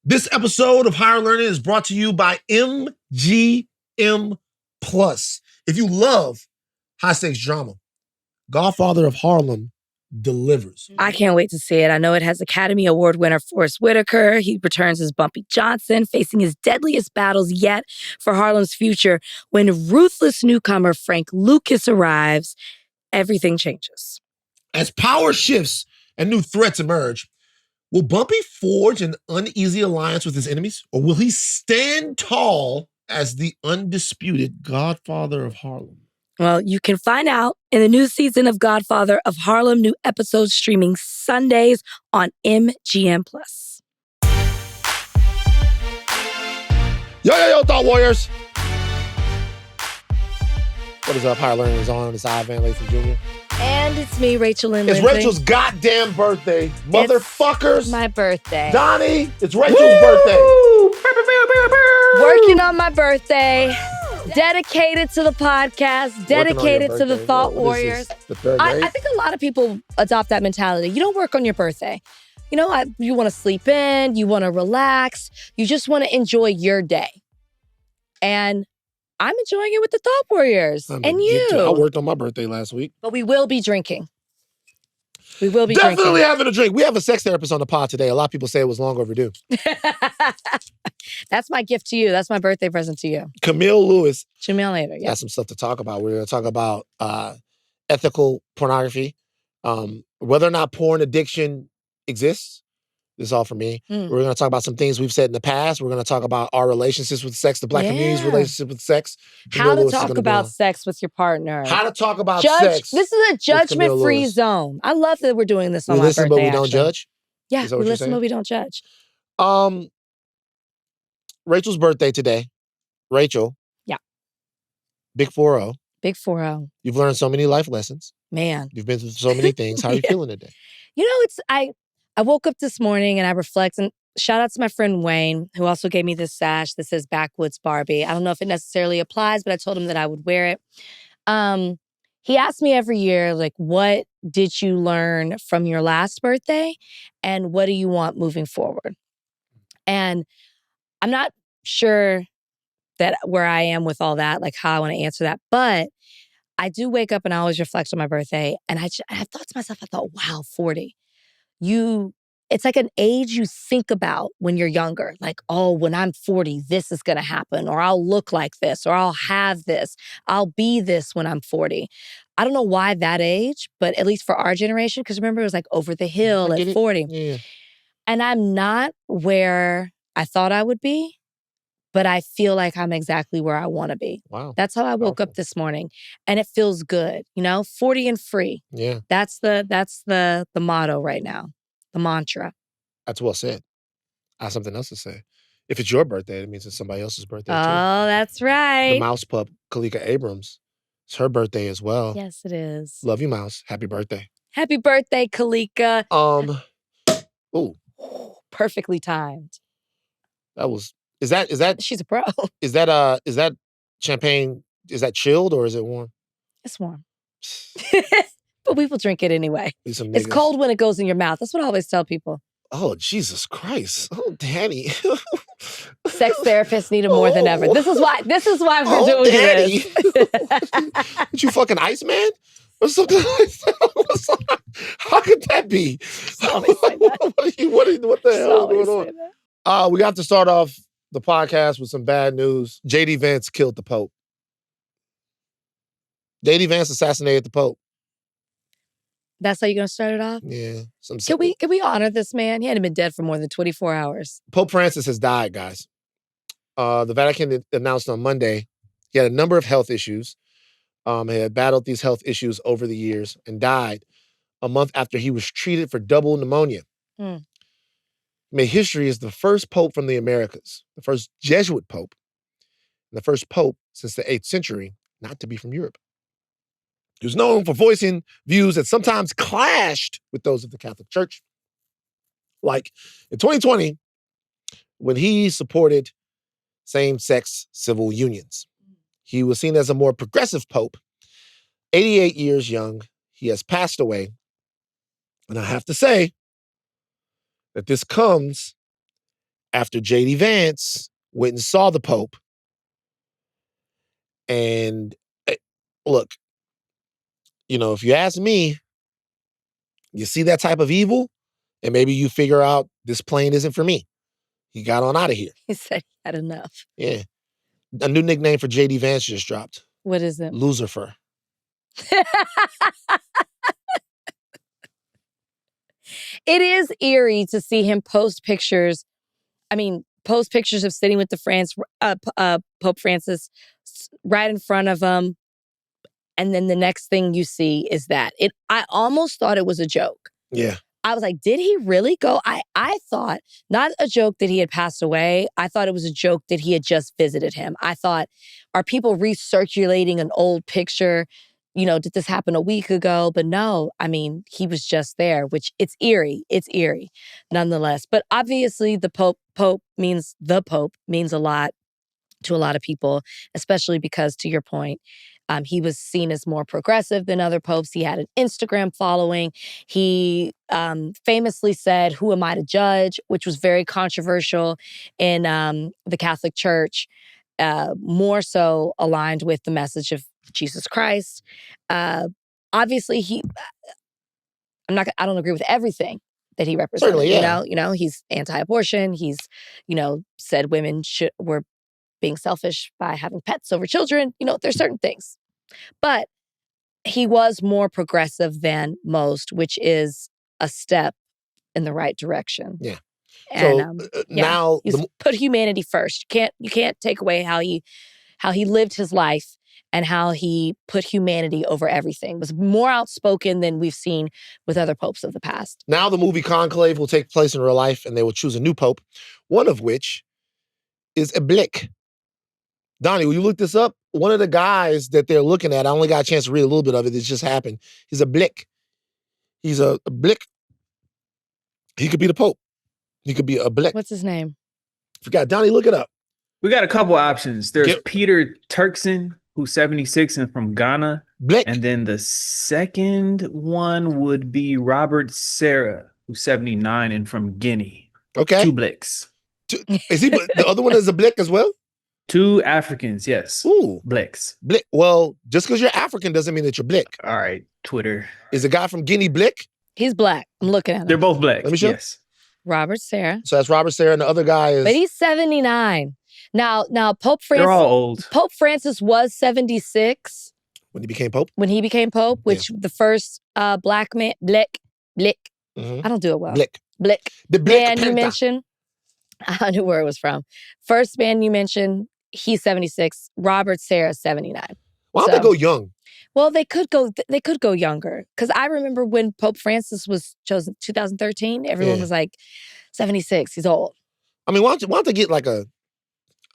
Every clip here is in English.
This episode of Higher Learning is brought to you by MGM Plus. If you love high-stakes drama, Godfather of Harlem delivers. I can't wait to see it. I know it has Academy Award winner Forrest Whitaker. He returns as Bumpy Johnson, facing his deadliest battles yet for Harlem's future. When ruthless newcomer Frank Lucas arrives, everything changes. As power shifts and new threats emerge, will Bumpy forge an uneasy alliance with his enemies? Or will he stand tall as the undisputed Godfather of Harlem? Well, you can find out in the new season of Godfather of Harlem, new episodes streaming Sundays on MGM+. Yo, Thought Warriors. What is up? Higher Learning is on. It's Ivan Lathan Jr. And it's me, Rachel and It's Lindsay. Rachel's goddamn birthday. Motherfuckers. It's my birthday. Donnie, it's Rachel's birthday. Working on my birthday. Dedicated to the podcast. Dedicated to the Thought Warriors. The third I think a lot of people adopt that mentality. You don't work on your birthday. You know, you want to sleep in. You want to relax. You just want to enjoy your day. And I'm enjoying it with the Thought Warriors. And you. I worked on my birthday last week. But we will be drinking. We will be Definitely having a drink. We have a sex therapist on the pod today. A lot of people say it was long overdue. That's my gift to you. That's my birthday present to you. Kamil Lewis. Jamil later, yeah. Got some stuff to talk about. We're going to talk about ethical pornography, whether or not porn addiction exists. This is all for me. We're going to talk about some things we've said in the past. We're going to talk about our relationships with sex, the Black community's relationship with sex. How to talk about sex with your partner. How to talk about sex. This is a judgment-free zone. I love that we're doing this on my birthday. We listen, but we don't judge? Yeah, we listen, but we don't judge. Rachel's birthday today. Rachel. Yeah. Big 4-0. Big 4-0. You've learned so many life lessons. Man. You've been through so many things. How are you feeling today? You know, I woke up this morning and I reflect, and shout out to my friend Wayne, who also gave me this sash that says Backwoods Barbie. I don't know if it necessarily applies, but I told him that I would wear it. He asked me every year, like, what did you learn from your last birthday? And what do you want moving forward? And I'm not sure that where I am with all that, like how I want to answer that. But I do wake up and I always reflect on my birthday. And I thought to myself, wow, 40. It's like an age you think about when you're younger. Like, oh, when I'm 40, this is going to happen. Or I'll look like this. Or I'll have this. I'll be this when I'm 40. I don't know why that age, but at least for our generation, because remember, it was like over the hill at 40. Yeah. And I'm not where I thought I would be, but I feel like I'm exactly where I want to be. Wow. That's how I woke up this morning. And it feels good, 40 and free. Yeah. That's the motto right now. The mantra. That's well said. I have something else to say. If it's your birthday, it means it's somebody else's birthday too. Oh, that's right. The mouse pup, Kalika Abrams. It's her birthday as well. Yes, it is. Love you, mouse. Happy birthday. Happy birthday, Kalika. Ooh. Perfectly timed. Is that She's a pro. Is that champagne, is that chilled or is it warm? It's warm. But we will drink it anyway. It's cold when it goes in your mouth. That's what I always tell people. Oh, Jesus Christ. Oh, Danny. Sex therapists need it more than ever. This is why we're doing Danny. this. What you fucking Iceman? Or something like that? How could that be? What the hell is going on? We got to start off the podcast with some bad news. J.D. Vance killed the Pope. J.D. Vance assassinated the Pope. That's how you're going to start it off? Yeah. Can we honor this man? He hadn't been dead for more than 24 hours. Pope Francis has died, guys. The Vatican announced on Monday he had a number of health issues. He had battled these health issues over the years and died a month after he was treated for double pneumonia. Made history as the first pope from the Americas, the first Jesuit pope, and the first pope since the 8th century not to be from Europe. He was known for voicing views that sometimes clashed with those of the Catholic Church. Like in 2020, when he supported same-sex civil unions. He was seen as a more progressive pope. 88 years young, he has passed away. And I have to say that this comes after J.D. Vance went and saw the Pope. And look, if you ask me, you see that type of evil, and maybe you figure out this plane isn't for me. He got on out of here. He said he had enough. Yeah. A new nickname for J.D. Vance just dropped. What is it? Lucifer. It is eerie to see him post pictures. Post pictures of sitting with Pope Francis right in front of him. And then the next thing you see is that. I almost thought it was a joke. Yeah. I was like, did he really go? I thought, not a joke that he had passed away. I thought it was a joke that he had just visited him. I thought, are people recirculating an old picture? Did this happen a week ago? But no, he was just there, which it's eerie. It's eerie nonetheless. But obviously the Pope means a lot to a lot of people, especially because, to your point, he was seen as more progressive than other popes. He had an Instagram following. He famously said, "Who am I to judge?" which was very controversial in the Catholic Church, more so aligned with the message of Jesus Christ. Obviously, I don't agree with everything that he represented. Certainly, yeah. He's anti-abortion. He's, said women were being selfish by having pets over children. There's certain things. But he was more progressive than most, which is a step in the right direction. Yeah. And so now he's put humanity first. You can't take away how he lived his life and how he put humanity over everything. It was more outspoken than we've seen with other popes of the past. Now the movie Conclave will take place in real life, and they will choose a new pope, one of which is a Blick. Donnie, will you look this up? One of the guys that they're looking at, I only got a chance to read a little bit of it. It just happened. He's a Blick. He's a Blick. He could be the Pope. He could be a Blick. What's his name? Forgot. Donnie, look it up. We got a couple options. There's Peter Turkson, who's 76 and from Ghana. Blick. And then the second one would be Robert Serra, who's 79 and from Guinea. Okay. 2 Blicks. Is he? The other one is a Blick as well? 2 Africans, yes. Ooh. Blicks. Blick. Well, just because you're African doesn't mean that you're Blick. All right, Twitter. Is the guy from Guinea Blick? He's black. I'm looking at him. They're both black. Let me show. Yes. Robert Serra. So that's Robert Serra, and the other guy is. But he's 79. Now Pope Francis. They're all old. Pope Francis was 76 when he became Pope. Which the first black man, Blick. Mm-hmm. I don't do it well. Blick. The man you mentioned. I knew where it was from. First man you mentioned, he's 76. Robert Serra, 79. Why don't they go young? Well, they could go younger. Because I remember when Pope Francis was chosen 2013, everyone was like, 76, he's old. Why don't they get like a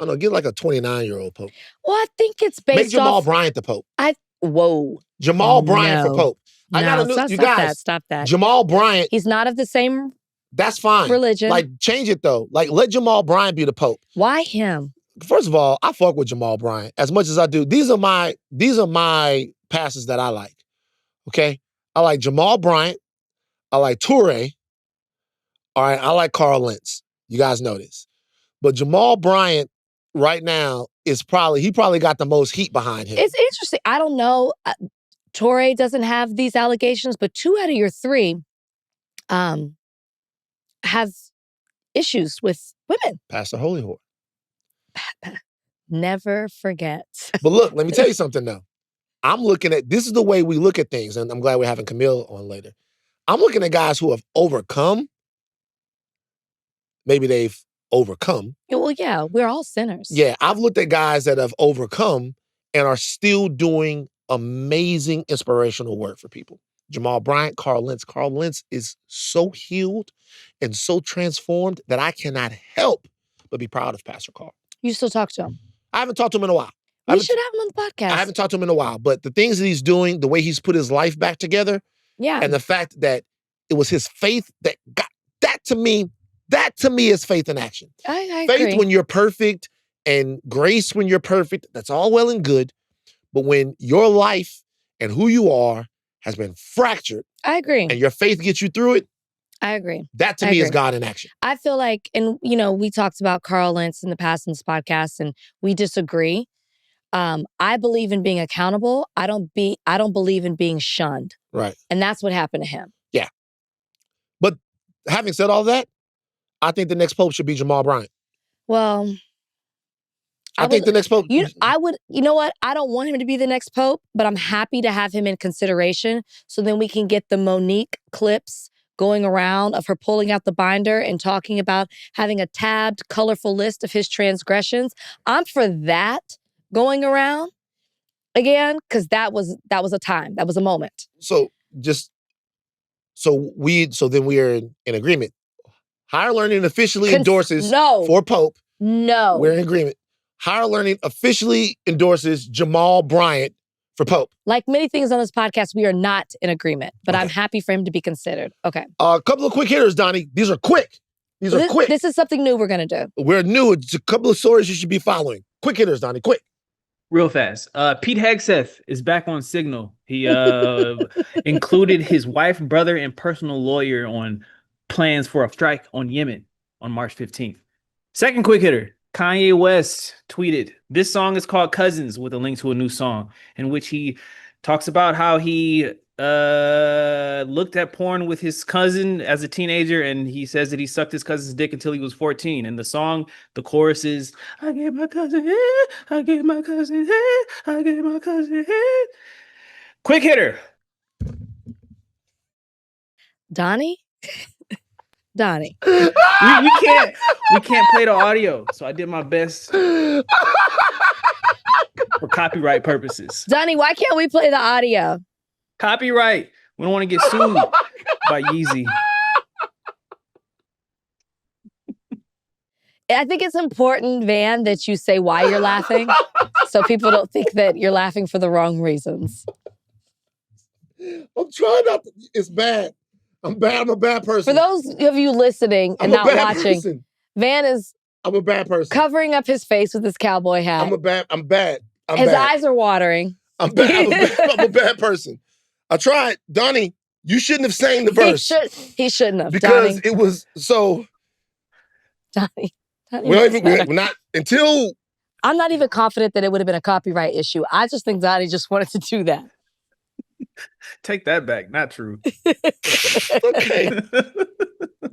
29-year-old Pope? Well, I think it's based Make Jamal Bryant the Pope. Jamal Bryant for Pope. I got a new, you guys. Stop that. Jamal Bryant. He's not of the same That's fine. religion. Like, change it though. Like, let Jamal Bryant be the Pope. Why him? First of all, I fuck with Jamal Bryant as much as I do. These are my passes that I like. Okay? I like Jamal Bryant. I like Toure. All right, I like Carl Lentz. You guys know this. But Jamal Bryant right now he probably got the most heat behind him. It's interesting. I don't know. Toure doesn't have these allegations, but 2 out of your 3 have issues with women. Pastor Holy Whore. Never forget. But look, let me tell you something though. I'm looking at, this is the way we look at things, and I'm glad we're having Kamil on later. I'm looking at guys who have overcome. Maybe they've overcome. Well, yeah, we're all sinners. Yeah, I've looked at guys that have overcome and are still doing amazing inspirational work for people. Jamal Bryant, Carl Lentz. Carl Lentz is so healed and so transformed that I cannot help but be proud of Pastor Carl. You still talk to him? I haven't talked to him in a while. We should have him on the podcast. I haven't talked to him in a while, but the things that he's doing, the way he's put his life back together, and the fact that it was his faith that got that to me is faith in action. I faith agree. when you're perfect and grace when you're perfect, that's all well and good. But when your life and who you are has been fractured, I agree. and your faith gets you through it, I agree. That to I me is agree. God in action. I feel like, and we talked about Carl Lentz in the past in this podcast, and we disagree. I believe in being accountable. I don't believe in being shunned. Right. And that's what happened to him. Yeah. But having said all that, I think the next pope should be Jamal Bryant. Well, I think the next pope. you know what? I don't want him to be the next pope, but I'm happy to have him in consideration. So then we can get the Monique clips going around of her pulling out the binder and talking about having a tabbed, colorful list of his transgressions. I'm for that going around again, because that was a time. That was a moment. So then we are in agreement. Higher Learning officially endorses for Pope. No. We're in agreement. Higher Learning officially endorses Jamal Bryant for Pope. Like many things on this podcast, we are not in agreement, but I'm happy for him to be considered. Okay. A couple of quick hitters, Donnie. These are quick. This is something new we're going to do. We're new. It's a couple of stories you should be following. Quick hitters, Donnie. Quick. Real fast. Pete Hegseth is back on Signal. He included his wife, brother, and personal lawyer on plans for a strike on Yemen on March 15th. Second quick hitter. Kanye West tweeted, "This song is called Cousins," with a link to a new song in which he talks about how he looked at porn with his cousin as a teenager, and he says that he sucked his cousin's dick until he was 14. And the song, the chorus is, "I gave my cousin head, I gave my cousin head, I gave my cousin head." Quick hitter. Donnie? Donnie. We can't play the audio, so I did my best for copyright purposes. Donnie, why can't we play the audio? Copyright. We don't want to get sued by Yeezy. I think it's important, Van, that you say why you're laughing so people don't think that you're laughing for the wrong reasons. I'm trying not to. It's bad. I'm bad. I'm a bad person. For those of you listening and not watching, person. Van is I'm a bad person. Covering up his face with his cowboy hat. I'm bad. His eyes are watering. I'm bad. I'm a bad person. I tried. Donnie, you shouldn't have sang the verse. He shouldn't have. Because Donnie. it was so. Donnie. We're not until. I'm not even confident that it would have been a copyright issue. I just think Donnie just wanted to do that. Take that back. Not true. Okay.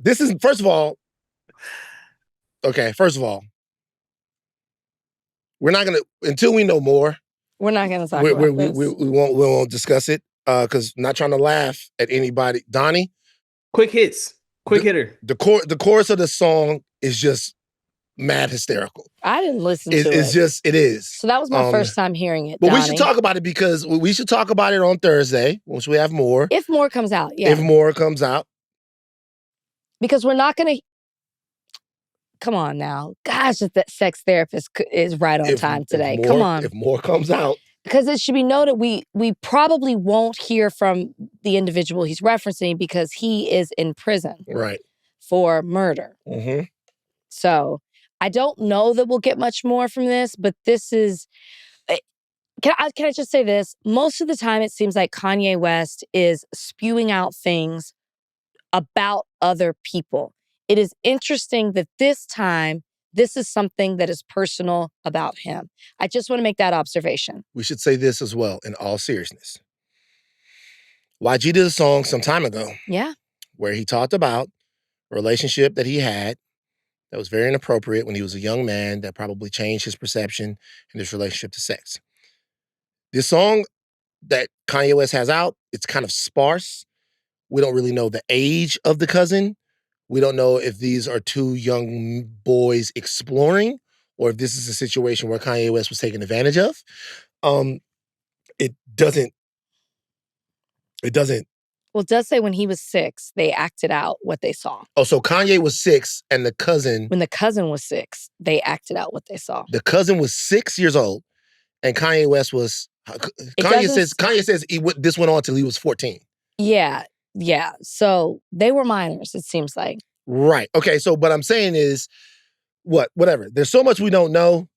This is, first of all, we're not going to, until we know more. We're not going to talk about this. We won't discuss it because I'm not trying to laugh at anybody. Donnie? Quick hits. Quick hitter. The chorus of the song is just mad hysterical. I didn't listen to it. It is. So that was my first time hearing it, But Donnie. we should talk about it because we should talk about it on Thursday once we have more. If more comes out, yeah. If more comes out. Because we're not going to... Come on now. Gosh, that sex therapist is right on time today. Come on. If more comes out. Because it should be noted, we probably won't hear from the individual he's referencing because he is in prison. Right. For murder. Mm-hmm. So... I don't know that we'll get much more from this, but this is... Can I just say this? Most of the time, it seems like Kanye West is spewing out things about other people. It is interesting that this time, this is something that is personal about him. I just want to make that observation. We should say this as well, in all seriousness. YG did a song some time ago. Yeah. Where he talked about a relationship that he had that was very inappropriate when he was a young man that probably changed his perception in his relationship to sex. This song that Kanye West has out, it's kind of sparse. We don't really know the age of the cousin. We don't know if these are two young boys exploring or if this is a situation where Kanye West was taken advantage of. It doesn't. Well, it does say when he was 6, they acted out what they saw. Oh, so Kanye was 6 and the cousin... When the cousin was 6, they acted out what they saw. The cousin was 6 years old and Kanye West was... Kanye says this went on till he was 14. Yeah. So they were minors, it seems like. Right. Okay, so what I'm saying is, whatever. There's so much we don't know.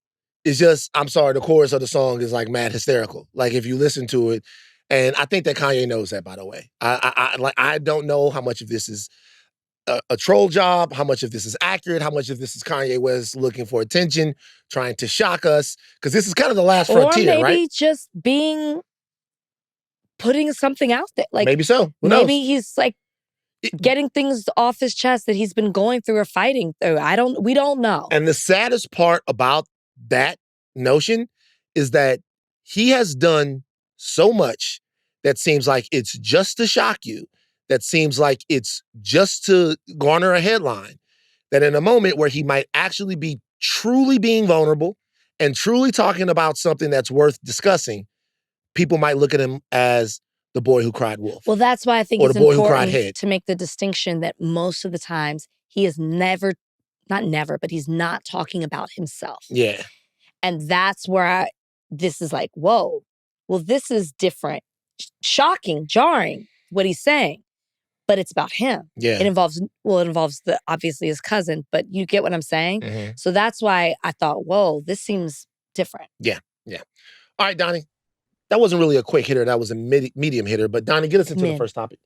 It's just, I'm sorry, the chorus of the song is like mad hysterical. Like if you listen to it, and I think that Kanye knows that, by the way. I don't know how much of this is a troll job, how much of this is accurate, how much of this is Kanye West looking for attention, trying to shock us, because this is kind of the last frontier, or maybe right? just putting something out there. Like maybe so. Who maybe knows? he's like getting things off his chest that he's been going through or fighting through. We don't know. And the saddest part about that notion is that he has done so much that seems like it's just to shock you, that seems like it's just to garner a headline, that in a moment where he might actually be truly being vulnerable and truly talking about something that's worth discussing, people might look at him as the boy who cried wolf. Well, that's why I think or it's the boy who cried important head. to make the distinction that most of the times he is but he's not talking about himself. Yeah. And that's where this is like, whoa, well, this is different. Shocking, jarring, what he's saying. But it's about him. Yeah. It involves obviously his cousin, but you get what I'm saying? Mm-hmm. So that's why I thought, whoa, this seems different. Yeah. All right, Donnie. That wasn't really a quick hitter. That was a medium hitter. But Donnie, get us into the first topic.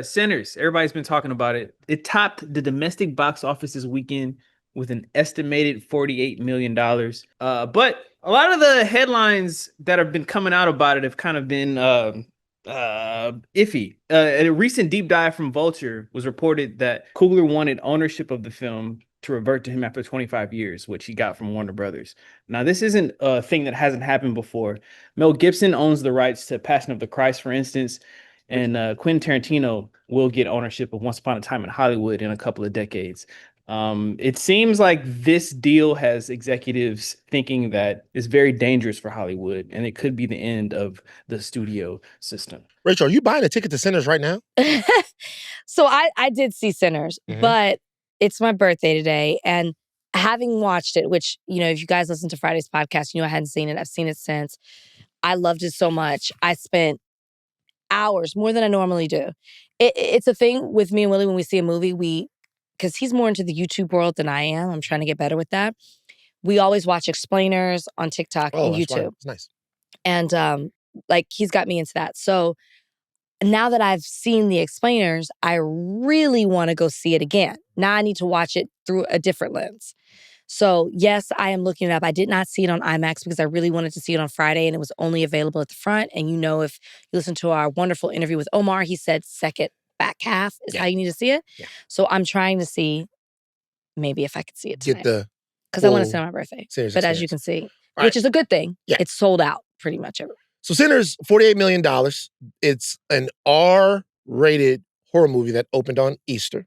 Sinners. Everybody's been talking about it. It topped the domestic box office this weekend with an estimated $48 million. But a lot of the headlines that have been coming out about it have kind of been iffy. A recent deep dive from Vulture was reported that Coogler wanted ownership of the film to revert to him after 25 years, which he got from Warner Brothers. Now, this isn't a thing that hasn't happened before. Mel Gibson owns the rights to Passion of the Christ, for instance, and Quentin Tarantino will get ownership of Once Upon a Time in Hollywood in a couple of decades. It seems like this deal has executives thinking that it's very dangerous for Hollywood, and it could be the end of the studio system. Rachel, are you buying a ticket to Sinners right now? So I did see Sinners, but it's my birthday today. And having watched it, which, if you guys listen to Friday's podcast, I hadn't seen it. I've seen it since. I loved it so much. I spent hours, more than I normally do. It's a thing with me and Willie when we see a movie, because he's more into the YouTube world than I am. I'm trying to get better with that. We always watch explainers on TikTok and YouTube. It's nice. And he's got me into that. So now that I've seen the explainers, I really want to go see it again. Now I need to watch it through a different lens. So yes, I am looking it up. I did not see it on IMAX because I really wanted to see it on Friday and it was only available at the front. And if you listen to our wonderful interview with Omar, he said second back half is how you need to see it. Yeah. So I'm trying to see maybe if I could see it tonight. Because I want to see it on my birthday. But experience. As you can see, which is a good thing, it's sold out pretty much everywhere. So Sinners, $48 million. It's an R-rated horror movie that opened on Easter.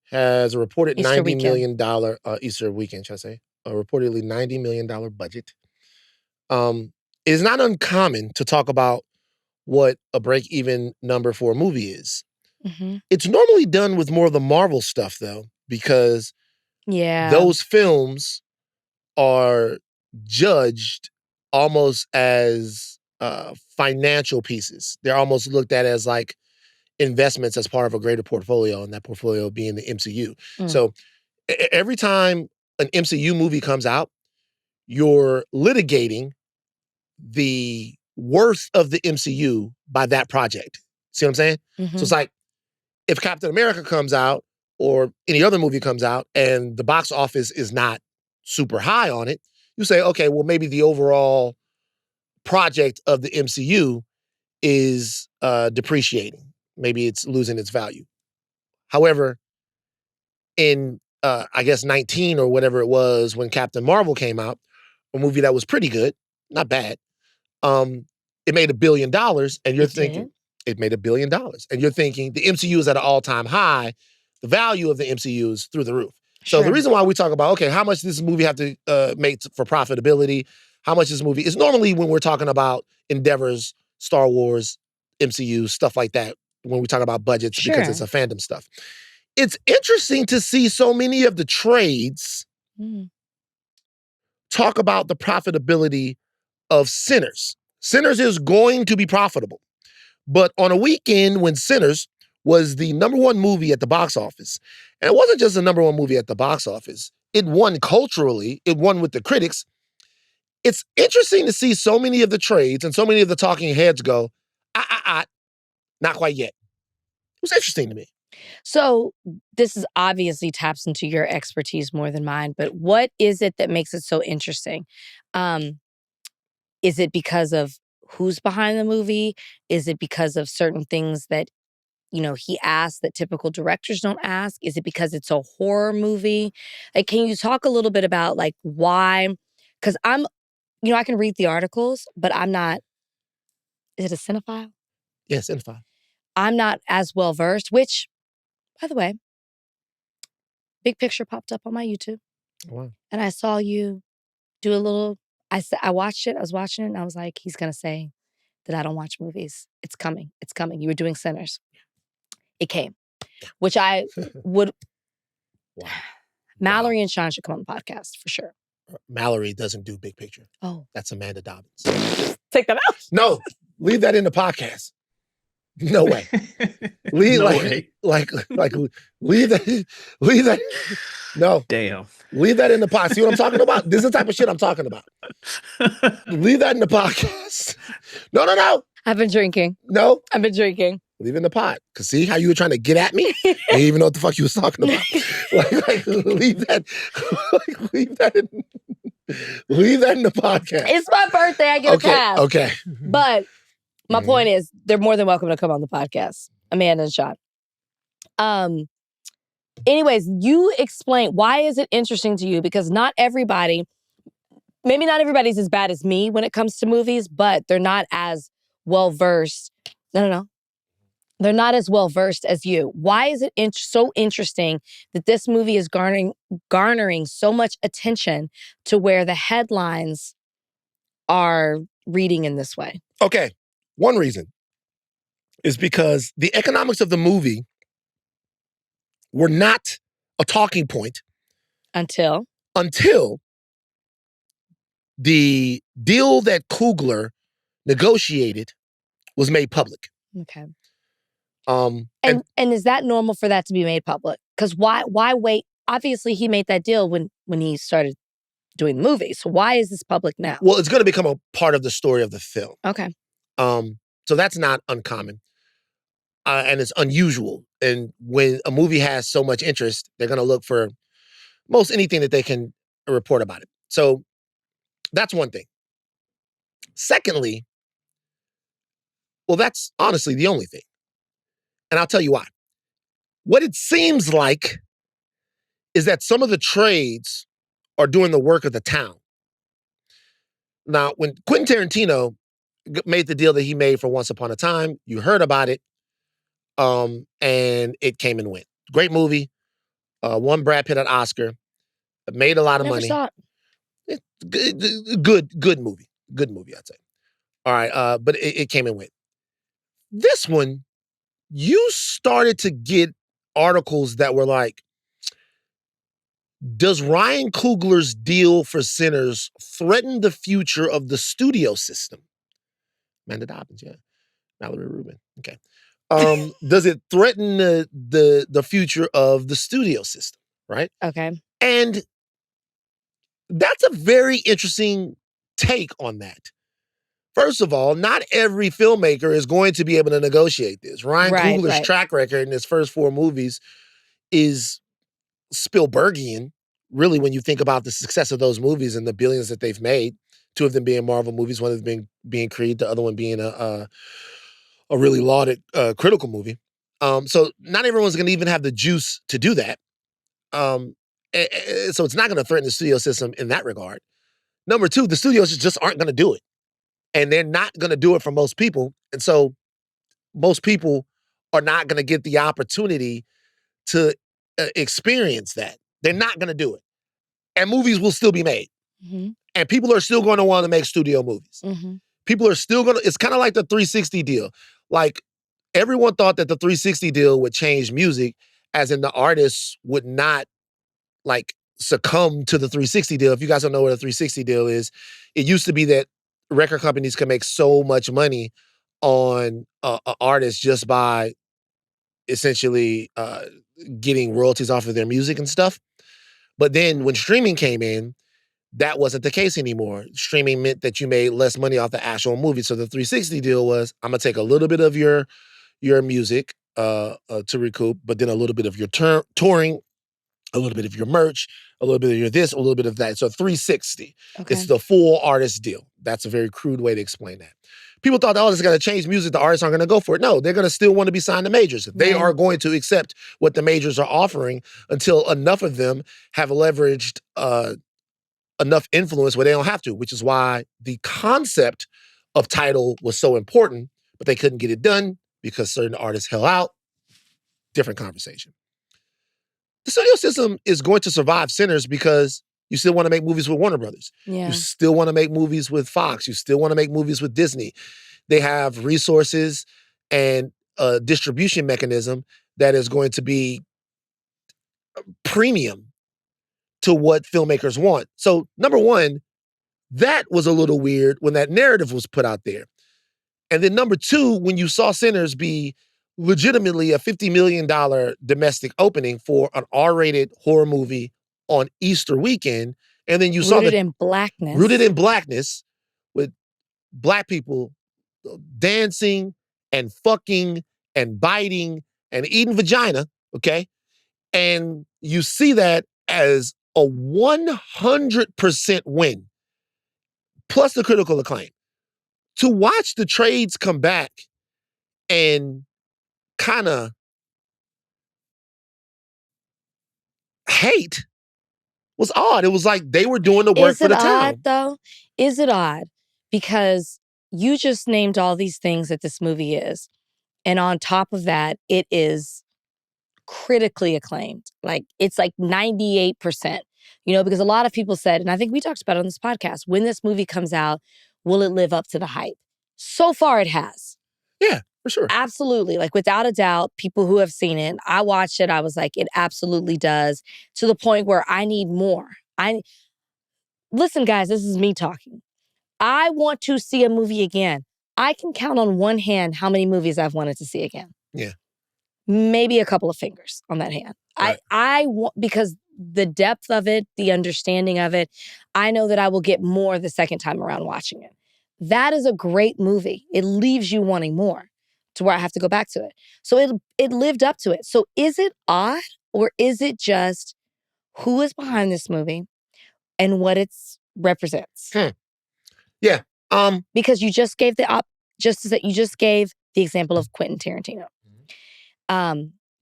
Has a reported $90 million Easter weekend, should I say. A reportedly $90 million budget. It is not uncommon to talk about what a break-even number for a movie is. Mm-hmm. It's normally done with more of the Marvel stuff, though, because those films are judged almost as financial pieces. They're almost looked at as like investments as part of a greater portfolio, and that portfolio being the MCU. So every time an MCU movie comes out, you're litigating the worth of the MCU by that project. See what I'm saying? Mm-hmm. So it's like if Captain America comes out or any other movie comes out and the box office is not super high on it, you say, okay, well, maybe the overall project of the MCU is depreciating. Maybe it's losing its value. However, in, I guess, 19 or whatever it was when Captain Marvel came out, a movie that was pretty good, not bad, it made $1 billion, and you're thinking, it made $1 billion. And you're thinking, the MCU is at an all-time high, the value of the MCU is through the roof. So the reason why we talk about, okay, how much does this movie have to make for profitability? How much this movie is normally when we're talking about endeavors, Star Wars, MCU, stuff like that, when we talk about budgets, because it's a fandom stuff. It's interesting to see so many of the trades talk about the profitability of Sinners. Sinners is going to be profitable. But on a weekend when Sinners was the #1 movie at the box office, and it wasn't just the #1 movie at the box office, it won culturally, it won with the critics. It's interesting to see so many of the trades and so many of the talking heads go, not quite yet. It was interesting to me. So this is obviously taps into your expertise more than mine, but what is it that makes it so interesting? Is it because of who's behind the movie? Is it because of certain things that, he asked that typical directors don't ask? Is it because it's a horror movie? Like, can you talk a little bit about like why? Because I can read the articles, but I'm not, is it a cinephile? Yes, cinephile. I'm not as well versed, which, by the way, Big Picture popped up on my YouTube. Wow. And I saw you do a little, I watched it, I was watching it, and I was like, he's going to say that I don't watch movies. It's coming. It's coming. You were doing Sinners. It came, which I would. Wow. Mallory and Sean should come on the podcast for sure. Mallory doesn't do Big Picture. Oh. That's Amanda Dobbins. Take that out. No, leave that in the podcast. No way. Leave leave that. No. Damn. Leave that in the podcast. See what I'm talking about? This is the type of shit I'm talking about. Leave that in the podcast. No. I've been drinking. No. I've been drinking. Leave it in the pot. Cause see how you were trying to get at me? I didn't even know what the fuck you was talking about. Leave that. Leave that in the podcast. It's my birthday. I get a pass. Okay. But my point is, they're more than welcome to come on the podcast. Amanda and Sean. Anyways, you explain, why is it interesting to you? Because maybe not everybody's as bad as me when it comes to movies, but they're not as well-versed. No. They're not as well-versed as you. Why is it so interesting that this movie is garnering so much attention to where the headlines are reading in this way? Okay. One reason is because the economics of the movie were not a talking point until the deal that Coogler negotiated was made public. Okay. And is that normal for that to be made public? Because why wait? Obviously, he made that deal when he started doing the movie. So why is this public now? Well, it's going to become a part of the story of the film. Okay. So that's not uncommon. And it's unusual. And when a movie has so much interest, they're going to look for most anything that they can report about it. So that's one thing. Secondly, well, that's honestly the only thing. And I'll tell you why. What it seems like is that some of the trades are doing the work of the town. Now, when Quentin Tarantino made the deal that he made for Once Upon a Time, you heard about it, and it came and went. Great movie. Won Brad Pitt an Oscar. Made a lot of money. Saw it. Good movie. Good movie, I'd say. All right, but it came and went. This one, you started to get articles that were like, does Ryan Coogler's deal for Sinners threaten the future of the studio system? Amanda Dobbins, yeah. Mallory Rubin, okay. Does it threaten the future of the studio system, right? Okay. And that's a very interesting take on that. First of all, not every filmmaker is going to be able to negotiate this. Ryan Coogler's track record in his first 4 movies is Spielbergian, really, when you think about the success of those movies and the billions that they've made. 2 of them being Marvel movies, one of them being Creed, the other one being a really lauded critical movie. So not everyone's going to even have the juice to do that. So it's not going to threaten the studio system in that regard. Number 2, the studios just aren't going to do it. And they're not going to do it for most people. And so most people are not going to get the opportunity to experience that. They're not going to do it. And movies will still be made. Mm-hmm. And people are still going to want to make studio movies. Mm-hmm. People are still going to, it's kind of like the 360 deal. Like, everyone thought that the 360 deal would change music, as in the artists would not, like, succumb to the 360 deal. If you guys don't know what a 360 deal is, it used to be that record companies can make so much money on an artist just by essentially getting royalties off of their music and stuff. But then when streaming came in, that wasn't the case anymore. Streaming meant that you made less money off the actual movie. So the 360 deal was, I'm going to take a little bit of your music, to recoup, but then a little bit of your touring, a little bit of your merch, a little bit of your this, a little bit of that. So 360. Okay. It's the full artist deal. That's a very crude way to explain that. People thought, oh, this is going to change music. The artists aren't going to go for it. No, they're going to still want to be signed to majors. They are going to accept what the majors are offering until enough of them have leveraged enough influence where they don't have to, which is why the concept of Tidal was so important, but they couldn't get it done because certain artists held out. Different conversation. The studio system is going to survive sinners because you still want to make movies with Warner Brothers. Yeah. You still want to make movies with Fox. You still want to make movies with Disney. They have resources and a distribution mechanism that is going to be premium to what filmmakers want. So, number one, that was a little weird when that narrative was put out there. And then number two, when you saw Sinners be legitimately a $50 million domestic opening for an R-rated horror movie on Easter weekend, and then you saw Rooted in blackness with black people dancing and fucking and biting and eating vagina, okay? And you see that as a 100% win, plus the critical acclaim. To watch the trades come back and kind of hate was odd. It was like they were doing the work for the town. Is it odd, though? Is it odd? Because you just named all these things that this movie is. And on top of that, it is critically acclaimed. Like, it's like 98%. You know, because a lot of people said, and I think we talked about it on this podcast, when this movie comes out, will it live up to the hype? So far, it has. Yeah, for sure. Absolutely. Like, without a doubt, people who have seen it, I watched it, I was like, it absolutely does, to the point where I need more. Listen, guys, this is me talking. I want to see a movie again. I can count on one hand how many movies I've wanted to see again. Yeah. Maybe a couple of fingers on that hand. Right. I want, because the depth of it, the understanding of it, I know that I will get more the second time around watching it. That is a great movie. It leaves you wanting more, to where I have to go back to it. So it lived up to it. So is it odd, or is it just who is behind this movie and what it represents? Yeah. Because you just gave the example of Quentin Tarantino.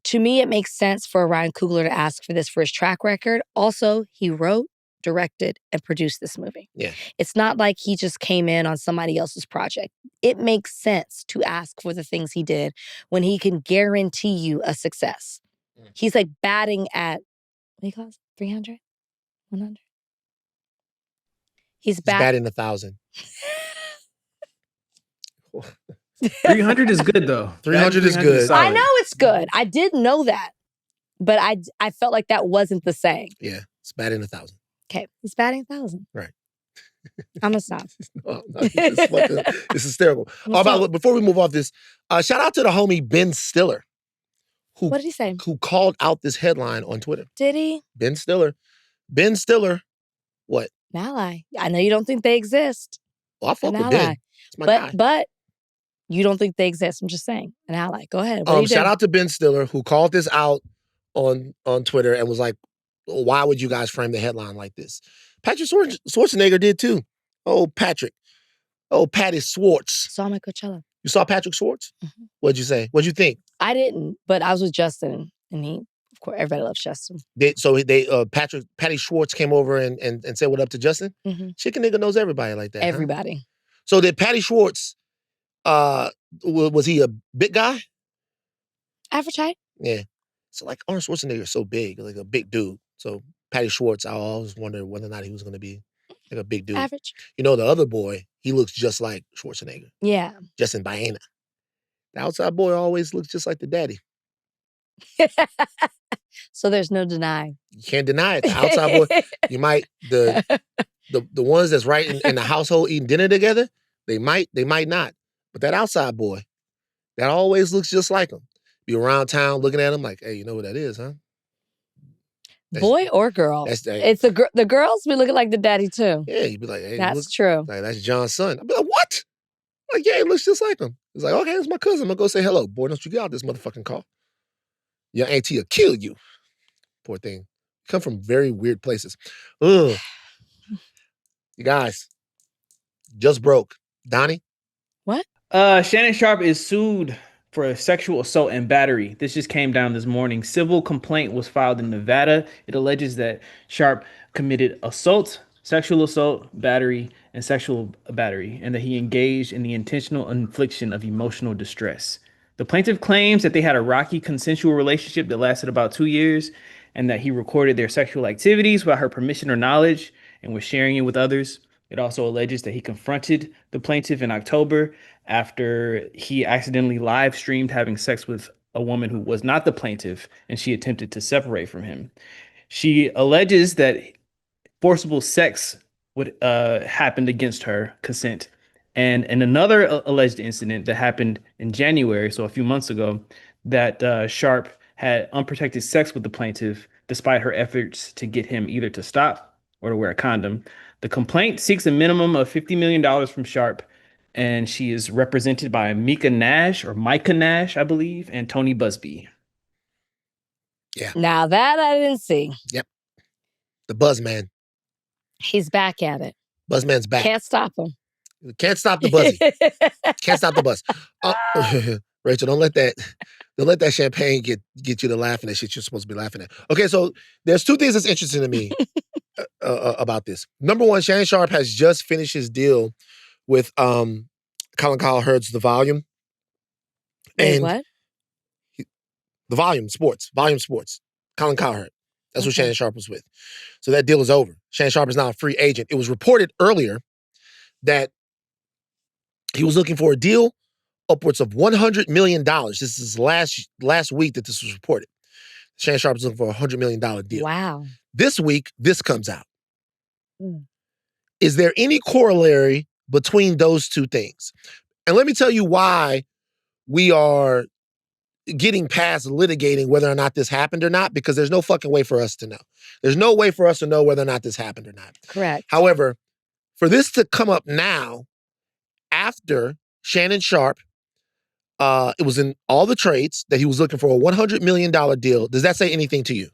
To me, it makes sense for Ryan Coogler to ask for this for his track record. Also, he wrote, directed, and produced this movie. Yeah. It's not like he just came in on somebody else's project. It makes sense to ask for the things he did when he can guarantee you a success. He's like batting at, what do you call it? 300? 100? He's batting 1,000. 300 is good, though. 300 is good. I know it's good. I did know that. But I felt like that wasn't the saying. Yeah, it's batting 1,000. Okay, he's batting 1,000. Right. I'm going to stop. No, it's hysterical. Before we move off this, shout out to the homie Ben Stiller. What did he say? Who called out this headline on Twitter. Did he? Ben Stiller. Ben Stiller, what? An ally. I know you don't think they exist. Well, I fuck with Ben. It's my guy. But you don't think they exist. I'm just saying. An ally. Go ahead. Shout out to Ben Stiller, who called this out on Twitter and was like, why would you guys frame the headline like this? Patrick Schwarzenegger did too. Oh, Patrick. Oh, Patty Schwartz. Saw him at Coachella. You saw Patrick Schwartz? Mm-hmm. What'd you say? What'd you think? I didn't, but I was with Justin, and he, of course, everybody loves Justin. Patty Schwartz came over and said what up to Justin? Mm-hmm. Chicken nigga knows everybody like that. Everybody. Huh? So did Patty Schwartz, was he a big guy? Average height? Yeah. So like Arnold Schwarzenegger is so big, like a big dude. So Patty Schwartz, I always wondered whether or not he was going to be like a big dude. Average. You know, the other boy, he looks just like Schwarzenegger. Yeah. Justin Baena. The outside boy always looks just like the daddy. So there's no denying. You can't deny it. The outside boy, you might, the ones that's right in the household eating dinner together, they might not. But that outside boy, that always looks just like him. Be around town looking at him like, hey, you know what that is, huh? Boy or girl? It's the girls be looking like the daddy too. Yeah, you'd be like, hey, that's true. Like that's John's son. I'd be like, what? Like, yeah, he looks just like him. He's like, okay, it's my cousin. I'm gonna go say hello. Boy, don't you get out this motherfucking car. Your auntie will kill you. Poor thing. Come from very weird places. Ugh. You guys, just broke. Donnie? What? Shannon Sharpe is sued for sexual assault and battery. This just came down this morning. Civil complaint was filed in Nevada. It alleges that Sharpe committed assault, sexual assault, battery, and sexual battery, and that he engaged in the intentional infliction of emotional distress. The plaintiff claims that they had a rocky consensual relationship that lasted about 2 years, and that he recorded their sexual activities without her permission or knowledge and was sharing it with others. It also alleges that he confronted the plaintiff in October after he accidentally live streamed having sex with a woman who was not the plaintiff, and she attempted to separate from him. She alleges that forcible sex would happened against her consent. And in another alleged incident that happened in January, so a few months ago, that Sharpe had unprotected sex with the plaintiff despite her efforts to get him either to stop or to wear a condom. The complaint seeks a minimum of $50 million from Sharpe, and she is represented by Micah Nash, I believe, and Tony Busby. Yeah. Now that I didn't see. Yep. The Buzzman. He's back at it. Buzzman's back. Can't stop him. Can't stop the Buzzy. Can't stop the buzz. Rachel, don't let that champagne get you to laughing at shit you're supposed to be laughing at. Okay, so there's two things that's interesting to me about this. Number one, Shannon Sharpe has just finished his deal with Colin Cowherd's The Volume. Wait, what? The Volume Sports. Colin Cowherd. That's what Shannon Sharpe was with. So that deal is over. Shannon Sharpe is now a free agent. It was reported earlier that he was looking for a deal upwards of $100 million. This is last week that this was reported. Shannon Sharpe is looking for a $100 million deal. Wow. This week, this comes out. Is there any corollary between those two things? And let me tell you why we are getting past litigating whether or not this happened or not, because there's no fucking way for us to know. There's no way for us to know whether or not this happened or not. Correct. However, for this to come up now, after Shannon Sharpe, it was in all the trades that he was looking for a $100 million deal. Does that say anything to you?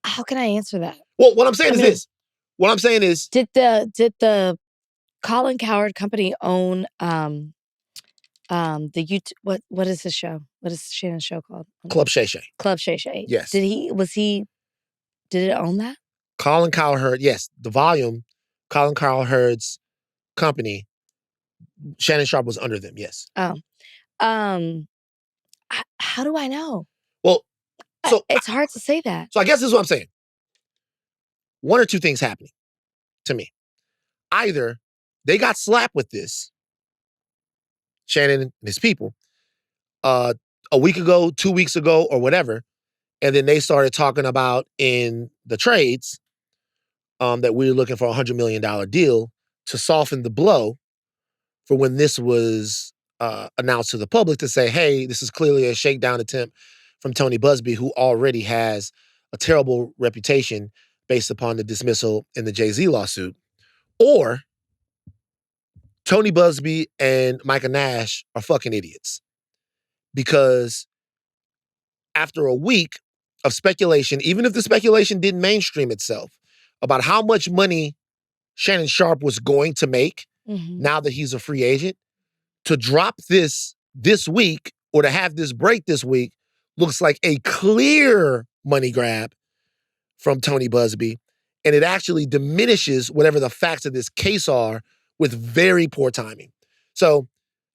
How can I answer that? Well, what I'm saying is this. What I'm saying is, did the Colin Cowherd company own the YouTube? What is his show? What is Shannon's show called? Club Shay Shay. Club Shay Shay. Yes. Did it own that? Colin Cowherd, yes. The Volume, Colin Cowherd's company, Shannon Sharpe was under them, yes. Oh. How do I know? Well, so it's hard to say that. So I guess this is what I'm saying. One or two things happening to me. Either they got slapped with this, Shannon and his people, a week ago, 2 weeks ago, or whatever, and then they started talking about in the trades that we were looking for a $100 million deal to soften the blow for when this was announced to the public to say, hey, this is clearly a shakedown attempt from Tony Busby, who already has a terrible reputation based upon the dismissal in the Jay-Z lawsuit. Or Tony Busby and Micah Nash are fucking idiots. Because after a week of speculation, even if the speculation didn't mainstream itself, about how much money Shannon Sharpe was going to make now that he's a free agent, to drop this week or to have this break this week looks like a clear money grab from Tony Busby. And it actually diminishes whatever the facts of this case are with very poor timing. So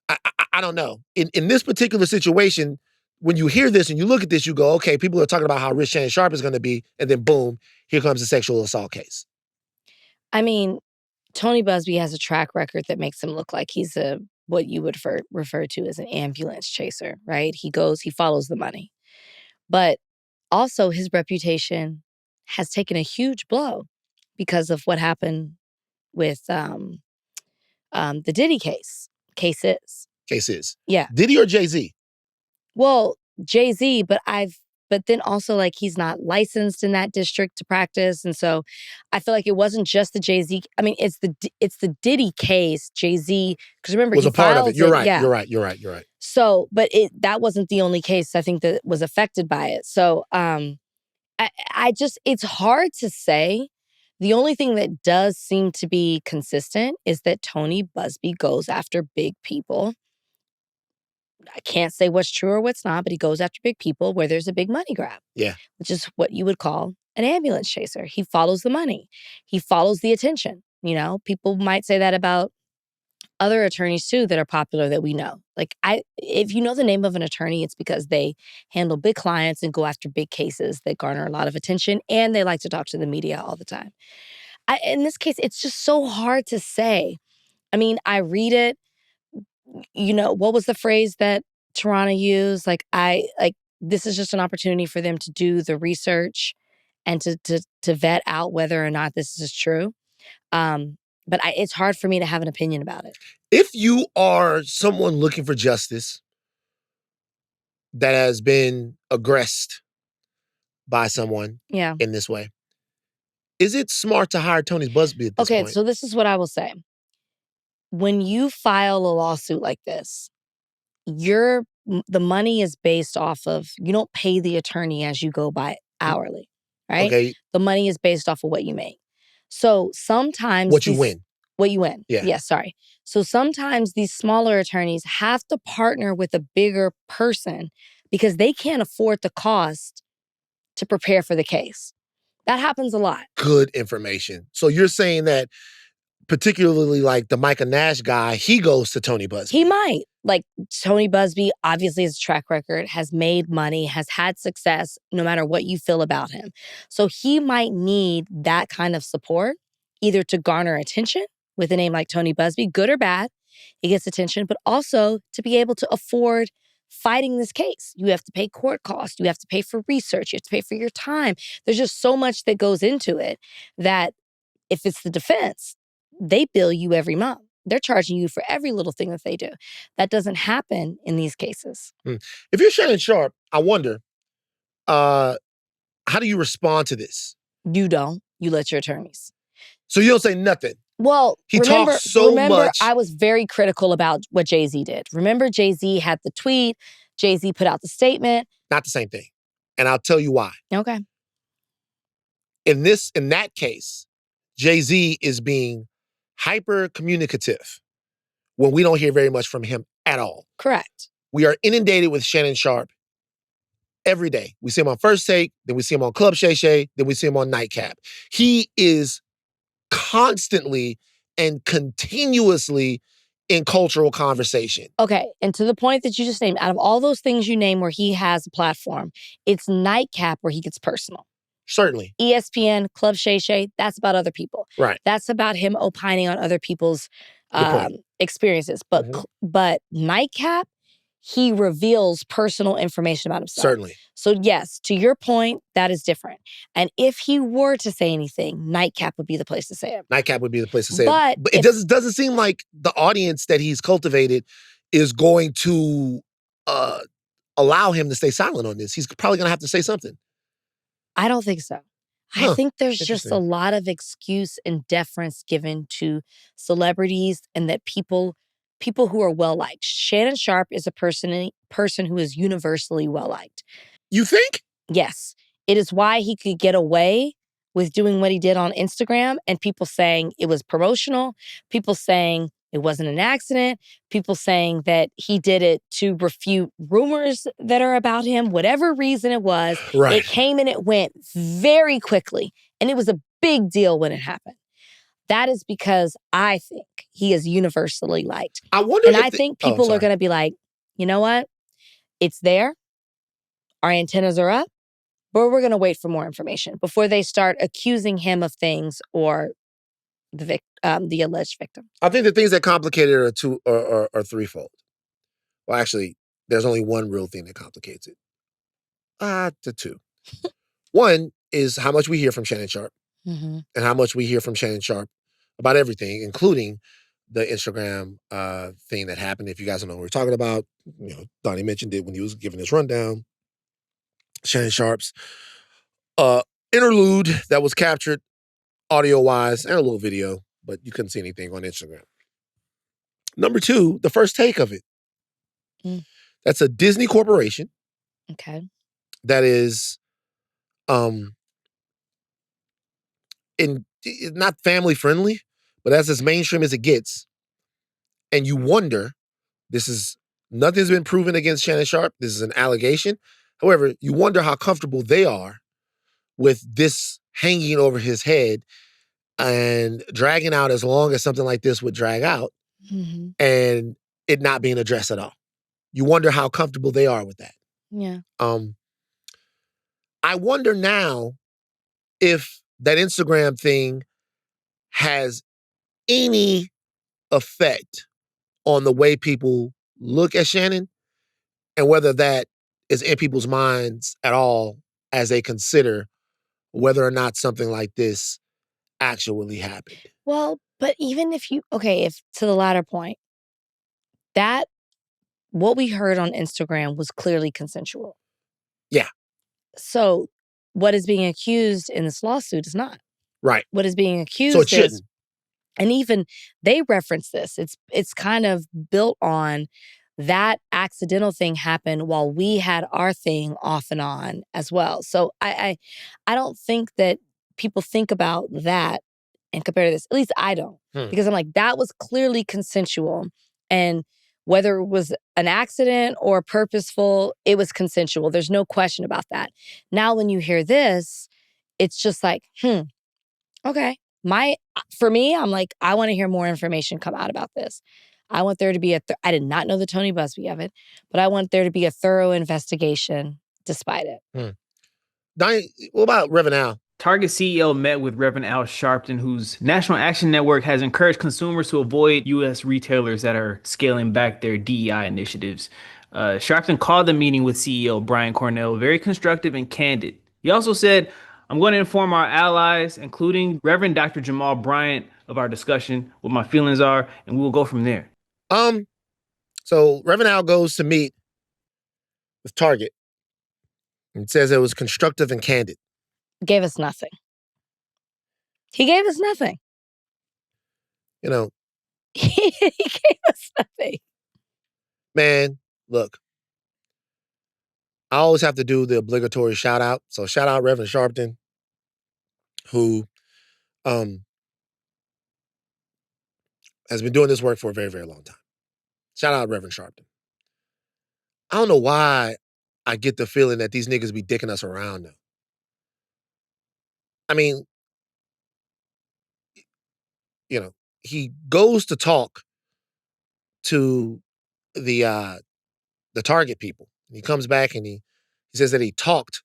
I don't know. In this particular situation, when you hear this and you look at this, you go, okay, people are talking about how rich Shannon Sharpe is going to be, and then boom, here comes a sexual assault case. I mean, Tony Busby has a track record that makes him look like he's what you would refer to as an ambulance chaser, right? He follows the money. But also his reputation has taken a huge blow because of what happened with the Diddy cases. Cases. Yeah. Diddy or Jay-Z? Well, Jay-Z, but but then also like he's not licensed in that district to practice. And so I feel like it wasn't just the Jay-Z. I mean, it's the Diddy case, Jay-Z, because remember Was he a part of filed it. You're right. Yeah. You're right. You're right. You're right. So, but that wasn't the only case I think that was affected by it. So I just, it's hard to say. The only thing that does seem to be consistent is that Tony Busby goes after big people. I can't say what's true or what's not, but he goes after big people where there's a big money grab. Yeah. Which is what you would call an ambulance chaser. He follows the money. He follows the attention. You know, people might say that about other attorneys too that are popular that we know. Like if you know the name of an attorney, it's because they handle big clients and go after big cases that garner a lot of attention, and they like to talk to the media all the time. In this case, it's just so hard to say. I mean, I read it. You know, what was the phrase that Tarana used? Like this is just an opportunity for them to do the research and to vet out whether or not this is true. But it's hard for me to have an opinion about it. If you are someone looking for justice that has been aggressed by someone in this way, is it smart to hire Tony Busby at this point? Okay, so this is what I will say. When you file a lawsuit like this, the money is based off of, you don't pay the attorney as you go by hourly, right? Okay. The money is based off of what you make. So sometimes what you win. Yeah, sorry. So sometimes these smaller attorneys have to partner with a bigger person because they can't afford the cost to prepare for the case. That happens a lot. Good information. So you're saying that particularly like the Micah Nash guy, he goes to Tony Busby. He might. Like Tony Busby obviously has a track record, has made money, has had success no matter what you feel about him. So he might need that kind of support either to garner attention with a name like Tony Busby, good or bad, he gets attention, but also to be able to afford fighting this case. You have to pay court costs. You have to pay for research. You have to pay for your time. There's just so much that goes into it that if it's the defense, they bill you every month. They're charging you for every little thing that they do. That doesn't happen in these cases. If you're Shannon Sharpe, I wonder, how do you respond to this? You don't. You let your attorneys. So you don't say nothing? Well, he talks so much. I was very critical about what Jay-Z did. Remember, Jay-Z had the tweet. Jay-Z put out the statement. Not the same thing. And I'll tell you why. Okay. In that case, Jay-Z is being hyper communicative when we don't hear very much from him at all. Correct. We are inundated with Shannon Sharpe every day. We see him on First Take, then we see him on Club Shay Shay, then we see him on Nightcap. He is constantly and continuously in cultural conversation. Okay, and to the point that you just named, out of all those things you name where he has a platform, it's Nightcap where he gets personal. Certainly. ESPN, Club Shay Shay, that's about other people. Right. That's about him opining on other people's experiences. But Nightcap, he reveals personal information about himself. Certainly. So yes, to your point, that is different. And if he were to say anything, Nightcap would be the place to say it. Nightcap would be the place to say it. But it doesn't seem like the audience that he's cultivated is going to allow him to stay silent on this. He's probably going to have to say something. I don't think so. I think there's just a lot of excuse and deference given to celebrities and that people who are well-liked. Shannon Sharpe is a person who is universally well-liked. You think? Yes. It is why he could get away with doing what he did on Instagram and people saying it was promotional, people saying it wasn't an accident, people saying that he did it to refute rumors that are about him, whatever reason it was. Right. It came and it went very quickly. And it was a big deal when it happened. That is because I think he is universally liked. I wonder I think people are going to be like, you know what? It's there. Our antennas are up. But we're going to wait for more information before they start accusing him of things or the alleged victim. I think the things that complicate it are threefold. Well, actually, there's only one real thing that complicates it. The two. One is how much we hear from Shannon Sharpe and how much we hear from Shannon Sharpe about everything, including the Instagram thing that happened. If you guys don't know what we're talking about, Donnie mentioned it when he was giving his rundown. Shannon Sharpe's interlude that was captured audio-wise and a little video, but you couldn't see anything on Instagram. Number 2, the first take of it. That's a Disney corporation. Okay. That is not family friendly, but that's as mainstream as it gets. And you wonder, nothing's been proven against Shannon Sharpe. This is an allegation. However, you wonder how comfortable they are with this hanging over his head and dragging out as long as something like this would drag out, and it not being addressed at all. You wonder how comfortable they are with that. Yeah. I wonder now if that Instagram thing has any effect on the way people look at Shannon and whether that is in people's minds at all as they consider whether or not something like this actually happened. Well, but even if to the latter point, that what we heard on Instagram was clearly consensual. Yeah. So what is being accused in this lawsuit is not. Right. What is being accused so it shouldn't. is, and even they reference this, it's kind of built on that accidental thing happened while we had our thing off and on as well. So I don't think that people think about that and compare to this. At least I don't. Because I'm like, that was clearly consensual. And whether it was an accident or purposeful, it was consensual. There's no question about that. Now, when you hear this, it's just like, okay. For me, I'm like, I want to hear more information come out about this. I want there to be I did not know the Tony Busby of it, but I want there to be a thorough investigation despite it. Donnie, what about Reverend Al? Target CEO met with Reverend Al Sharpton, whose National Action Network has encouraged consumers to avoid U.S. retailers that are scaling back their DEI initiatives. Sharpton called the meeting with CEO Brian Cornell very constructive and candid. He also said, I'm going to inform our allies, including Reverend Dr. Jamal Bryant, of our discussion, what my feelings are, and we will go from there. So Reverend Al goes to meet with Target and says it was constructive and candid. Gave us nothing. He gave us nothing. You know. He gave us nothing. Man, look. I always have to do the obligatory shout out. So shout out Reverend Sharpton, who has been doing this work for a very, very long time. Shout out Reverend Sharpton. I don't know why I get the feeling that these niggas be dicking us around now. I mean, you know, he goes to talk to the Target people. He comes back and he says that he talked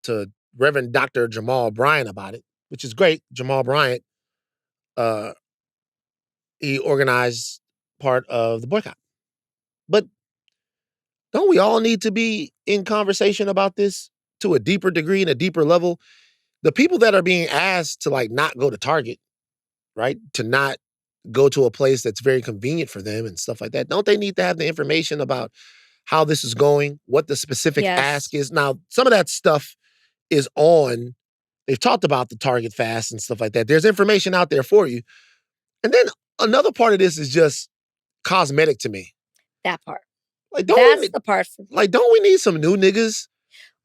to Reverend Dr. Jamal Bryant about it, which is great. Jamal Bryant, he organized part of the boycott. But don't we all need to be in conversation about this to a deeper degree and a deeper level? The people that are being asked to not go to Target, right? To not go to a place that's very convenient for them and stuff like that. Don't they need to have the information about how this is going, what the specific ask is? Now, some of that stuff is they've talked about the Target fast and stuff like that. There's information out there for you. And then another part of this is just cosmetic to me. That part. That's the part for me. Don't we need some new niggas?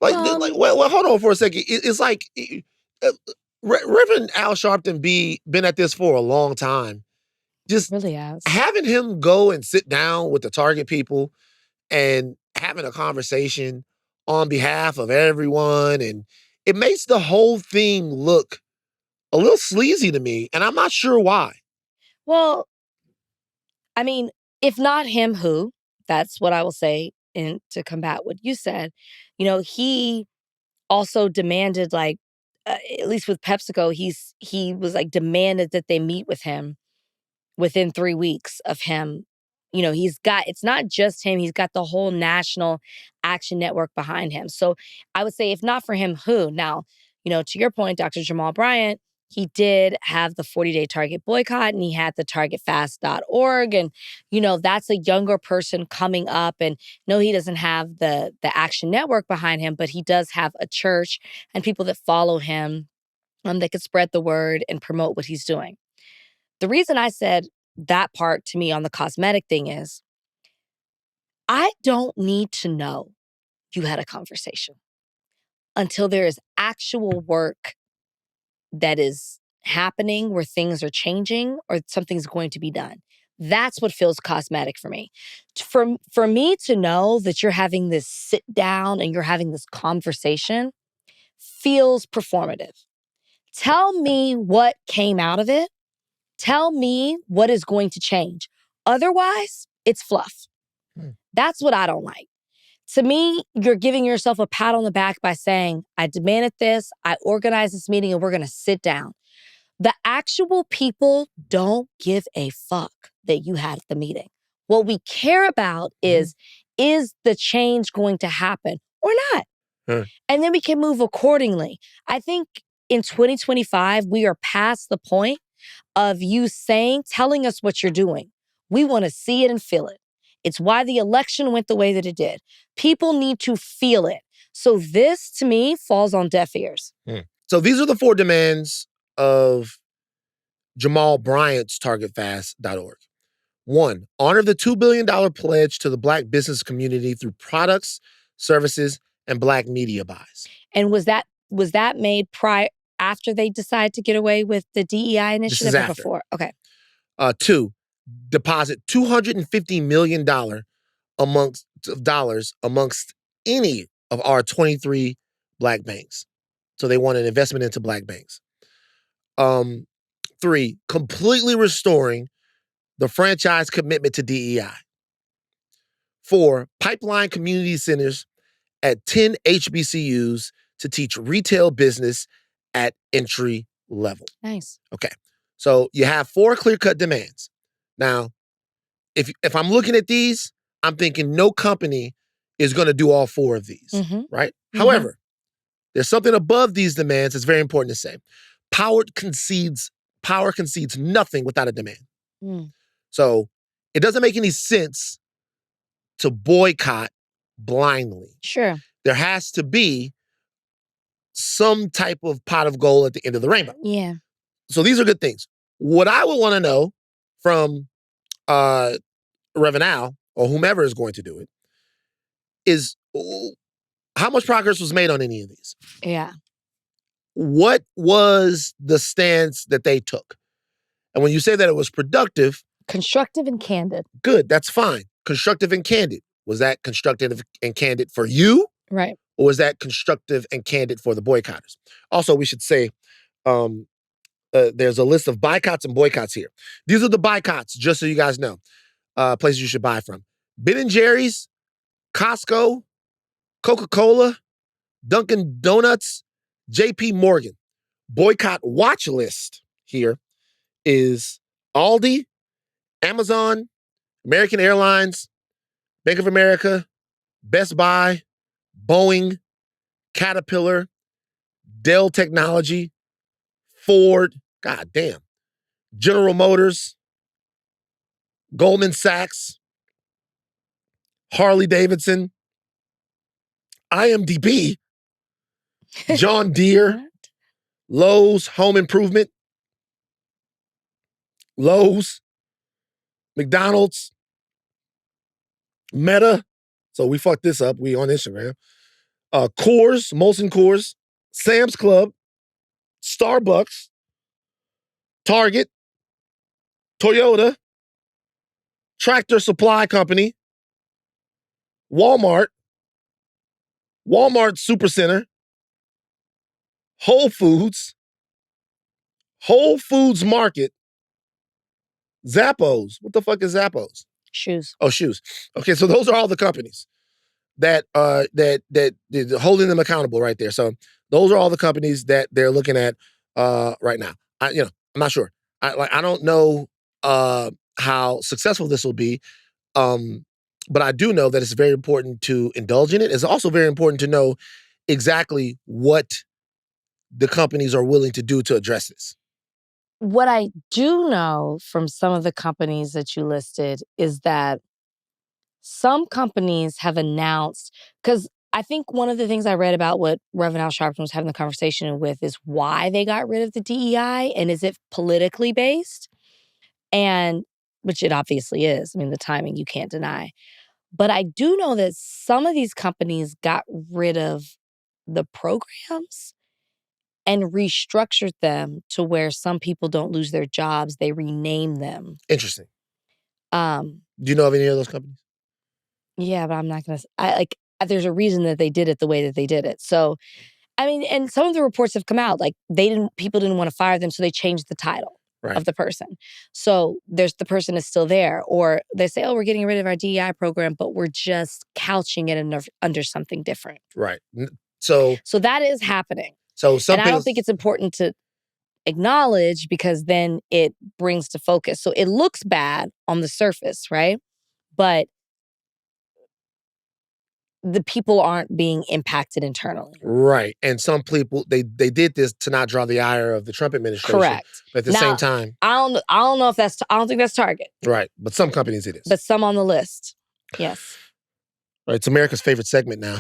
Well, hold on for a second. It's like Reverend Al Sharpton been at this for a long time. Just really has. Having him go and sit down with the Target people and having a conversation on behalf of everyone, and it makes the whole thing look a little sleazy to me, and I'm not sure why. Well, I mean, if not him, who? That's what I will say to combat what you said. He also demanded, at least with PepsiCo, he was demanded that they meet with him within 3 weeks of him. It's not just him, he's got the whole National Action Network behind him. So I would say, if not for him, who? Now, to your point, Dr. Jamal Bryant, he did have the 40-day Target boycott, and he had the targetfast.org. And, that's a younger person coming up. And no, he doesn't have the Action Network behind him, but he does have a church and people that follow him that could spread the word and promote what he's doing. The reason I said that part to me on the cosmetic thing is I don't need to know you had a conversation until there is actual work that is happening where things are changing or something's going to be done. That's what feels cosmetic for me. For me to know that you're having this sit down and you're having this conversation feels performative. Tell me what came out of it. Tell me what is going to change. Otherwise, it's fluff. That's what I don't like. To me, you're giving yourself a pat on the back by saying, I demanded this, I organized this meeting, and we're going to sit down. The actual people don't give a fuck that you had the meeting. What we care about is the change going to happen or not? And then we can move accordingly. I think in 2025, we are past the point of you telling us what you're doing. We want to see it and feel it. It's why the election went the way that it did. People need to feel it. So this, to me, falls on deaf ears. So these are the 4 demands of Jamal Bryant's targetfast.org. 1, honor the $2 billion pledge to the Black business community through products, services, and Black media buys. And was that made after they decided to get away with the DEI initiative or before? Okay. 2, deposit $250 million amongst any of our 23 Black banks. So they want an investment into Black banks. 3, completely restoring the franchise commitment to DEI. 4, pipeline community centers at 10 HBCUs to teach retail business at entry level. Nice. Okay. So you have 4 clear-cut demands. Now, if I'm looking at these, I'm thinking no company is going to do all 4 of these, right? However, there's something above these demands that's very important to say. Power concedes nothing without a demand. So it doesn't make any sense to boycott blindly. Sure. There has to be some type of pot of gold at the end of the rainbow. Yeah. So these are good things. What I would want to know from Reverend Al, or whomever is going to do it, is how much progress was made on any of these? Yeah. What was the stance that they took? And when you say that it was productive... Constructive and candid. Good, that's fine. Constructive and candid. Was that constructive and candid for you? Right. Or was that constructive and candid for the boycotters? Also, we should say there's a list of boycotts and boycotts here. These are the boycotts, just so you guys know. Places you should buy from. Ben & Jerry's, Costco, Coca-Cola, Dunkin' Donuts, JP Morgan. Boycott watch list here is Aldi, Amazon, American Airlines, Bank of America, Best Buy, Boeing, Caterpillar, Dell Technology, Ford, goddamn, General Motors, Goldman Sachs, Harley Davidson, IMDb, John Deere, Lowe's Home Improvement, Lowe's, McDonald's, Meta. So we fucked this up. We on Instagram. Coors, Molson Coors, Sam's Club, Starbucks, Target, Toyota, Tractor Supply Company, Walmart, Walmart Supercenter, Whole Foods Market, Zappos. What the fuck is Zappos? Shoes. Oh, shoes. Okay, so those are all the companies that holding them accountable right there. So those are all the companies that they're looking at right now. I'm not sure. I don't know how successful this will be, but I do know that it's very important to indulge in it. It's also very important to know exactly what the companies are willing to do to address this. What I do know from some of the companies that you listed is that some companies have announced, because I think one of the things I read about what Reverend Al Sharpton was having the conversation with is why they got rid of the DEI, and is it politically based? And which it obviously is. I mean, the timing you can't deny. But I do know that some of these companies got rid of the programs and restructured them to where some people don't lose their jobs. They rename them. Interesting. Do you know of any of those companies? Yeah, but I'm not going to. There's a reason that they did it the way that they did it. So, I mean, and some of the reports have come out like people didn't want to fire them, so they changed the title of the person. So the person is still there, or they say, "Oh, we're getting rid of our DEI program, but we're just couching it under something different." Right. So that is happening. And I don't think it's important to acknowledge because then it brings to focus. So it looks bad on the surface, right? But the people aren't being impacted internally. Right. And some people, they did this to not draw the ire of the Trump administration. Correct. But at the same time. I don't know if that's, I don't think that's Target. Right. But some companies it is. But some on the list. Yes. Right. It's America's favorite segment now.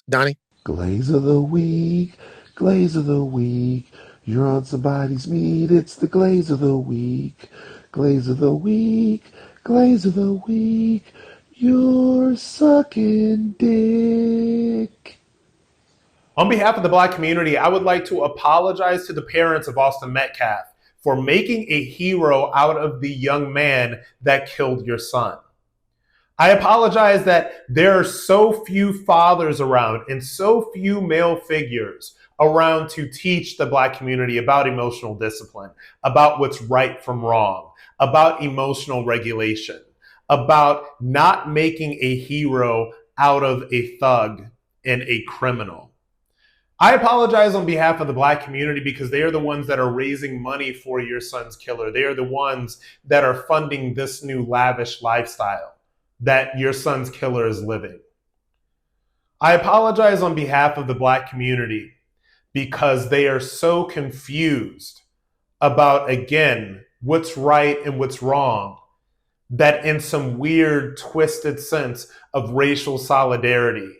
Donnie? Glaze of the week. Glaze of the week. You're on somebody's meat. It's the glaze of the week. Glaze of the week. Glaze of the week. You're sucking dick. On behalf of the Black community, I would like to apologize to the parents of Austin Metcalf for making a hero out of the young man that killed your son. I apologize that there are so few fathers around and so few male figures around to teach the Black community about emotional discipline, about what's right from wrong, about emotional regulation, about not making a hero out of a thug and a criminal. I apologize on behalf of the Black community because they are the ones that are raising money for your son's killer. They are the ones that are funding this new lavish lifestyle that your son's killer is living. I apologize on behalf of the Black community because they are so confused about, again, what's right and what's wrong, that in some weird, twisted sense of racial solidarity,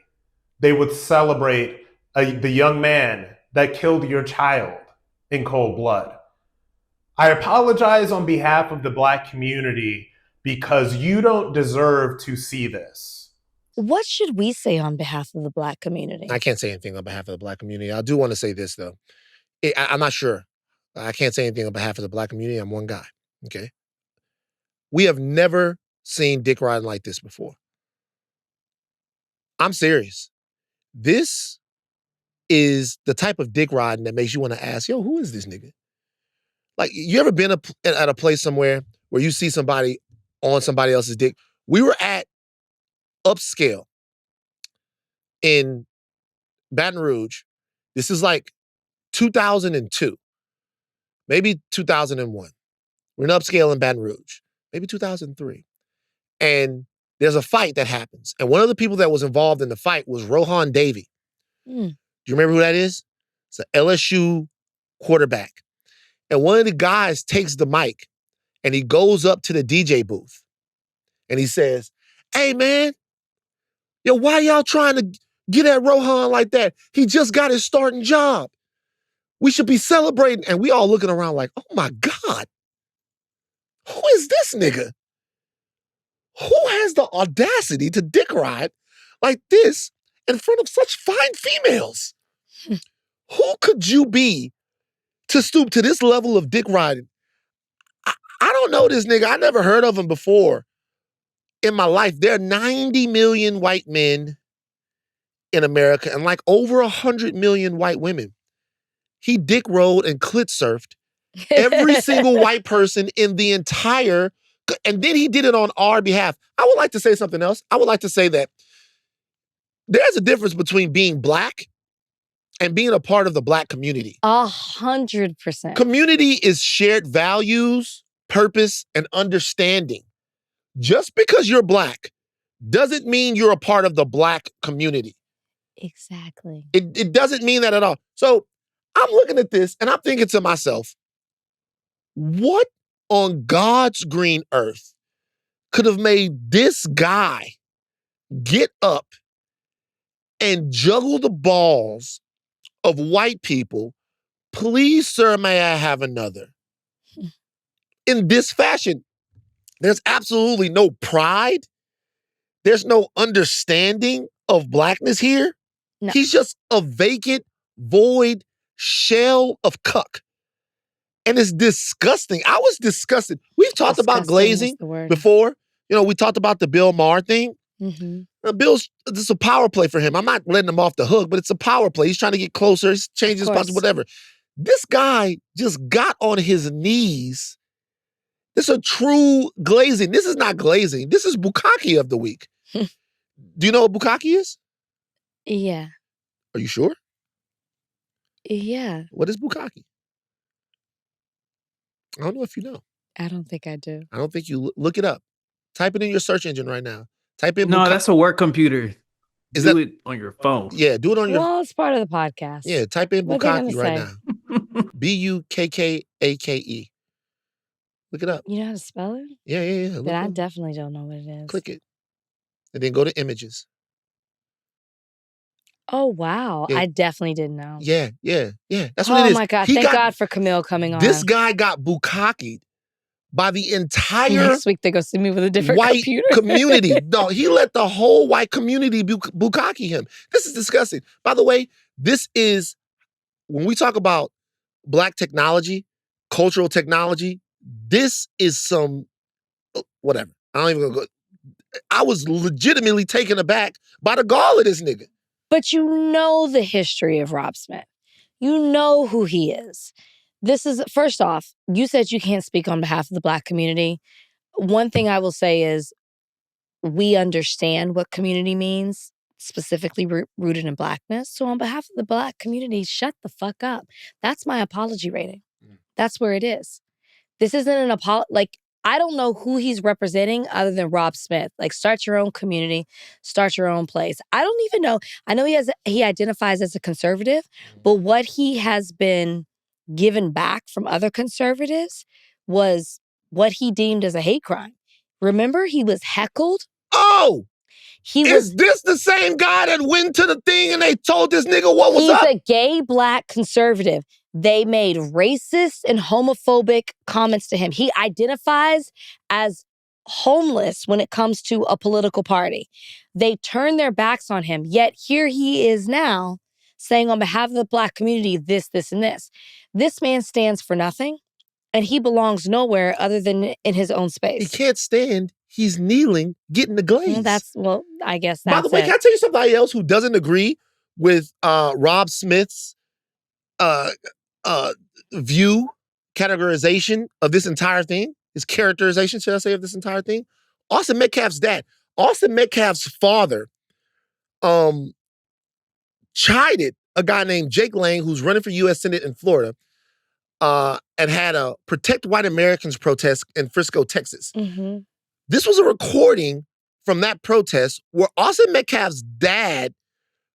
they would celebrate the young man that killed your child in cold blood. I apologize on behalf of the Black community because you don't deserve to see this. What should we say on behalf of the Black community? I can't say anything on behalf of the Black community. I do want to say this, though. I'm not sure. I can't say anything on behalf of the Black community. I'm one guy, okay? We have never seen dick riding like this before. I'm serious. This is the type of dick riding that makes you want to ask, yo, who is this nigga? Like, you ever been at a place somewhere where you see somebody on somebody else's dick? We were at Upscale in Baton Rouge. This is like 2002, maybe 2001. We're in Upscale in Baton Rouge, maybe 2003. And there's a fight that happens. And one of the people that was involved in the fight was Rohan Davey. Do you remember who that is? It's an LSU quarterback. And one of the guys takes the mic and he goes up to the DJ booth and he says, hey, man, yo, why y'all trying to get at Rohan like that? He just got his starting job. We should be celebrating. And we all looking around like, oh my God, who is this nigga? Who has the audacity to dick ride like this in front of such fine females? Who could you be to stoop to this level of dick riding? I don't know this nigga. I never heard of him before in my life. There are 90 million white men in America and like over 100 million white women. He dick rolled and clit surfed every single white person in the entire, and then he did it on our behalf. I would like to say something else. I would like to say that there's a difference between being Black and being a part of the Black community. 100%. Community is shared values, purpose, and understanding. Just because you're Black doesn't mean you're a part of the Black community. Exactly. It doesn't mean that at all. So I'm looking at this and I'm thinking to myself, What on God's green earth could have made this guy get up and juggle the balls of white people? Please, sir, may I have another? In this fashion, there's absolutely no pride. There's no understanding of blackness here. No. He's just a vacant, void shell of cuck. And it's disgusting. I was disgusted. We've talked about glazing before. You know, we talked about the Bill Maher thing. Bill's, this is a power play for him. I'm not letting him off the hook, but it's a power play. He's trying to get closer. He's changing his spots, whatever. This guy just got on his knees. This is a true glazing. This is not glazing. This is bukkake of the week. Do you know what bukkake is? Yeah. Are you sure? Yeah. What is bukkake? I don't know if you know. I don't think I do. I don't think you look it up. Type it in your search engine right now. Type in No, that's a work computer. Do it on your phone. Yeah, do it on your Well, it's part of the podcast. Yeah, type in bukkake right now. Bukkake. Look it up. You know how to spell it? Yeah. Then I definitely don't know what it is. Click it. And then go to images. Oh, wow. Yeah. I definitely didn't know. Yeah. That's what it is. Oh, my God. Thank God for Kamil coming on. This guy got bukkake'd by the entire next week they go see me with a different white computer. community. No, he let the whole white community bukkake him. This is disgusting. By the way, this is, when we talk about black technology, cultural technology, this is some, whatever. I don't even go. I was legitimately taken aback by the gall of this nigga. But you know the history of Rob Smith. You know who he is. This is, first off, you said you can't speak on behalf of the black community. One thing I will say is we understand what community means, specifically rooted in blackness. So on behalf of the black community, shut the fuck up. That's my apology rating. That's where it is. This isn't an apology. Like, I don't know who he's representing other than Rob Smith. Like, start your own community, start your own place. I don't even know. I know he identifies as a conservative, but what he has been given back from other conservatives was what he deemed as a hate crime. Remember, he was heckled. Oh! Is this the same guy that went to the thing and they told this nigga what was up? He's a gay black conservative. They made racist and homophobic comments to him. He identifies as homeless when it comes to a political party. They turned their backs on him, yet here he is now saying on behalf of the black community, this, and this. This man stands for nothing, and he belongs nowhere other than in his own space. He can't stand. He's kneeling, getting the glaze. I guess that's By the way, can I tell you somebody else who doesn't agree with Rob Smith's view, categorization of this entire thing? His characterization, should I say, of this entire thing? Austin Metcalf's dad. Austin Metcalf's father chided a guy named Jake Lang, who's running for U.S. Senate in Florida, and had a Protect White Americans protest in Frisco, Texas. Mm-hmm. This was a recording from that protest where Austin Metcalf's dad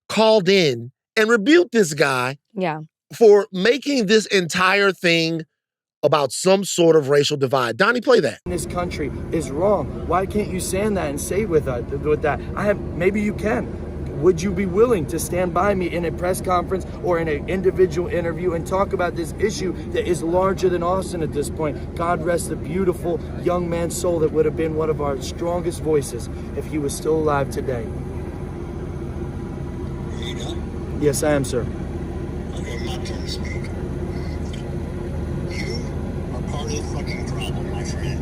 called in and rebuked this guy for making this entire thing about some sort of racial divide. Donnie, play that. This country is wrong. Why can't you stand that and say with that? Maybe you can. Would you be willing to stand by me in a press conference or in an individual interview and talk about this issue that is larger than Austin at this point? God rest the beautiful young man's soul that would have been one of our strongest voices if he was still alive today. Are you done? Yes, I am, sir. Okay, my turn to speak. You are part of the fucking problem, my friend.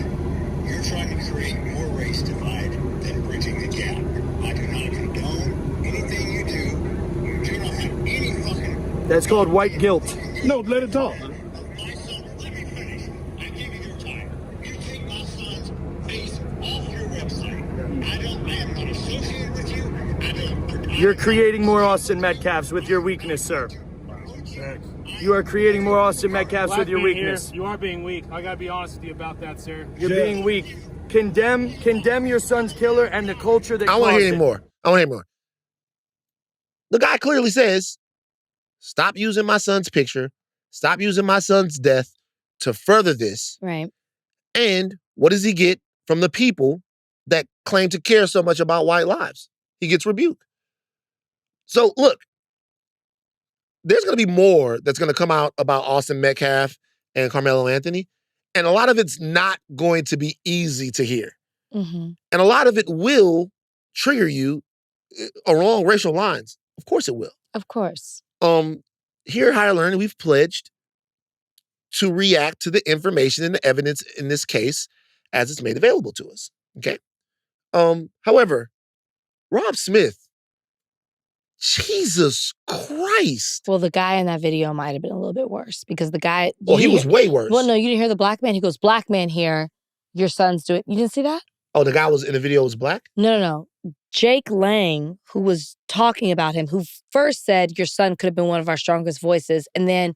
You're trying to create more race divide than bridging the gap. I do not condone anything you do. You do not have any fucking... That's called white guilt. No, let it talk. My son, let me finish. I give you your time. You take my son's face off your website. I am not associated with you. You're creating more Austin Metcalfs with your weakness, sir. You are creating more Austin Metcalfs with your weakness. You are being weak. I gotta be honest with you about that, sir. You're being weak. Condemn your son's killer and the culture that I want to hear any more. The guy clearly says, stop using my son's picture. Stop using my son's death to further this? Right. And what does he get from the people that claim to care so much about white lives? He gets rebuke. So look, there's going to be more that's going to come out about Austin Metcalf and Carmelo Anthony. And a lot of it's not going to be easy to hear. Mm-hmm. And a lot of it will trigger you along racial lines. Of course it will. Of course. Here at Higher Learning, we've pledged to react to the information and the evidence in this case as it's made available to us. Okay? However, Rob Smith, Jesus Christ. Well, the guy in that video might have been a little bit worse because the guy... Oh, he was way worse. Well, no, you didn't hear the black man. He goes, black man here, your son's doing... You didn't see that? Oh, the guy was in the video was black? No. Jake Lang, who was talking about him, who first said your son could have been one of our strongest voices, and then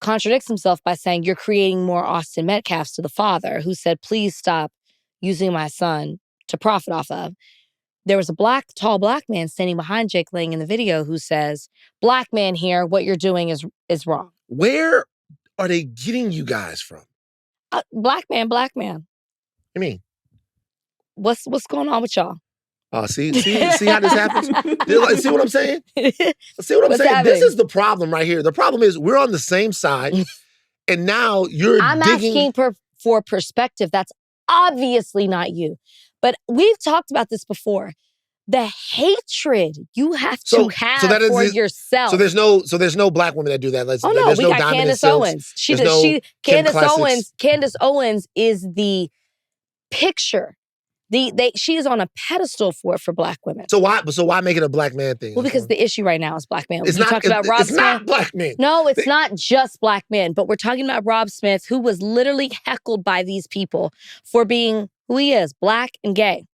contradicts himself by saying you're creating more Austin Metcalfs to the father, who said, please stop using my son to profit off of. There was a tall black man standing behind Jake Lang in the video who says, black man here, what you're doing is wrong. Where are they getting you guys from? Black man. What do you mean? What's going on with y'all? See how this happens? See what I'm saying? See what I'm saying? Happening? This is the problem right here. The problem is we're on the same side, and now I'm asking for perspective. That's obviously not you. But we've talked about this before. The hatred you have to have for yourself. So there's no black women that do that. We got Candace Owens. Candace Owens is the picture. She is on a pedestal for black women. So why make it a black man thing? Well, because the issue right now is black men. It's not black men. No, it's not just black men. But we're talking about Rob Smith, who was literally heckled by these people for being who he is, black and gay,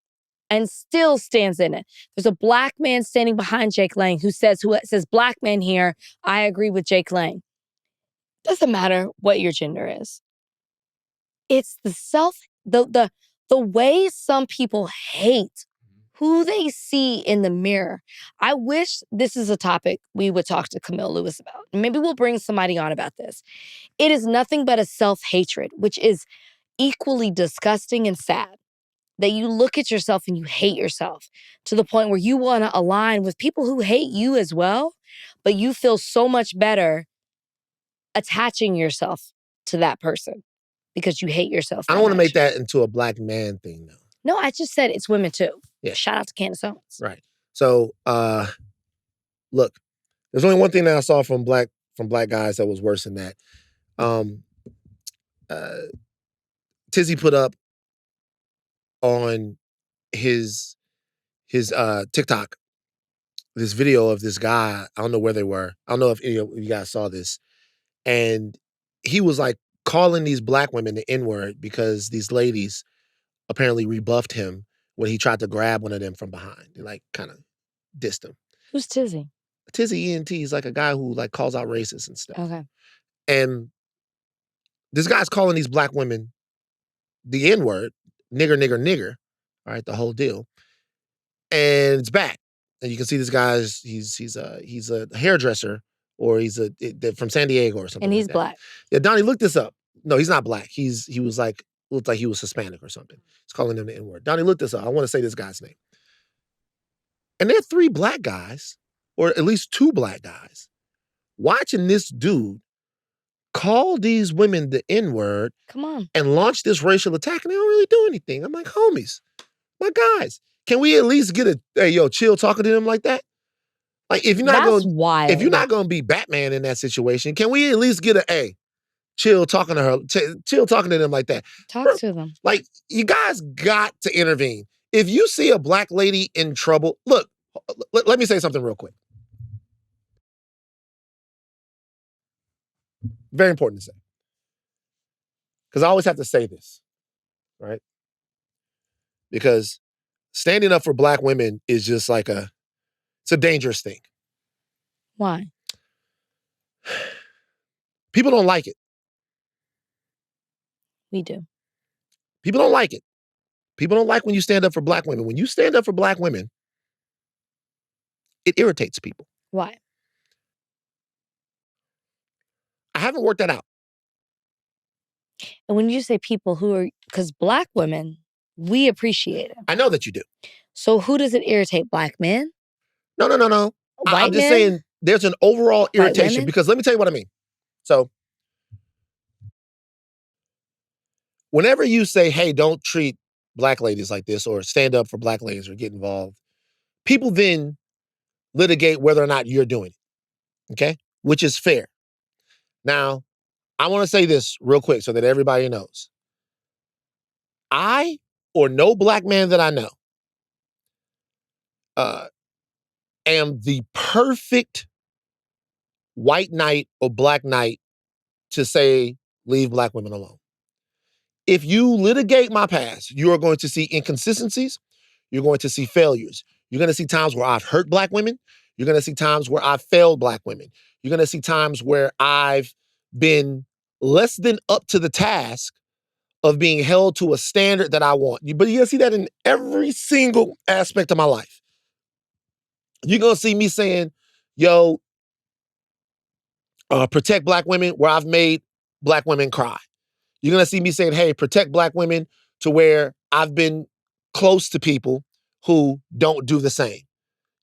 and still stands in it. There's a black man standing behind Jake Lang who says black men here. I agree with Jake Lang. Doesn't matter what your gender is. It's the way some people hate who they see in the mirror. I wish this is a topic we would talk to Kamil Lewis about. Maybe we'll bring somebody on about this. It is nothing but a self-hatred, which is equally disgusting and sad. That you look at yourself and you hate yourself to the point where you want to align with people who hate you as well, but you feel so much better attaching yourself to that person because you hate yourself. I don't want to make that into a black man thing, though. No, I just said it's women too. Yeah. Shout out to Candace Owens. Right. So, look, there's only one thing that I saw from black guys that was worse than that. Tizzy put up on his TikTok this video of this guy. I don't know where they were. I don't know if any of you guys saw this. And he was like calling these black women the N-word because these ladies apparently rebuffed him when he tried to grab one of them from behind. They like kind of dissed him. Who's Tizzy? Tizzy ENT is like a guy who like calls out racists and stuff. Okay. And this guy's calling these black women the N-word, nigger, all right, the whole deal. And it's back. And you can see this guy's, he's a hairdresser or he's from San Diego or something. And he's like black. Yeah, Donnie, look this up. No, he's not black. He was like, looked like he was Hispanic or something. He's calling him the N-word. Donnie, look this up. I want to say this guy's name. And there are 3 black guys, or at least 2 black guys, watching this dude call these women the N-word. Come on. And launch this racial attack, and they don't really do anything. I'm like, homies, my guys, can we at least get hey, yo, chill talking to them like that? Like, if you're not going to be Batman in that situation, can we at least get hey, chill talking to her, chill talking to them like that? Talk to them. Like, you guys got to intervene. If you see a black lady in trouble, look, let me say something real quick. Very important to say. Because I always have to say this, right? Because standing up for black women is just like it's a dangerous thing. Why? People don't like it. We do. People don't like it. People don't like when you stand up for black women. When you stand up for black women, it irritates people. Why? I haven't worked that out. And when you say people who are, because Black women, we appreciate it. I know that you do. So who does it irritate? Black men? No. White I'm just men? saying there's an overall irritation women? because let me tell you what I mean. So whenever you say, hey, don't treat Black ladies like this or stand up for Black ladies or get involved, people then litigate whether or not you're doing it, okay? Which is fair. Now, I want to say this real quick so that everybody knows. I, or no Black man that I know, am the perfect white knight or Black knight to say, leave Black women alone. If you litigate my past, you are going to see inconsistencies. You're going to see failures. You're going to see times where I've hurt Black women. You're going to see times where I've failed Black women. You're going to see times where I've been less than up to the task of being held to a standard that I want. But you're going to see that in every single aspect of my life. You're going to see me saying, yo, protect Black women where I've made Black women cry. You're going to see me saying, hey, protect Black women to where I've been close to people who don't do the same.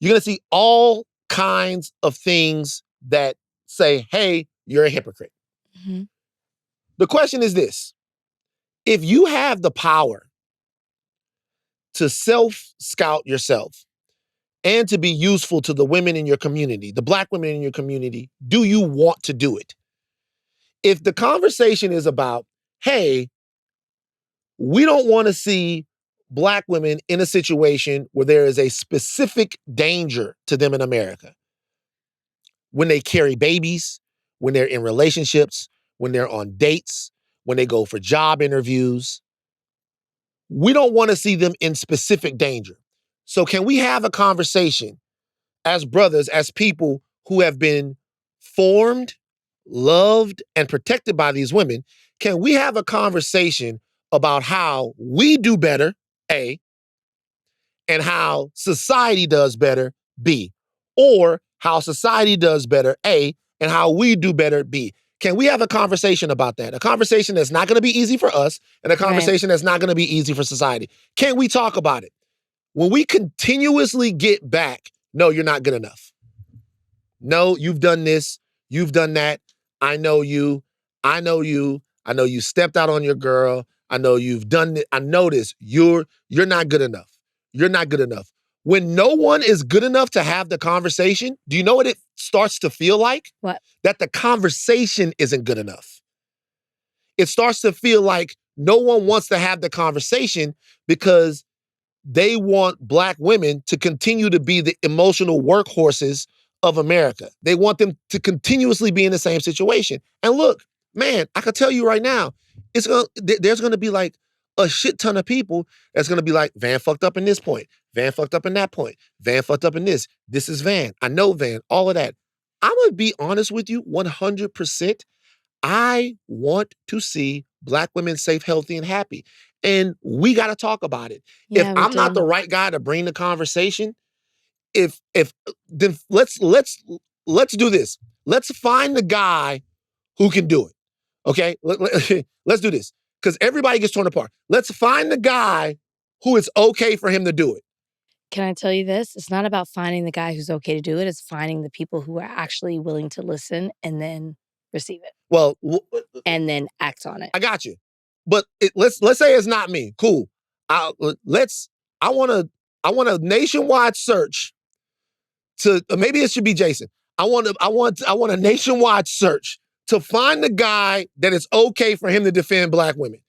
You're going to see all kinds of things that say, hey, you're a hypocrite. Mm-hmm. The question is this. If you have the power to self-scout yourself and to be useful to the women in your community, the Black women in your community, do you want to do it? If the conversation is about, hey, we don't want to see Black women in a situation where there is a specific danger to them in America. When they carry babies, when they're in relationships, when they're on dates, when they go for job interviews. We don't want to see them in specific danger. So can we have a conversation as brothers, as people who have been formed, loved, and protected by these women? Can we have a conversation about how we do better, A, and how society does better, B, or how society does better, A, and how we do better, B? Can we have a conversation about that? A conversation that's not going to be easy for us and a conversation that's not going to be easy for society. Can we talk about it? When we continuously get back, no, you're not good enough. No, you've done this. You've done that. I know you. I know you. I know you stepped out on your girl. I know you've done it. I know this. You're not good enough. You're not good enough. When no one is good enough to have the conversation, do you know what it starts to feel like? What? That the conversation isn't good enough. It starts to feel like no one wants to have the conversation because they want Black women to continue to be the emotional workhorses of America. They want them to continuously be in the same situation. And look, man, I can tell you right now, there's gonna be like a shit ton of people that's gonna be like, Van fucked up in this point, Van fucked up in that point, Van fucked up in this. This is Van. I know Van, all of that. I'm gonna be honest with you 100%. I want to see Black women safe, healthy, and happy. And we got to talk about it. Yeah, if I'm not the right guy to bring the conversation, then let's do this. Let's find the guy who can do it. Okay? Let's do this. Because everybody gets torn apart. Let's find the guy who it's okay for him to do it. Can I tell you this? It's not about finding the guy who's okay to do it. It's finding the people who are actually willing to listen and then receive it. Well, and then act on it. I got you. But let's say it's not me. Cool. I want a nationwide search to maybe it should be Jason. I want a nationwide search to find the guy that it's okay for him to defend Black women.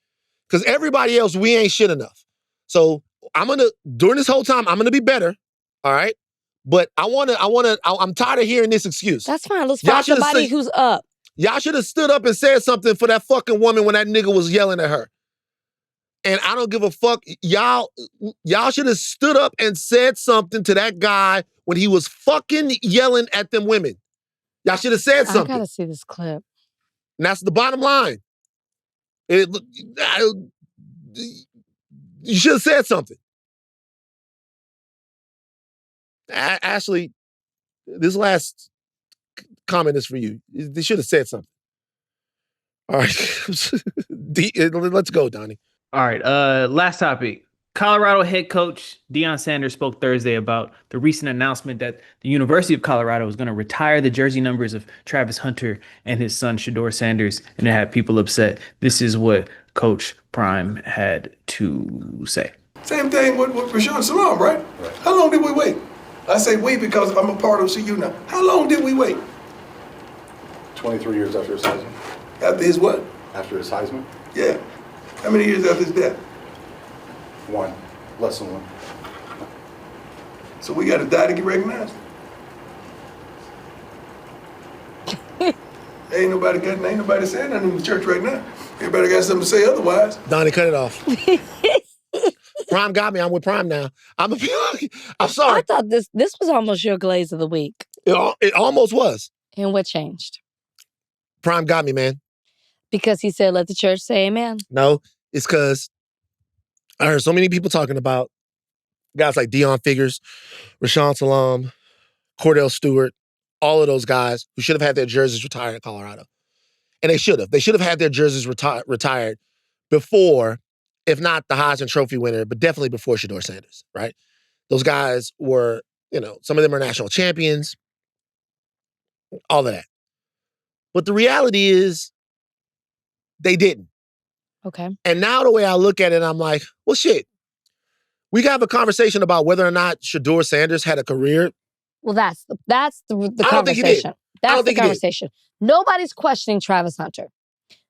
Because everybody else, we ain't shit enough. So during this whole time, I'm gonna be better. All right. But I'm tired of hearing this excuse. That's fine. Let's find somebody who's up. Y'all should have stood up and said something for that fucking woman when that nigga was yelling at her. And I don't give a fuck. Y'all should have stood up and said something to that guy when he was fucking yelling at them women. Y'all should have said something. I gotta see this clip. And that's the bottom line. You should have said something. Ashleigh, this last comment is for you. They should have said something. All right. Let's go, Donnie. All right. Last topic. Colorado head coach Deion Sanders spoke Thursday about the recent announcement that the University of Colorado is going to retire the jersey numbers of Travis Hunter and his son Shedeur Sanders, and it had people upset. This is what Coach Prime had to say. Same thing with Rashawn Salam, right? How long did we wait? I say we because I'm a part of CU now. How long did we wait? 23 years after his Heisman. After his what? After his Heisman? Yeah. How many years after his death? 1. Less than 1. So we got to die to get recognized. Ain't nobody saying nothing in the church right now. Everybody got something to say otherwise. Donnie, cut it off. Prime got me. I'm with Prime now. I'm sorry. I thought this was almost your glaze of the week. It almost was. And what changed? Prime got me, man. Because he said, let the church say amen. No, it's because I heard so many people talking about guys like Deion Figures, Rashawn Salam, Cordell Stewart, all of those guys who should have had their jerseys retired in Colorado. And they should have. They should have had their jerseys retired before, if not the Heisman Trophy winner, but definitely before Shedeur Sanders, right? Those guys were, some of them are national champions, all of that. But the reality is they didn't. Okay. And now the way I look at it, I'm like, well, shit. We can have a conversation about whether or not Shedeur Sanders had a career. Well, that's the I don't think he did. conversation. I don't That's the think he did. conversation. Nobody's questioning Travis Hunter.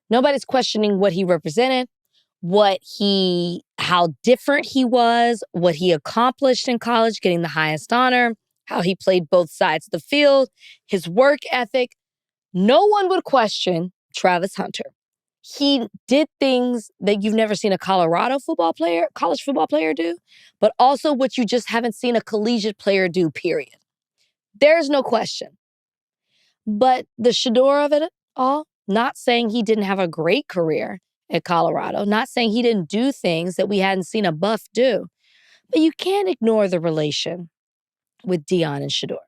Nobody's questioning what he represented, how different he was, what he accomplished in college, getting the highest honor, how he played both sides of the field, his work ethic. No one would question Travis Hunter. He did things that you've never seen a college football player do, but also what you just haven't seen a collegiate player do, period. There's no question. But the Shedeur of it all, not saying he didn't have a great career at Colorado, not saying he didn't do things that we hadn't seen a buff do, but you can't ignore the relation with Deion and Shedeur.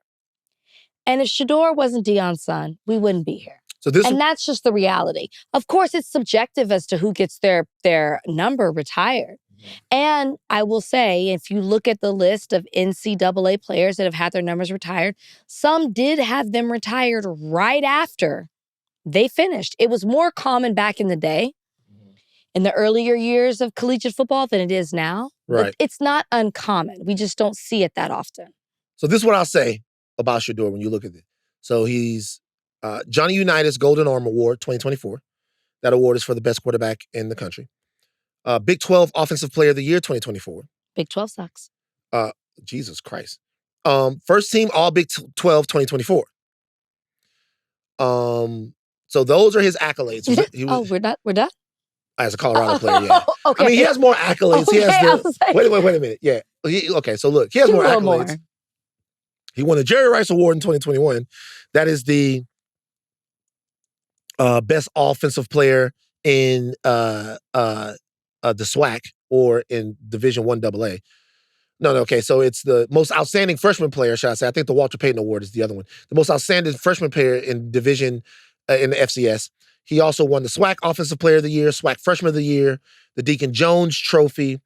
And if Shedeur wasn't Deion's son, we wouldn't be here. And that's just the reality. Of course, it's subjective as to who gets their number retired. And I will say, if you look at the list of NCAA players that have had their numbers retired, some did have them retired right after they finished. It was more common back in the day, in the earlier years of collegiate football than it is now. Right. It's not uncommon. We just don't see it that often. So this is what I'll say about Shedeur when you look at it. So he's Johnny Unitas Golden Arm Award 2024. That award is for the best quarterback in the country. Big 12 Offensive Player of the Year 2024. Big 12 sucks. Jesus Christ. First team All Big 12 2024. So those are his accolades. We're done? As a Colorado player, yeah. Okay. I mean, he has more accolades. Okay, He has I was like- wait a minute. Yeah. Okay, so look, he has more little accolades. more. He won the Jerry Rice Award in 2021. That is the best offensive player in the SWAC or in Division I AA. No, okay. So it's the most outstanding freshman player, should I say. I think the Walter Payton Award is the other one. The most outstanding freshman player in division in the FCS. He also won the SWAC Offensive Player of the Year, SWAC Freshman of the Year, the Deacon Jones Trophy,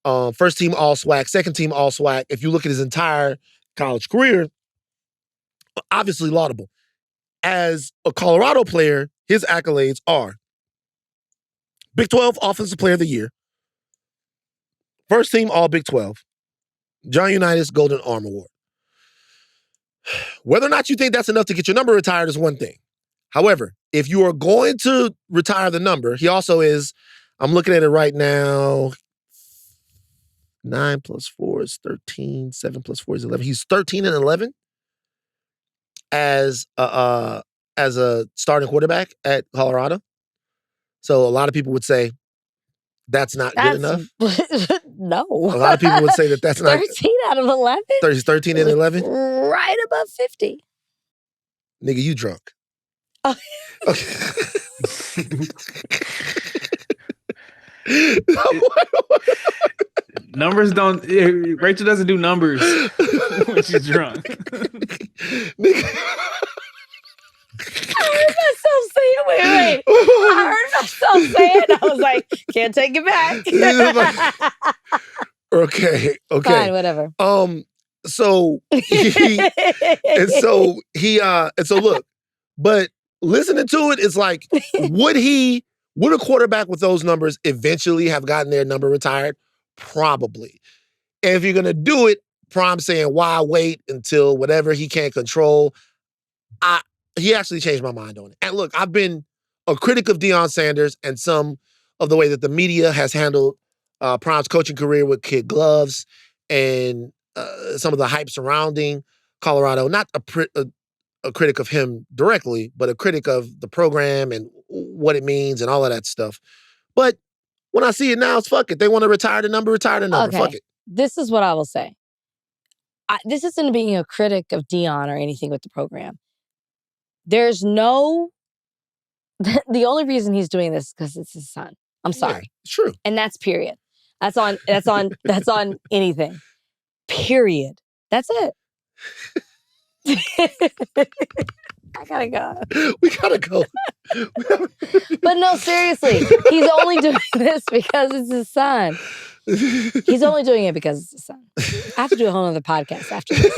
first team All SWAC, second team All SWAC. If you look at his entire college career, obviously laudable. As a Colorado player, his accolades are Big 12 Offensive Player of the Year, first team All Big 12, John Unitas Golden Arm Award. Whether or not you think that's enough to get your number retired is one thing. However, if you are going to retire the number, he also is, I'm looking at it right now, 9 plus 4 is 13, 7 plus 4 is 11. He's 13 and 11 as a starting quarterback at Colorado. So a lot of people would say that's not good enough. No. A lot of people would say that's not 13 out of 11? He's 13 and 11? Right above 50. Nigga, you drunk. Oh. Okay. Numbers don't. Rachel doesn't do numbers when she's drunk. How is that so myself saying, wait. I heard myself saying, I was like, can't take it back. Okay. Fine, whatever. So look, but listening to it, it's like, would a quarterback with those numbers eventually have gotten their number retired? Probably. And if you're gonna do it, Prime saying, why wait until whatever he can't control? He actually changed my mind on it. And look, I've been a critic of Deion Sanders and some of the way that the media has handled Prime's coaching career with kid gloves and some of the hype surrounding Colorado. Not a critic of him directly, but a critic of the program and what it means and all of that stuff. But when I see it now, it's fuck it. They want to retire the number. Okay. Fuck it. This is what I will say. This isn't being a critic of Deion or anything with the program. There's no... The only reason he's doing this is because it's his son. I'm sorry. Yeah, it's true. And that's period. That's on anything. Period. That's it. I gotta go. We gotta go. But no, seriously, he's only doing this because it's his son. He's only doing it because it's his son. I have to do a whole other podcast after this.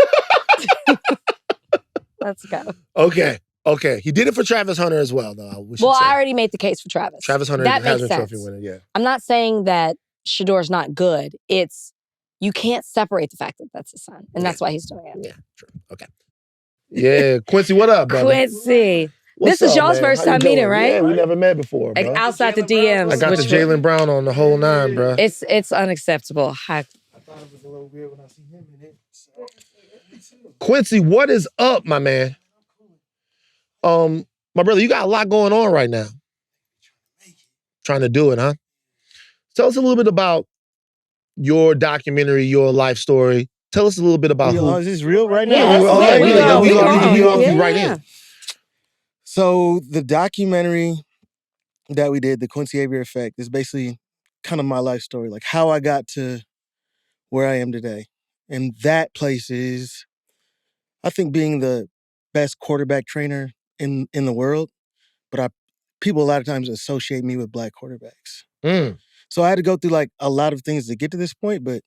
Let's go. Okay. He did it for Travis Hunter as well, though. I already made the case for Travis. Travis Hunter that has makes a sense. trophy winner, yeah. I'm not saying that Shador's not good. It's, you can't separate the fact that that's his son. And that's why he's doing it. Yeah, true. Okay. Yeah, Quincy, what up, brother? Quincy. What's this is up, y'all's man? first How you time meeting, doing? right? Yeah, we never met before, bro. Like outside the DMs. I got the Jalen Brown on the whole 9, bro. It's unacceptable. I thought it was a little weird when I seen him in it. So. Quincy, what is up, my man? My brother, you got a lot going on right now. Trying to do it, huh? Tell us a little bit about your documentary, your life story. Tell us a little bit about who. Is this real right now? Yeah, we right in. So the documentary that we did, the Quincy Avery Effect, is basically kind of my life story, like how I got to where I am today. And that place is, I think, being the best quarterback trainer in the world. But people a lot of times associate me with black quarterbacks. So I had to go through like a lot of things to get to this point, but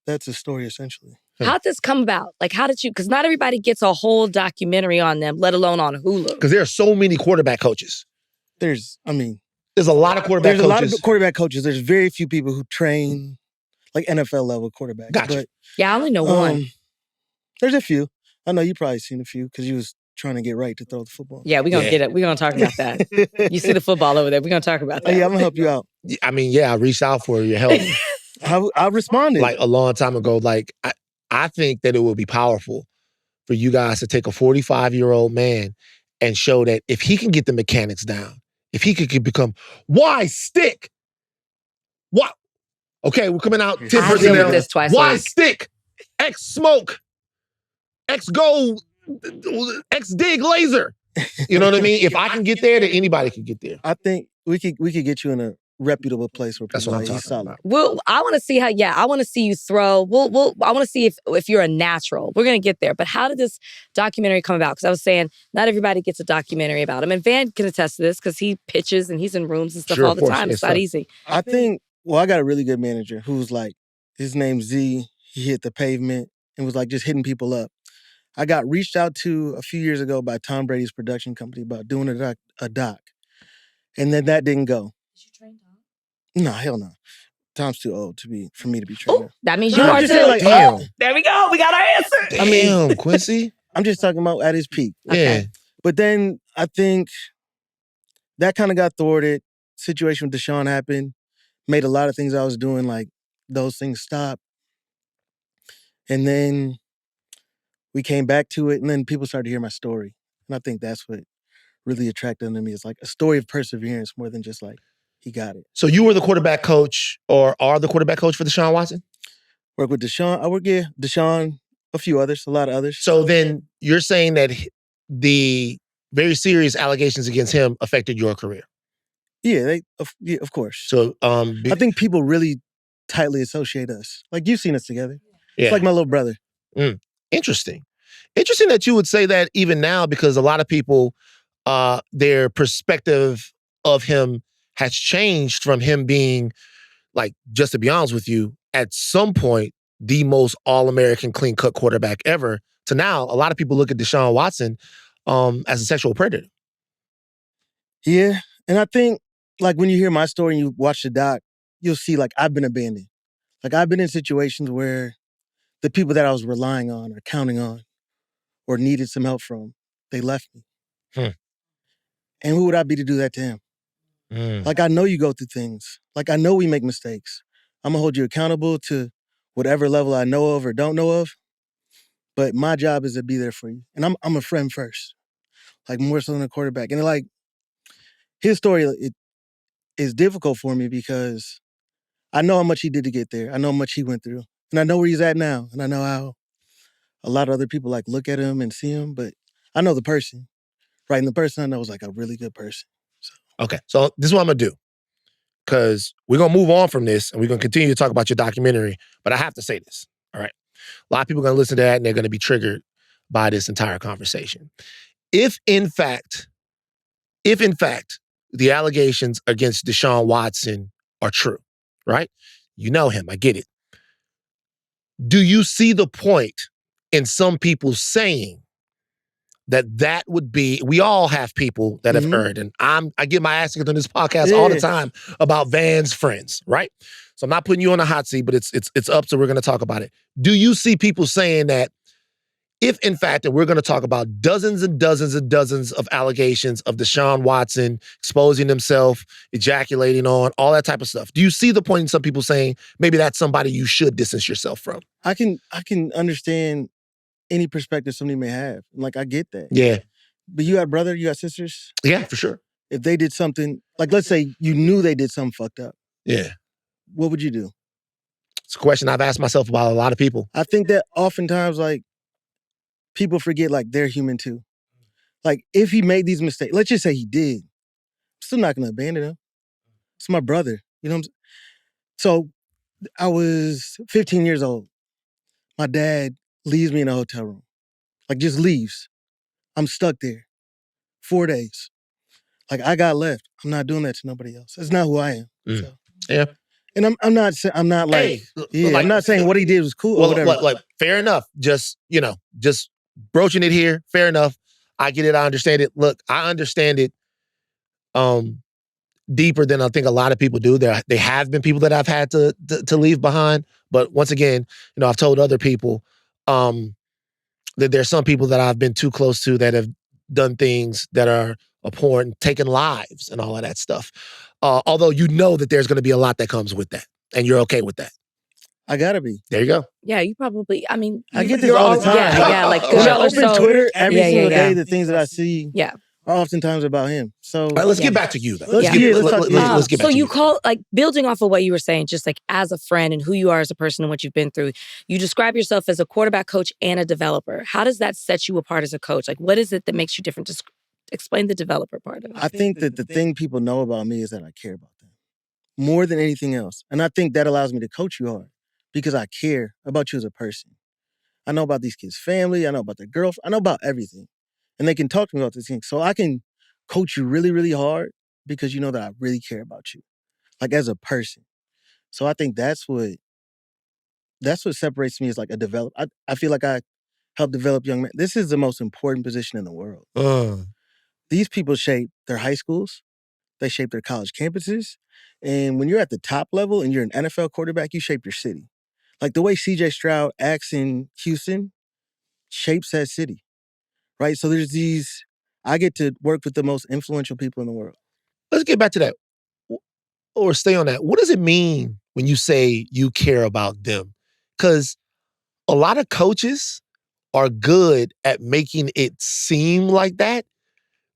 that's a story essentially. How'd this come about? Like, how did you, because not everybody gets a whole documentary on them, let alone on Hulu. Because there are so many quarterback coaches. There's a lot of quarterback coaches. There's a lot of quarterback coaches. There's very few people who train like NFL level quarterbacks. Gotcha. But, yeah, I only know one. There's a few. I know you probably seen a few because you was trying to get right to throw the football. Yeah, we're going to get it. We're going to talk about that. You see the football over there. We're going to talk about that. Oh, yeah, I'm going to help you out. I mean, yeah, I reached out for your help. I responded. Like a long time ago. Like, I think that it would be powerful for you guys to take a 45-year-old man and show that if he can get the mechanics down, if he could become, why stick? What? Okay, we're coming out 10 personnel. This twice why a week. stick? X smoke. X go. X dig laser. You know what I mean? If I can get there, then anybody can get there. I think we could get you in a reputable place where people That's what I'm talking about. Well, I want to see how. Yeah, I want to see you throw. I want to see if you're a natural. We're gonna get there. But how did this documentary come about? Because I was saying not everybody gets a documentary about him, and Van can attest to this because he pitches and he's in rooms and stuff all the time. It's not easy. I think. Well, I got a really good manager who's like, his name's Z. He hit the pavement and was like just hitting people up. I got reached out to a few years ago by Tom Brady's production company about doing a doc. And then that didn't go. Did you train Tom? No, hell no. Tom's too old for me to be trained. That means you are too. Like, damn. There we go. We got our answer. Damn, Quincy. I'm just talking about at his peak. Okay. Yeah. But then I think that kind of got thwarted. Situation with Deshaun happened. Made a lot of things I was doing, like, those things stop. And then we came back to it, and then people started to hear my story. And I think that's what really attracted them to me. It's like a story of perseverance more than just like, he got it. So you were the quarterback coach or are the quarterback coach for Deshaun Watson? Work with Deshaun. I work, yeah, Deshaun, a few others, a lot of others. So then you're saying that the very serious allegations against him affected your career? Yeah, of course. So I think people really tightly associate us. Like, you've seen us together. Yeah. It's like my little brother. Interesting. Interesting that you would say that even now, because a lot of people their perspective of him has changed from him being, like, just to be honest with you, at some point, the most all-American clean-cut quarterback ever, to now, a lot of people look at Deshaun Watson as a sexual predator. Yeah, and I think, like, when you hear my story and you watch the doc, you'll see, like, I've been abandoned. Like, I've been in situations where the people that I was relying on or counting on or needed some help from, they left me. And who would I be to do that to him? Like, I know you go through things. Like, I know we make mistakes. I'm gonna hold you accountable to whatever level I know of or don't know of. But my job is to be there for you. And I'm a friend first. Like, more so than a quarterback. And, like, his story, it is difficult for me because I know how much he did to get there. I know how much he went through. And I know where he's at now. And I know how a lot of other people, like, look at him and see him. But I know the person. Right? And the person I know is, like, a really good person. Okay, so this is what I'm going to do. Because we're going to move on from this and we're going to continue to talk about your documentary. But I have to say this, all right? A lot of people are going to listen to that and they're going to be triggered by this entire conversation. If in fact, the allegations against Deshaun Watson are true, right? You know him, I get it. Do you see the point in some people saying that would be, we all have people that have earned, and I get my ass kicked on this podcast all the time about Van's friends, right? So I'm not putting you on the hot seat, but it's up, so we're going to talk about it. Do you see people saying that if, in fact, and we're going to talk about dozens and dozens and dozens of allegations of Deshaun Watson exposing himself, ejaculating on, all that type of stuff, do you see the point in some people saying maybe that's somebody you should distance yourself from? I can understand any perspective somebody may have. Like, I get that. Yeah. But you got brother, you got sisters? Yeah, for sure. If they did something, like, let's say you knew they did something fucked up. Yeah. What would you do? It's a question I've asked myself about a lot of people. I think that oftentimes, like, people forget, like, they're human too. Like, if he made these mistakes, let's just say he did, I'm still not going to abandon him. It's my brother. You know what I'm saying? So I was 15 years old. My dad leaves me in a hotel room. Like, just leaves. I'm stuck there. 4 days. Like, I got left. I'm not doing that to nobody else. That's not who I am. So. Yeah. And I'm not like, I'm not saying what he did was cool or whatever. Like, fair enough. Just broaching it here. Fair enough. I get it. I understand it. Look, I understand it deeper than I think a lot of people do. There have been people that I've had to leave behind. But once again, I've told other people that there's some people that I've been too close to that have done things that are abhorrent, taken lives and all of that stuff. Although that there's going to be a lot that comes with that. And you're okay with that. I gotta be. There you go. Yeah, you probably, I get this all the time. Yeah, like, when I open Twitter every single day, the things that I see are oftentimes about him. So all right, let's get back to you, though. Let's get back so you call, like, building off of what you were saying, just like as a friend and who you are as a person and what you've been through, you describe yourself as a quarterback coach and a developer. How does that set you apart as a coach? Like, what is it that makes you different? Just explain the developer part of it. I think that the thing people know about me is that I care about them more than anything else. And I think that allows me to coach you hard because I care about you as a person. I know about these kids' family. I know about their girlfriend. I know about everything. And they can talk to me about these things. So I can coach you really, really hard because you know that I really care about you, like, as a person. So I think that's what separates me as, like, a developer. I feel like I help develop young men. This is the most important position in the world. These people shape their high schools. They shape their college campuses. And when you're at the top level and you're an NFL quarterback, you shape your city. Like, the way C.J. Stroud acts in Houston shapes that city, right? So I get to work with the most influential people in the world. Let's get back to that, or stay on that. What does it mean when you say you care about them? Because a lot of coaches are good at making it seem like that.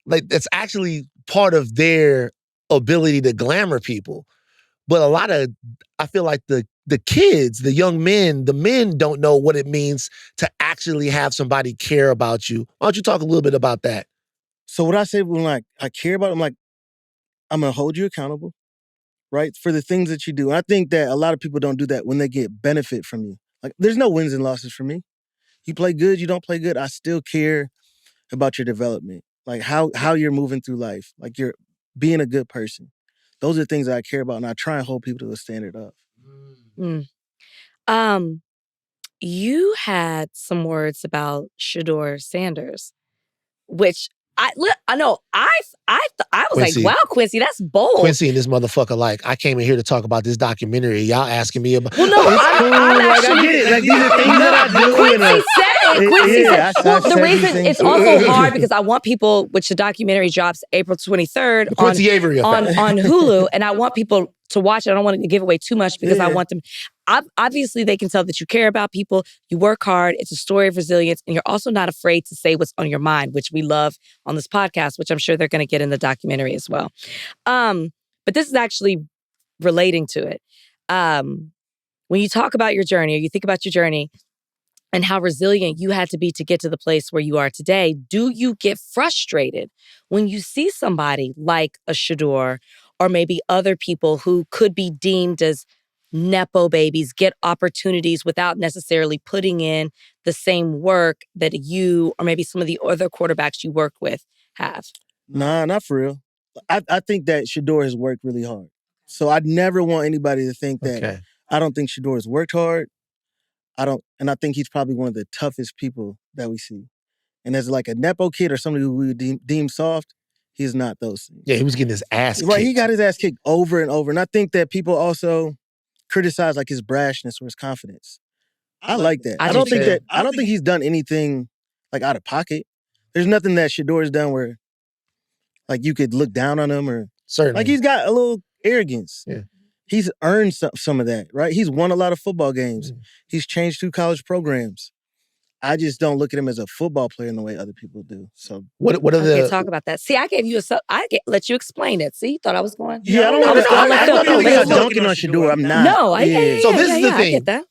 Like, that's actually part of their ability to glamour people. But I feel like the kids, the young men, the men don't know what it means to actually have somebody care about you. Why don't you talk a little bit about that? So what I say when, like, I care about them, like, I'm going to hold you accountable, right, for the things that you do. And I think that a lot of people don't do that when they get benefit from you. Like, there's no wins and losses for me. You play good, you don't play good, I still care about your development. like how you're moving through life, like you're being a good person. Those are things that I care about, and I try and hold people to the standard of. You had some words about Shador Sanders, which I know I was Quincy. like, wow, Quincy, that's bold. Quincy and this motherfucker, like, I came in here to talk about this documentary. Y'all asking me about. Well, no, I'm Like, actually. I get it. Like, these are things that I do. Quincy said it. Quincy Yeah, said. I Well, the said reason these things. it's also hard because I want people, which the documentary drops April 23rd The Quincy Avery Effect. on Hulu, and I want people to watch it. I don't want to give away too much because I want them. Obviously, they can tell that you care about people. You work hard. It's a story of resilience, and you're also not afraid to say what's on your mind, which we love on this podcast, which I'm sure they're going to get in the documentary as well. But this is actually relating to it. When you talk about your journey, or you think about your journey and how resilient you had to be to get to the place where you are today, do you get frustrated when you see somebody like a Shador or maybe other people who could be deemed as Nepo babies get opportunities without necessarily putting in the same work that you or maybe some of the other quarterbacks you worked with have? Nah, not for real. I think that Shador has worked really hard. So I'd never want anybody to think that I don't think Shador has worked hard. And I think he's probably one of the toughest people that we see. And as like a Nepo kid or somebody who we would deem soft, he's not those things. Yeah, he was getting his ass kicked. Right, he got his ass kicked over and over. And I think that people also criticize like his brashness or his confidence. I like that. I don't think he's done anything like out of pocket. There's nothing that Shador's done where like you could look down on him or certainly. Like he's got a little arrogance. Yeah. He's earned some of that, right? He's won a lot of football games. He's changed 2 college programs. I just don't look at him as a football player in the way other people do. So what are the talk about that? See, I gave you let you explain it. See, you thought I was going. Yeah, I don't think I'm dunking on Shador. I'm not. No, so this is the I thing. get that.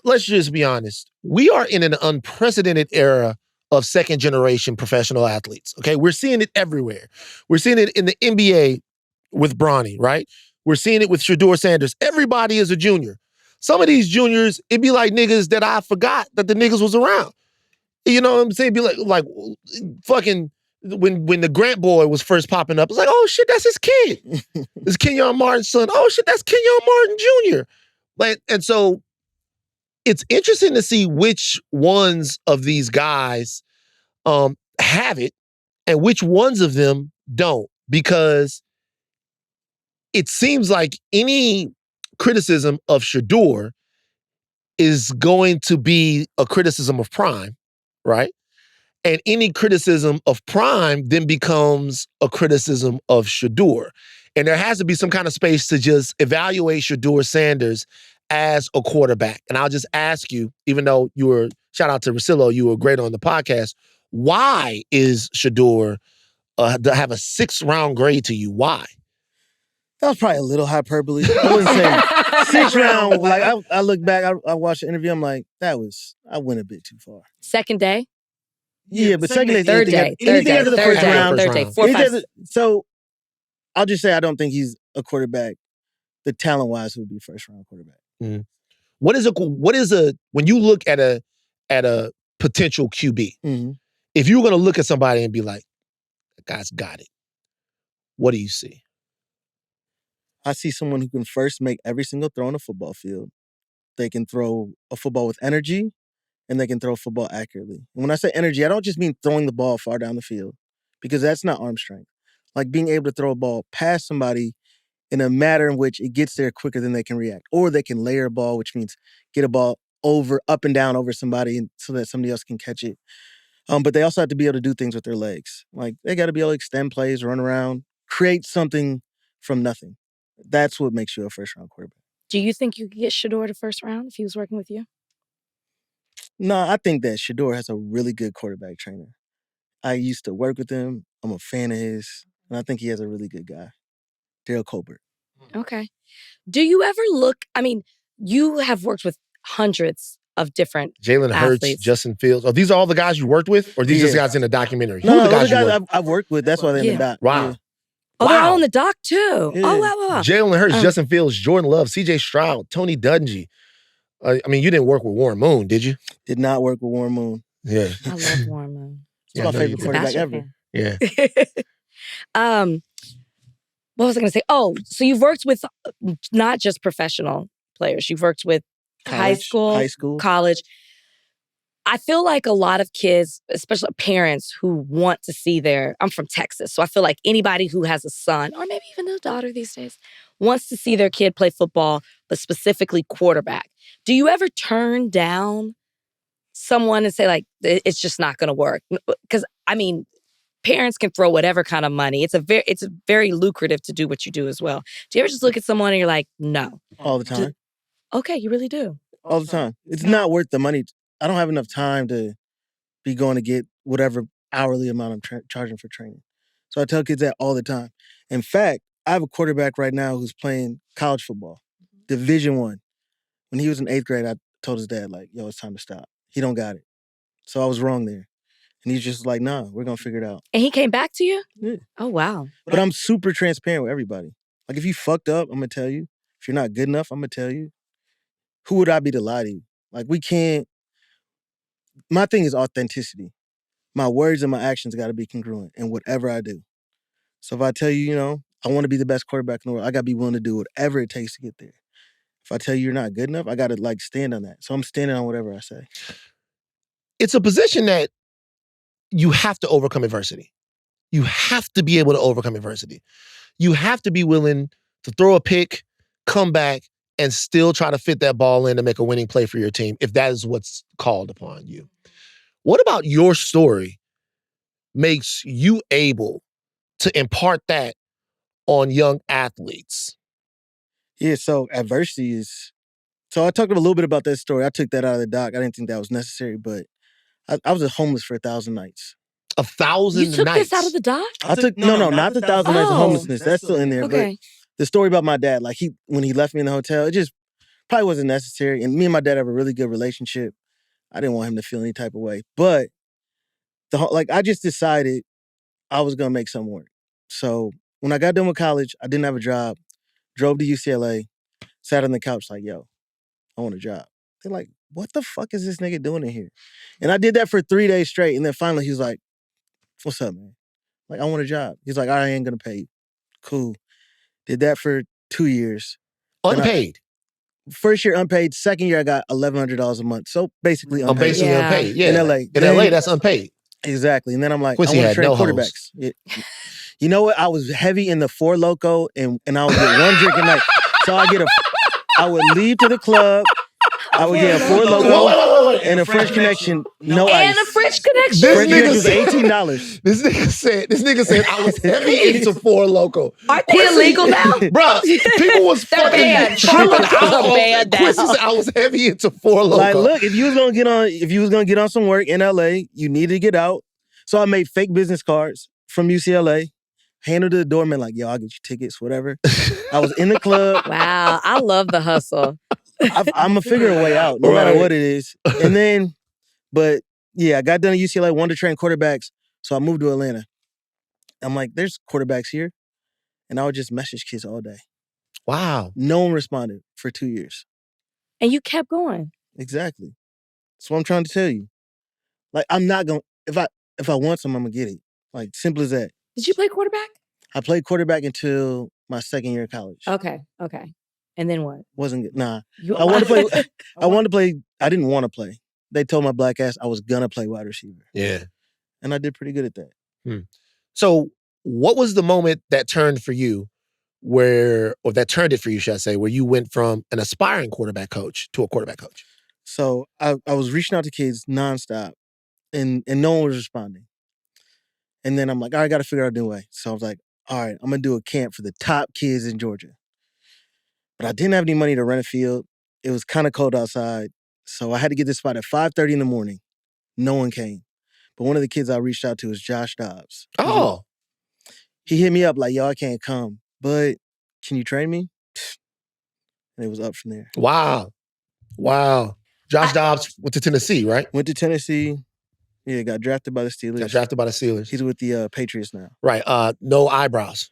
Let's just be honest. We are in an unprecedented era of second-generation professional athletes. Okay, we're seeing it everywhere. We're seeing it in the NBA with Bronny, right? We're seeing it with Shador Sanders. Everybody is a junior. Some of these juniors, it'd be like niggas that I forgot that the niggas was around. You know what I'm saying? It'd be like fucking when the Grant boy was first popping up, it's like, oh shit, that's his kid. It's Kenyon Martin's son. Oh shit, that's Kenyon Martin Jr. Like, and so it's interesting to see which ones of these guys have it and which ones of them don't, because it seems like any criticism of Shador is going to be a criticism of Prime, right? And any criticism of Prime then becomes a criticism of Shador. And there has to be some kind of space to just evaluate Shador Sanders as a quarterback. And I'll just ask you, even though shout out to Rosillo, you were great on the podcast, why is Shador to have a 6th round grade to you? Why? That was probably a little hyperbole. I wouldn't say 6th round. Like I look back, I watched the interview, I'm like, I went a bit too far. Second day? Yeah, but second day, third day, anything after the first round. Third day, 4, 5. So I'll just say I don't think he's a quarterback, the talent-wise, who would be a first-round quarterback. Mm-hmm. What is when you look at a potential QB, if you were going to look at somebody and be like, that guy's got it, what do you see? I see someone who can first make every single throw on a football field. They can throw a football with energy, and they can throw football accurately. And when I say energy, I don't just mean throwing the ball far down the field, because that's not arm strength. Like being able to throw a ball past somebody in a matter in which it gets there quicker than they can react. Or they can layer a ball, which means get a ball up and down over somebody so that somebody else can catch it. But they also have to be able to do things with their legs. Like they got to be able to extend plays, run around, create something from nothing. That's what makes you a first-round quarterback. Do you think you could get Shador to first round if he was working with you? No, I think that Shador has a really good quarterback trainer. I used to work with him. I'm a fan of his. And I think he has a really good guy, Daryl Colbert. Okay. Do you ever you have worked with hundreds of different Jalen Hurts, athletes. Justin Fields. Are these all the guys you worked with? Or are these just guys in the documentary? No, the guys I've worked with. That's why they're in the doc. Wow. Yeah. Oh, they're all in the doc too. Yeah. Oh, wow. Jalen Hurts, Justin Fields, Jordan Love, CJ Stroud, Tony Dungy. I mean, you didn't work with Warren Moon, did you? Did not work with Warren Moon. Yeah. I love Warren Moon. He's my favorite quarterback ever. Yeah. What was I going to say? Oh, so you've worked with not just professional players. You've worked with high school, college. I feel like a lot of kids, especially parents who want to see I'm from Texas, so I feel like anybody who has a son or maybe even a daughter these days wants to see their kid play football, but specifically quarterback. Do you ever turn down someone and say like, it's just not going to work? Because I mean, parents can throw whatever kind of money. It's very lucrative to do what you do as well. Do you ever just look at someone and you're like, no? All the time. Okay, you really do. All the time. It's not worth the money. I don't have enough time to be going to get whatever hourly amount I'm charging for training. So I tell kids that all the time. In fact, I have a quarterback right now who's playing college football, Division I. When he was in 8th grade, I told his dad, like, yo, it's time to stop. He don't got it. So I was wrong there. And he's just like, nah, we're going to figure it out. And he came back to you? Yeah. Oh, wow. But I'm super transparent with everybody. Like, if you fucked up, I'm going to tell you. If you're not good enough, I'm going to tell you. Who would I be to lie to you? Like, we can't. My thing is authenticity. My words and my actions got to be congruent in whatever I do. So if I tell you, I want to be the best quarterback in the world, I got to be willing to do whatever it takes to get there. If I tell you you're not good enough, I got to stand on that. So I'm standing on whatever I say. It's a position that you have to overcome adversity. You have to be able to overcome adversity. You have to be willing to throw a pick, come back, and still try to fit that ball in to make a winning play for your team if that is what's called upon you. What about your story makes you able to impart that on young athletes? Yeah, so adversity is... So I talked a little bit about that story. I took that out of the doc. I didn't think that was necessary, but I was homeless for 1,000 nights. 1,000 nights? You took this out of the doc? I took not the 1,000 nights of homelessness. That's still in there. Okay. But the story about my dad, like when he left me in the hotel, it just probably wasn't necessary. And me and my dad have a really good relationship. I didn't want him to feel any type of way. But I just decided I was gonna make something work. So when I got done with college, I didn't have a job. Drove to UCLA, sat on the couch like, yo, I want a job. They're like, what the fuck is this nigga doing in here? And I did that for 3 days straight. And then finally he was like, what's up, man? Like, I want a job. He's like, I ain't gonna pay you. Cool. Did that for 2 years. Unpaid? First year unpaid. Second year I got $1,100 a month. So basically unpaid. Basically unpaid, yeah. In LA. In LA, that's unpaid. Exactly. And then I'm like, Quincy I want had to train no quarterbacks. You know what? I was heavy in the Four Loko and I would get one drink a night. So I would leave to the club. I would get a Four Loko and a French Connection, no ice. And a French Connection. French Connection was $18. This nigga said I was heavy into Four Loko. Aren't they illegal now? Bro, people was fucking tripping out. Quincy said I was heavy into Four Loko. Like, look, if you was gonna get on some work in LA, you needed to get out. So I made fake business cards from UCLA. Handed to the doorman like, yo, I'll get you tickets, whatever. I was in the club. Wow, I love the hustle. I'm gonna figure a way out, no matter what it is. And then, but yeah, I got done at UCLA, wanted to train quarterbacks, so I moved to Atlanta. I'm like, there's quarterbacks here. And I would just message kids all day. Wow. No one responded for 2 years. And you kept going. Exactly. That's what I'm trying to tell you. Like, I'm not gonna, if I want some, I'm gonna get it. Like, simple as that. Did you play quarterback? I played quarterback until my second year of college. Okay. And then what? Wasn't good. Nah. I wanted to play. I didn't want to play. They told my black ass I was gonna play wide receiver. Yeah. And I did pretty good at that. So what was the moment that turned for you where you went from an aspiring quarterback coach to a quarterback coach? So I was reaching out to kids nonstop and no one was responding. And then I'm like, all right, I got to figure out a new way. So I was like, all right, I'm going to do a camp for the top kids in Georgia. But I didn't have any money to rent a field. It was kind of cold outside. So I had to get this spot at 5:30 in the morning. No one came. But one of the kids I reached out to was Josh Dobbs. Oh. He hit me up like, yo, I can't come, but can you train me? And it was up from there. Wow. Josh Dobbs went to Tennessee, right? Went to Tennessee. Yeah, got drafted by the Steelers. He's with the Patriots now. Right. No eyebrows.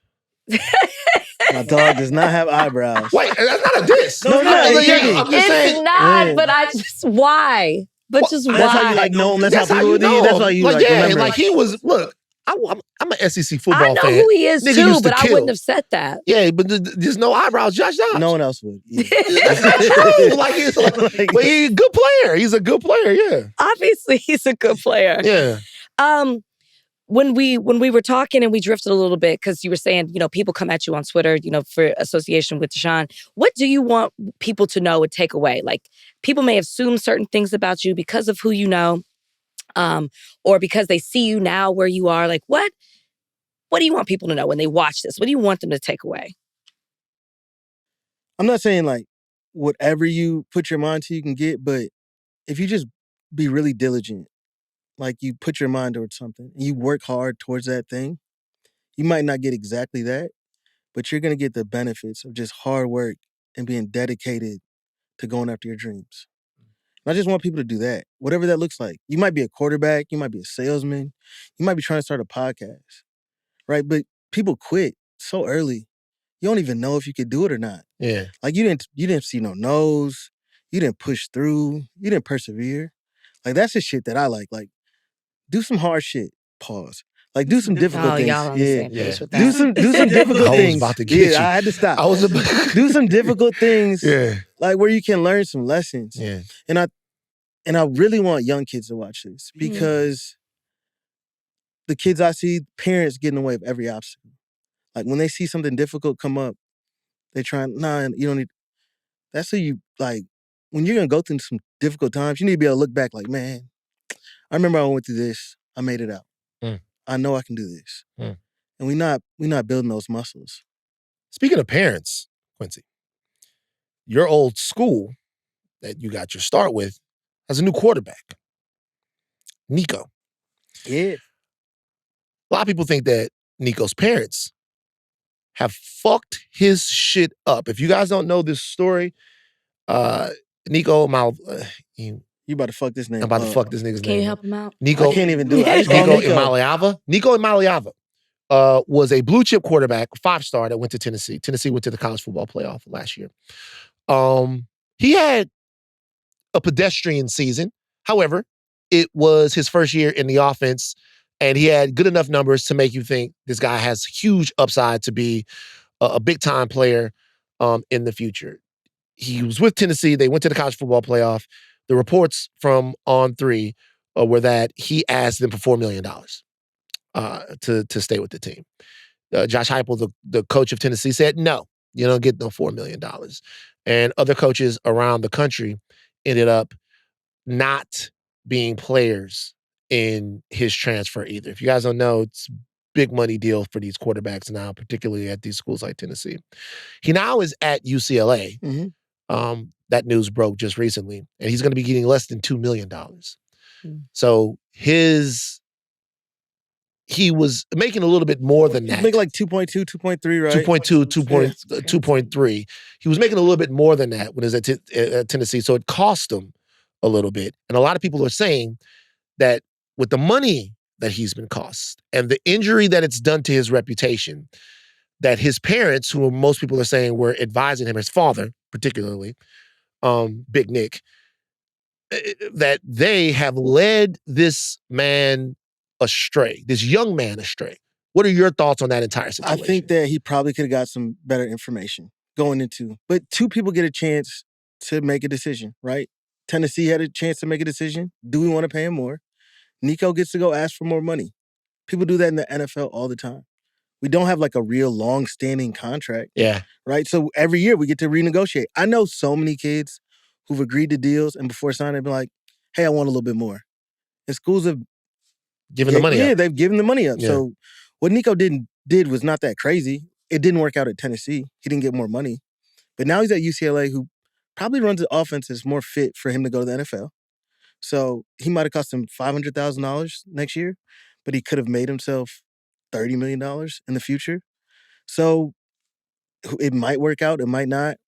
My dog does not have eyebrows. Wait, that's not a diss. No, it's not, but why? But just why? That's how you like know him. That's how people do you. That's why you like remember. Like he was, look, I'm an SEC I football know fan. who he is Nigga too, used to but I kill. wouldn't have said that. Yeah, but there's no eyebrows, Josh Dobbs. No one else would. Yeah. That's not true. Like, but he's a good player. He's a good player, yeah. Obviously, he's a good player. Yeah. When we were talking and we drifted a little bit because you were saying, people come at you on Twitter, for association with Deshaun. What do you want people to know and take away? Like, people may assume certain things about you because of who you know, or because they see you now where you are. Like, what do you want people to know when they watch this? What do you want them to take away? I'm not saying like whatever you put your mind to you can get, but if you just be really diligent, like you put your mind towards something and you work hard towards that thing, you might not get exactly that, but you're going to get the benefits of just hard work and being dedicated to going after your dreams. And I just want people to do that, whatever that looks like. You might be a quarterback, you might be a salesman, you might be trying to start a podcast, right? But people quit so early. You don't even know if you could do it or not. Yeah. Like you didn't see no no's, you didn't push through, you didn't persevere. Like that's the shit that I like. Like do some hard shit. Pause. Like do some difficult things. Y'all on the same page with that. Do some difficult things. I was about to get you. I had to stop. I was do some difficult things. Yeah. Like where you can learn some lessons. Yeah. And I really want young kids to watch this because the kids I see, parents get in the way of every obstacle. Like when they see something difficult come up, they try, you don't need, that's who you, like, when you're going to go through some difficult times, you need to be able to look back like, man, I remember I went through this, I made it out. I know I can do this. And we not building those muscles. Speaking of parents, Quincy, your old school that you got your start with has a new quarterback, Nico. Yeah. A lot of people think that Nico's parents have fucked his shit up. If you guys don't know this story, Nico, you about to fuck this name. I'm about to fuck this nigga's name. Can you help him out? Nico, I can't even do it. I just call Nico him Nico. Nico Imaliava was a blue chip quarterback, 5-star that went to Tennessee. Tennessee went to the college football playoff last year. He had a pedestrian season. However, it was his first year in the offense, and he had good enough numbers to make you think this guy has huge upside to be a big-time player in the future. He was with Tennessee. They went to the college football playoff. The reports from On3 were that he asked them for $4 million to stay with the team. Josh Heupel, the coach of Tennessee, said, no, you don't get no $4 million. And other coaches around the country ended up not being players in his transfer either. If you guys don't know, it's big money deal for these quarterbacks now, particularly at these schools like Tennessee. He now is at UCLA. That news broke just recently, and he's going to be getting less than $2 million. So he was making a little bit more than that. He's making like 2.2, 2.3, right? 2.3. He was making a little bit more than that when he was at Tennessee, so it cost him a little bit. And a lot of people are saying that with the money that he's been cost and the injury that it's done to his reputation, that his parents, who most people are saying were advising him, his father particularly, Big Nick, that they have led this man astray, this young man astray. What are your thoughts on that entire situation? I think that he probably could have got some better information going into. But two people get a chance to make a decision, right? Tennessee had a chance to make a decision. Do we want to pay him more? Nico gets to go ask for more money. People do that in the NFL all the time. We don't have like a real long-standing contract. Yeah. Right? So every year we get to renegotiate. I know so many kids who've agreed to deals and before signing, they've been like, hey, I want a little bit more. And schools have given the money up. Yeah, they've given the money up. Yeah. So what Nico did was not that crazy. It didn't work out at Tennessee. He didn't get more money. But now he's at UCLA, who probably runs an offense that's more fit for him to go to the NFL. So he might have cost him $500,000 next year, but he could have made himself $30 million in the future. So it might work out, it might not.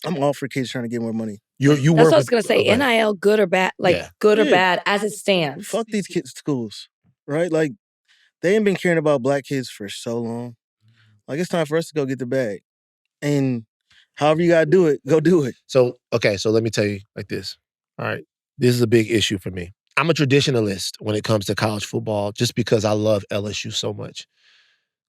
I'm all for kids trying to get more money. That's what I was going to say. NIL, good or bad, good or bad, as it stands. Fuck these kids' schools, right? Like, they ain't been caring about black kids for so long. Like, it's time for us to go get the bag. And however you got to do it, go do it. So let me tell you like this. All right. This is a big issue for me. I'm a traditionalist when it comes to college football just because I love LSU so much.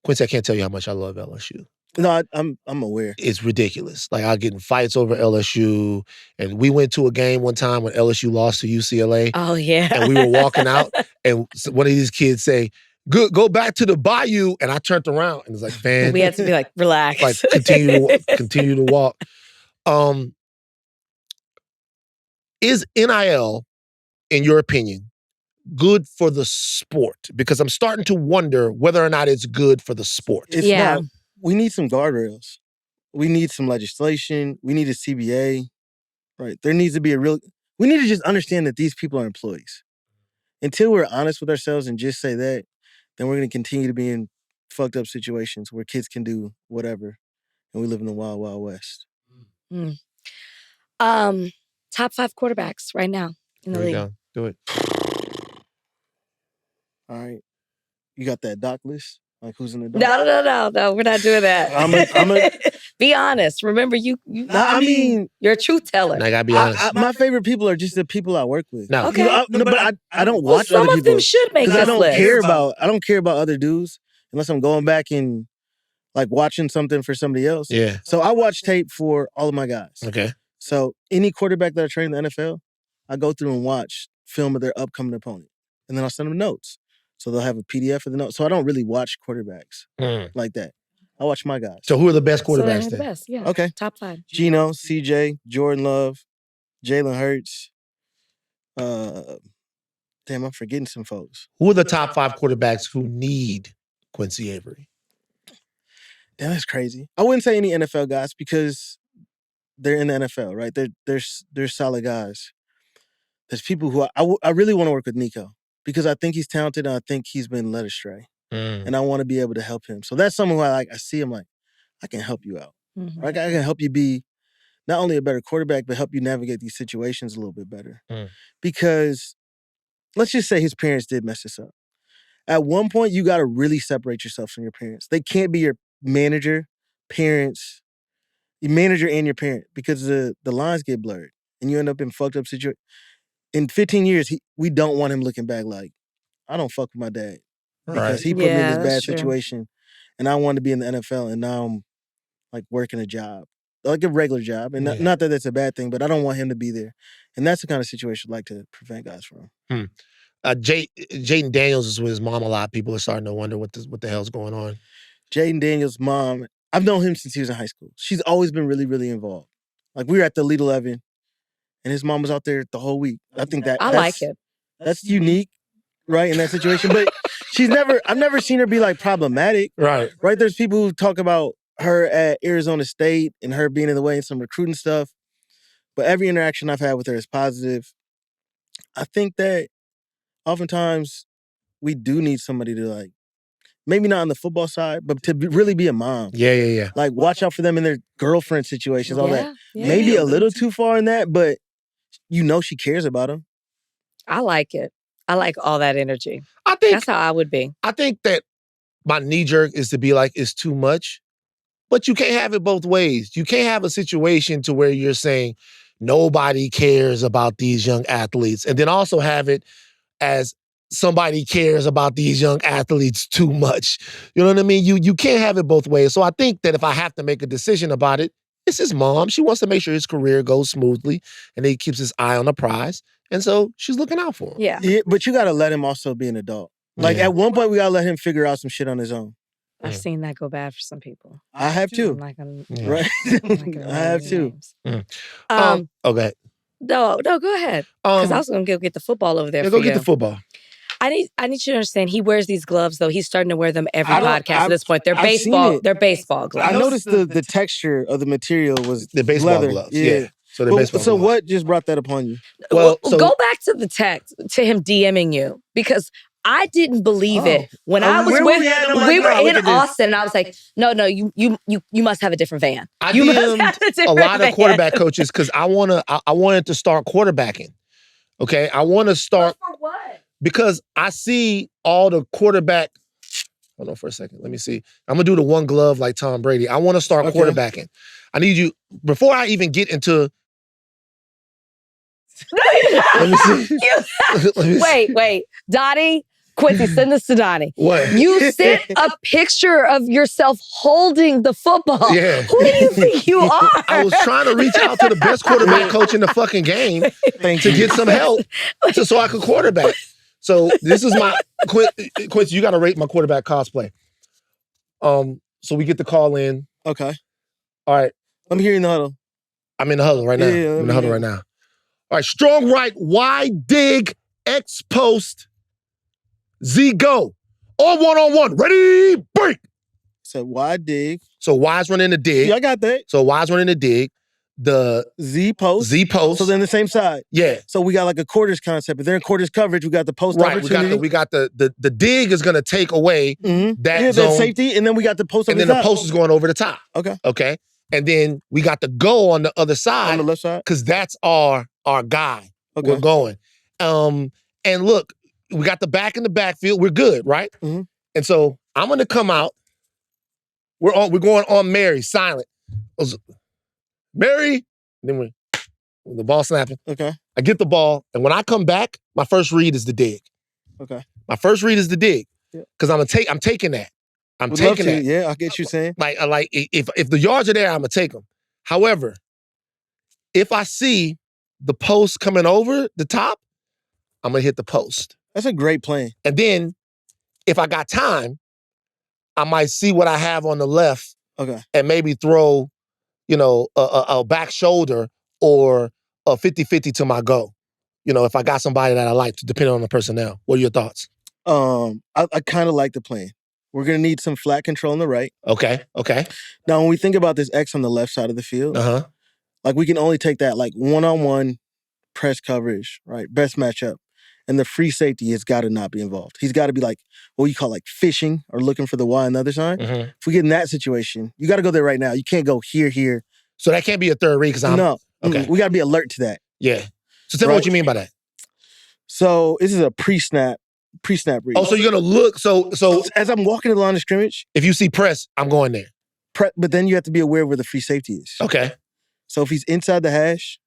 Quincy, I can't tell you how much I love LSU. No, I'm aware. It's ridiculous. Like, I get in fights over LSU, and we went to a game one time when LSU lost to UCLA. Oh, yeah. And we were walking out, and one of these kids say, "Good, go back to the bayou." And I turned around and was like, "Man." We had to be like, relax. Like, continue to walk. Is NIL, in your opinion, good for the sport? Because I'm starting to wonder whether or not it's good for the sport. It's not. We need some guardrails. We need some legislation. We need a CBA. Right. There needs to be we need to just understand that these people are employees. Until we're honest with ourselves and just say that, then we're going to continue to be in fucked up situations where kids can do whatever. And we live in the wild, wild west. Top 5 quarterbacks right now in the There we league. go. Do it. All right. You got that doc list? Like, who's in the doc? No. We're not doing that. Be honest. Remember, you're a truth teller. And I gotta be honest. My favorite people are just the people I work with. No. Okay. But I don't watch some other of people. them should make this I don't list. I don't care about other dudes unless I'm going back and like watching something for somebody else. Yeah. So I watch tape for all of my guys. Okay. So any quarterback that I train in the NFL, I go through and watch film of their upcoming opponent. And then I'll send them notes. So they'll have a PDF of the notes. So I don't really watch quarterbacks like that. I watch my guys. So who are the best So they're quarterbacks the then? best, yeah. Okay. Top 5. Geno, CJ, Jordan Love, Jalen Hurts. Damn, I'm forgetting some folks. Who are the top 5 quarterbacks who need Quincy Avery? Damn, that's crazy. I wouldn't say any NFL guys because they're in the NFL, right? They're solid guys. There's people who I really want to work with Nico because I think he's talented and I think he's been led astray. And I want to be able to help him. So that's someone who I see him like, I can help you out. Mm-hmm. Right? I can help you be not only a better quarterback, but help you navigate these situations a little bit better. Because let's just say his parents did mess this up. At one point, you got to really separate yourself from your parents. They can't be your manager, parents, your manager and your parent because the lines get blurred and you end up in fucked up situation. In 15 years, we don't want him looking back like, I don't fuck with my dad because he put me in this bad situation and I wanted to be in the NFL and now I'm like working a job, like a regular job. And not that that's a bad thing, but I don't want him to be there. And that's the kind of situation I'd like to prevent guys from. Jaden Daniels is with his mom a lot. People are starting to wonder what the hell's going on. Jaden Daniels' mom, I've known him since he was in high school. She's always been really, really involved. Like we were at the Elite 11 and his mom was out there the whole week. I think I like it. That's unique, right, in that situation. But I've never seen her be like problematic. Right. Right? There's people who talk about her at Arizona State and her being in the way in some recruiting stuff. But every interaction I've had with her is positive. I think that oftentimes we do need somebody to like, maybe not on the football side, but to really be a mom. Yeah. Like watch out for them in their girlfriend situations, all that. Yeah. Maybe a little too far in that, but you know she cares about them. I like it. I like all that energy. I think that's how I would be. I think that my knee jerk is to be like, it's too much. But you can't have it both ways. You can't have a situation to where you're saying nobody cares about these young athletes and then also have it as somebody cares about these young athletes too much. You know what I mean? You can't have it both ways. So I think that if I have to make a decision about it, it's his mom. She wants to make sure his career goes smoothly and he keeps his eye on the prize. And so she's looking out for him. Yeah. But you got to let him also be an adult. Like at one point, we got to let him figure out some shit on his own. I've seen that go bad for some people. I have too. I'm not gonna, right? I have too. Go ahead. No, go ahead. Because I was gonna go get the football over there. Yeah, for go get the football. I need you to understand. He wears these gloves though. He's starting to wear them every podcast at this point. They're baseball gloves. I noticed the texture of the material was the baseball leather. gloves. Yeah. So they're baseball gloves. What just brought that upon you? Well, go back to the text to him DMing you because I didn't believe it when I was with. We were in Austin, and I was like, "No, you must have a different van." I DM'd a lot of quarterback coaches because I wanted to start quarterbacking. Okay, I want to start for what? Because I see all the quarterback. Hold on for a second. Let me see. I'm gonna do the one glove like Tom Brady. I want to start quarterbacking. I need you before I even get into Let me see. Let me see. Wait. Donnie, Quincy, send this to Donnie. What? You sent a picture of yourself holding the football. Yeah. Who do you think you are? I was trying to reach out to the best quarterback coach in the fucking game to get some help so I could quarterback. So this is my Quincy. You got to rate my quarterback cosplay. So we get the call in. Okay. All right. I'm here in the huddle. I'm in the huddle right now. Yeah, I'm in the huddle right now. All right. Strong right, wide dig, X post, Z go. All one-on-one. Ready, break. So wide dig. So Y's running the dig. Yeah, I got that. So Y's running the dig. The Z post. Z post. So they're on the same side. Yeah. So we got like a quarters concept. If they're in quarters coverage, we got the post Right. opportunity. We got the dig is gonna take away that zone. That safety, and then we got the post and then the post is going over the top. Okay. Okay. And then we got the go on the other side. On the left side. Because that's our guy. Okay. We're going. And look, we got the back in the backfield. We're good, right? Mm-hmm. And so I'm gonna come out. We're going on Mary, silent. Mary, and then the ball snapping. Okay. I get the ball, and when I come back, my first read is the dig. Okay. My first read is the dig. Yeah. Because I'm taking that. I'm Would love taking to. that. Yeah, I get you saying. Like if the yards are there, I'm gonna take them. However, if I see the post coming over the top, I'm gonna hit the post. That's a great plan. And then if I got time, I might see what I have on the left. Okay. And maybe throw, a back shoulder or a 50-50 to my go. If I got somebody that I like, depending on the personnel. What are your thoughts? I kind of like the plan. We're going to need some flat control on the right. Okay. Now, when we think about this X on the left side of the field, like we can only take that like one-on-one press coverage, right? Best matchup. And the free safety has got to not be involved. He's got to be like what you call like fishing or looking for the Y on the other side. Mm-hmm. If we get in that situation, you got to go there right now. You can't go here. So that can't be a third read because I'm... No. Okay. We got to be alert to that. Yeah. So tell me what you mean by that. So this is a pre-snap read. Oh, so you're going to look... So as I'm walking the line of scrimmage... If you see press, I'm going there. But then you have to be aware where the free safety is. Okay. So if he's inside the hash,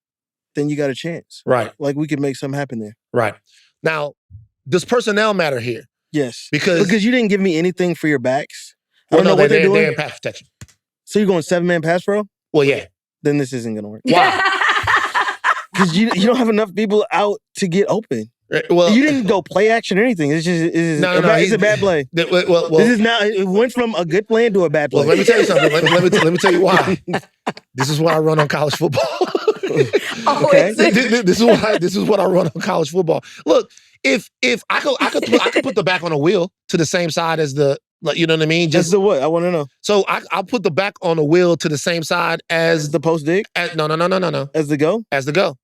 then you got a chance. Right. Like we could make something happen there. Right. Now, does personnel matter here? Yes. Because you didn't give me anything for your backs. I Well, don't no, know what they're doing. They're in pass protection. So you're going 7-man pass pro? Well, yeah. Then this isn't going to work. Why? Because you don't have enough people out to get open. Well, you didn't go play action or anything. It's just it's a bad play. Well, this is now. It went from a good play to a bad play. Well, let me tell you something. Let me tell you why. This is what I run on college football. Okay. This is what I run on college football. Look, if I could put the back on a wheel to the same side as the, you know what I mean? Just the what? I want to know. So I'll put the back on a wheel to the same side as the post dig. No. As the go. As the go.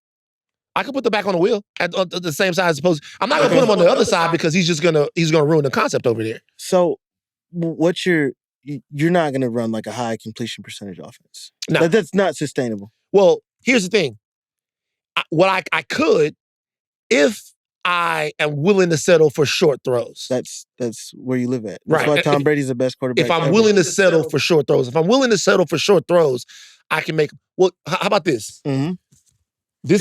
I could put the back on the wheel at the same side as opposed. I'm not gonna put him on the other side because he's gonna ruin the concept over there. So, you're not gonna run like a high completion percentage offense. No, that's not sustainable. Well, here's the thing. What I could, if I am willing to settle for short throws. That's where you live at. That's Right. why Tom Brady's the best quarterback. If I'm willing to settle for short throws, I can make. Well, how about this? Mm-hmm.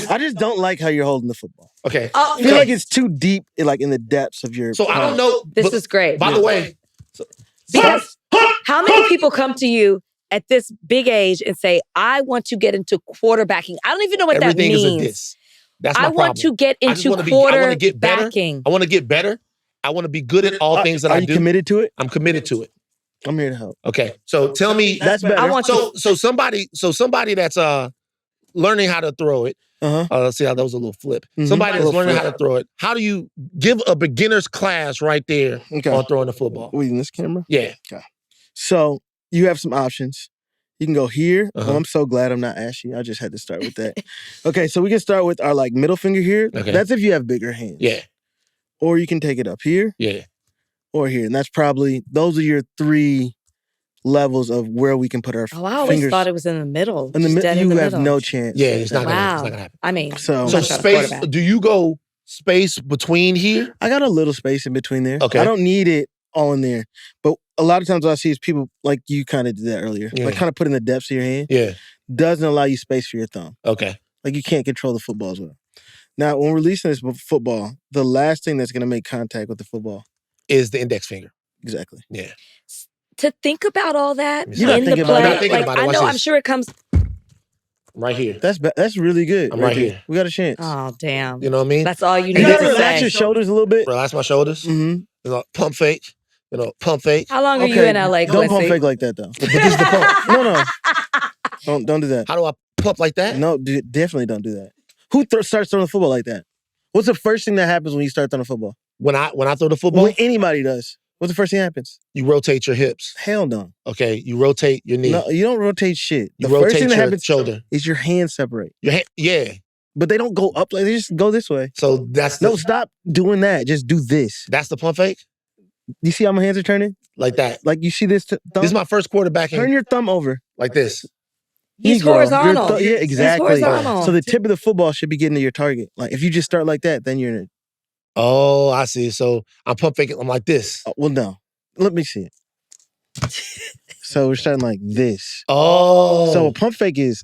I just don't like how you're holding the football. Okay. I feel like it's too deep, like in the depths of your. So I don't know. This is great. By the way, how many people come to you at this big age and say, "I want to get into quarterbacking"? I don't even know what that means. Everything is a diss. That's my I want to get into quarterbacking. I want to get better. I want to be good at all things that I do. Are you committed to it? I'm committed to it. I'm here to help. Okay. So tell me. That's better. I want so somebody that's learning how to throw it. Let's see how that was a little flip. Mm-hmm. Somebody that's learning how to throw it. How do you give a beginner's class right there on throwing the football? Wait, in this camera? Yeah. Okay. So you have some options. You can go here. Oh, I'm so glad I'm not ashy. I just had to start with that. Okay, so we can start with our middle finger here. Okay. That's if you have bigger hands. Yeah. Or you can take it up here. Yeah. Or here. And that's probably, those are your 3 levels of where we can put our fingers. I always thought it was in the middle. In the middle, you have middle. no chance. Yeah, it's not gonna happen. I mean, so space. Do you go space between here? I got a little space in between there. Okay. I don't need it all in there. But a lot of times what I see is people, like you kind of did that earlier, Yeah. like kind of put in the depths of your hand. Yeah. Doesn't allow you space for your thumb. Okay. Like you can't control the football as well. Now, when releasing this football, the last thing that's going to make contact with the football is the index finger. Exactly. Yeah. To think about all that You're not in the thinking about play, it. like about it. I Watch know, this. I'm sure it comes. Right here. That's really good. I'm right there. here. We got a chance. Oh damn! You know what I mean? That's all you You need got to to relax say. your shoulders a little bit. Relax my shoulders. Mm-hmm. You know, pump fake. You know, pump fake. How long are you in LA, Don't pump Quincy? fake like that, though. But this is the pump. No. Don't do that. How do I pump like that? No, definitely don't do that. Who starts throwing the football like that? What's the first thing that happens when you start throwing the football? When I throw the football? When anybody does. What's the first thing that happens? You rotate your hips. Hell no. Okay, you rotate your knee. No, you don't rotate shit. You The first rotate thing that your happens shoulder. is your hands separate. Your hand, yeah. But they don't go up, like they just go this way. So that's No, stop doing that. Just do this. That's the pump fake? You see how my hands are turning? Like that. Like you see this thumb? This is my first quarterbacking. Turn your thumb over. Like this. He's Negro, your horizontal. yeah, exactly. He's horizontal. So the tip of the football should be getting to your target. Like if you just start like that, then you're in it. Oh, I see. So I'm pump faking. I'm like this. Well, no. Let me see it. So we're starting like this. Oh. So a pump fake is,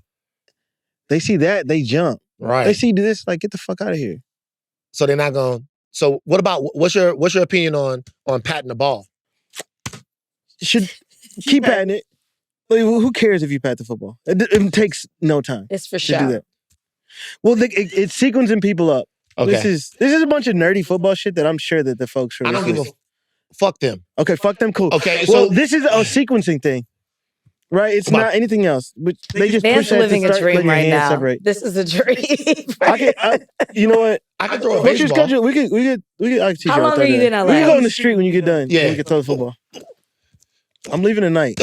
they see that, they jump. Right. They see you do this, like get the fuck out of here. So they're not going. So what about what's your opinion on patting the ball? You should keep patting it. Like, who cares if you pat the football? It takes no time. It's for to sure. do that. Well, it's sequencing people up. Okay. This is a bunch of nerdy football shit that I'm sure that the folks from I don't give a fuck them. Okay, fuck them, cool. Okay, well, so this is a sequencing thing, right? It's not anything else. But they just Man's push that living to a start dream letting your right hands now. separate. This is a dream. You know what? I can throw a What's your baseball. schedule? We could. I can teach How you long are you in LA? We can go in the street when you get done. Yeah. We can throw the football. I'm leaving tonight.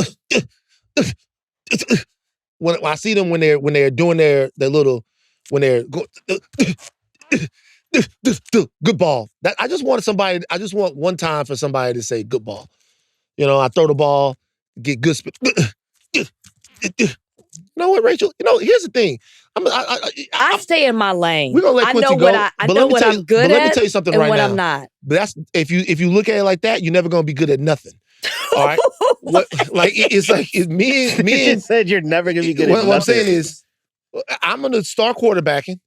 When I see them when they're doing their little when they're good ball. That I just want one time for somebody to say good ball. You know, I throw the ball, get good spin. You know what, Rachel? You know, here's the thing. I stay in my lane. We're gonna let I Quincy know go. what I know what I'm good but at. let me tell you something and right what now. I'm not. But that's if you look at it like that, you're never gonna be good at nothing. All right. Me You and said you're never gonna be good at what I'm nothing. saying is, I'm gonna start quarterbacking,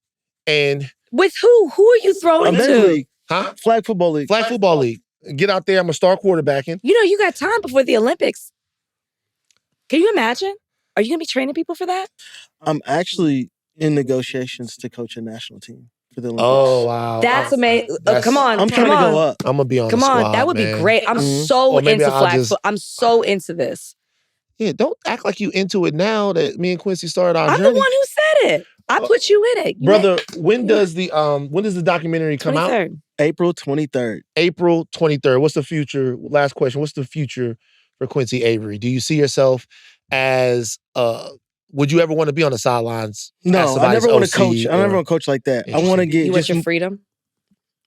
and With who? Who are you throwing Men's to? league, huh? flag football league. Flag football league. Get out there. I'm gonna start quarterbacking. You know, you got time before the Olympics. Can you imagine? Are you gonna be training people for that? I'm actually in negotiations to coach a national team for the Olympics. Oh wow, That's amazing. Come on, I'm trying come to on. go up. I'm gonna be on. Come the on, squad, that would man. be great. I'm Mhm. so Or maybe into I'll flag just- football. I'm so into this. Yeah, don't act like you into it now that me and Quincy started our I'm journey. the one who said it. I put you in it. You Brother, when does the documentary come out? 23rd. April 23rd. April 23rd. What's the future? Last question. What's the future for Quincy Avery? Do you see yourself as would you ever want to be on the sidelines? as No, I somebody's never want to OC coach. I never want to coach like that. I want to get You want just your freedom?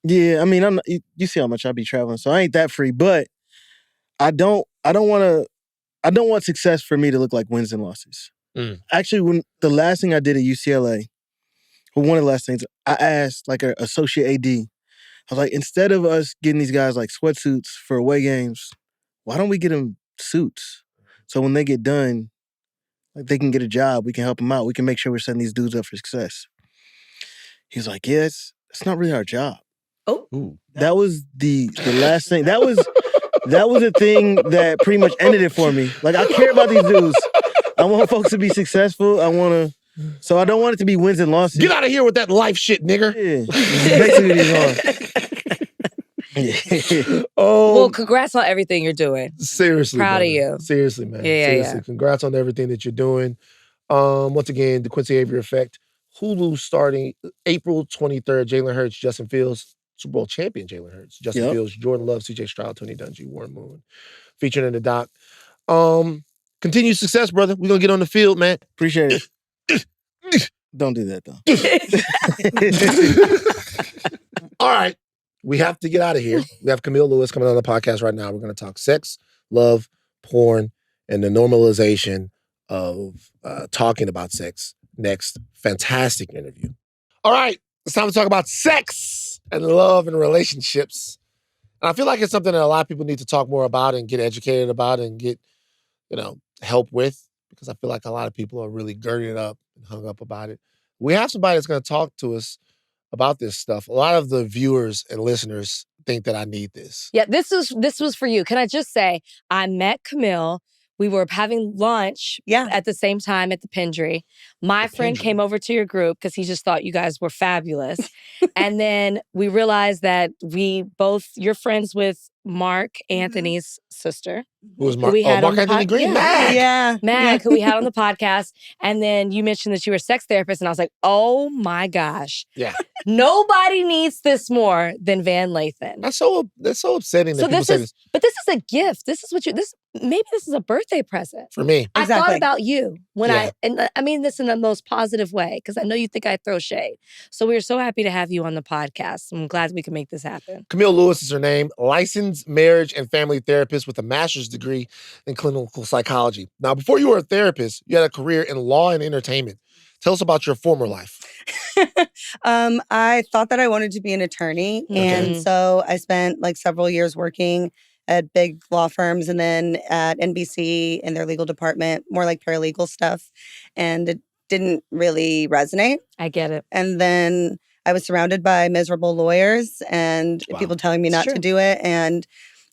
Yeah, I mean, I'm not, you see how much I be traveling, so I ain't that free. But I don't want success for me to look like wins and losses. Mm. Actually, when the last thing I did at UCLA, one of the last things I asked, like an associate AD, I was like, instead of us getting these guys like sweatsuits for away games, why don't we get them suits? So when they get done, like they can get a job, we can help them out, we can make sure we're setting these dudes up for success. He's like, yeah, it's not really our job. Oh, Ooh. That was the last thing. That was a thing that pretty much ended it for me. Like I care about these dudes. I want folks to be successful. So I don't want it to be wins and losses. Get out of here with that life shit, nigga. Yeah, basically what he's on. well, congrats on everything you're doing. Seriously, Proud of man. you. Seriously, man. Yeah. Seriously, congrats on everything that you're doing. Once again, the Quincy Avery Effect. Hulu starting April 23rd. Jalen Hurts, Justin Fields, Super Bowl champion Jalen Hurts, Justin Fields, Jordan Love, CJ Stroud, Tony Dungy, Warren Moon, featured in the doc. Continued success, brother. We're gonna get on the field, man. Appreciate it. Don't do that though. All right. We have to get out of here. We have Kamil Lewis coming on the podcast right now. We're going to talk sex, love, porn, and the normalization of talking about sex. Next, fantastic interview. All right. It's time to talk about sex and love and relationships. And I feel like it's something that a lot of people need to talk more about and get educated about and get, help with, because I feel like a lot of people are really girded up and hung up about it. We have somebody that's going to talk to us about this stuff. A lot of the viewers and listeners think that I need this. Yeah, this was for you. Can I just say, I met Kamil. We were having lunch at the same time at the Pendry. My friend came over to your group because he just thought you guys were fabulous. And then we realized that you're friends with Mark Anthony's sister. Who was who Mark? we had Mark on the Anthony pod- Green? Yeah. Mag! Mag, who we had on the podcast. And then you mentioned that you were a sex therapist. And I was like, oh my gosh. Yeah. Nobody needs this more than Van Lathan. That's so upsetting that people say this. But this is a gift. This is maybe this is a birthday present. For me. I thought about you when Yeah. I mean this in the most positive way, because I know you think I throw shade. So we are so happy to have you on the podcast. I'm glad we can make this happen. Kamil Lewis is her name, licensed marriage and family therapist with a master's degree in clinical psychology. Now, before you were a therapist, you had a career in law and entertainment. Tell us about your former life. I thought that I wanted to be an attorney. And so I spent like several years working at big law firms and then at NBC in their legal department, more like paralegal stuff. And it didn't really resonate. I get it. And then I was surrounded by miserable lawyers and people telling me not to do it. And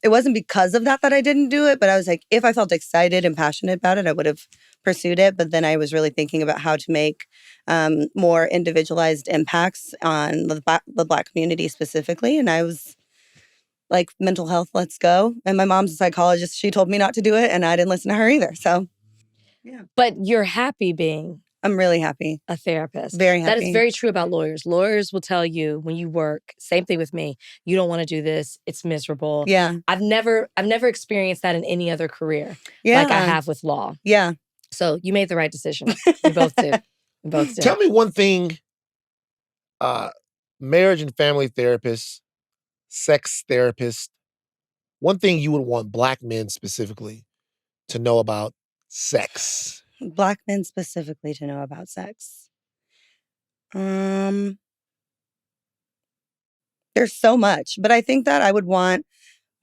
it wasn't because of that I didn't do it, but I was like, if I felt excited and passionate about it, I would have pursued it. But then I was really thinking about how to make more individualized impacts on the Black community specifically. And I was like, mental health, let's go. And my mom's a psychologist. She told me not to do it, and I didn't listen to her either. So, yeah. But you're happy being I'm really happy. A therapist. Very happy. That is very true about lawyers. Lawyers will tell you when you work, same thing with me, you don't want to do this. It's miserable. Yeah. I've never experienced that in any other career like I have with law. Yeah. So you made the right decision. You both did. You both did. Tell me one thing, marriage and family therapist, sex therapist, one thing you would want Black men specifically to know about sex. Black men specifically to know about sex. There's so much, but I think that I would want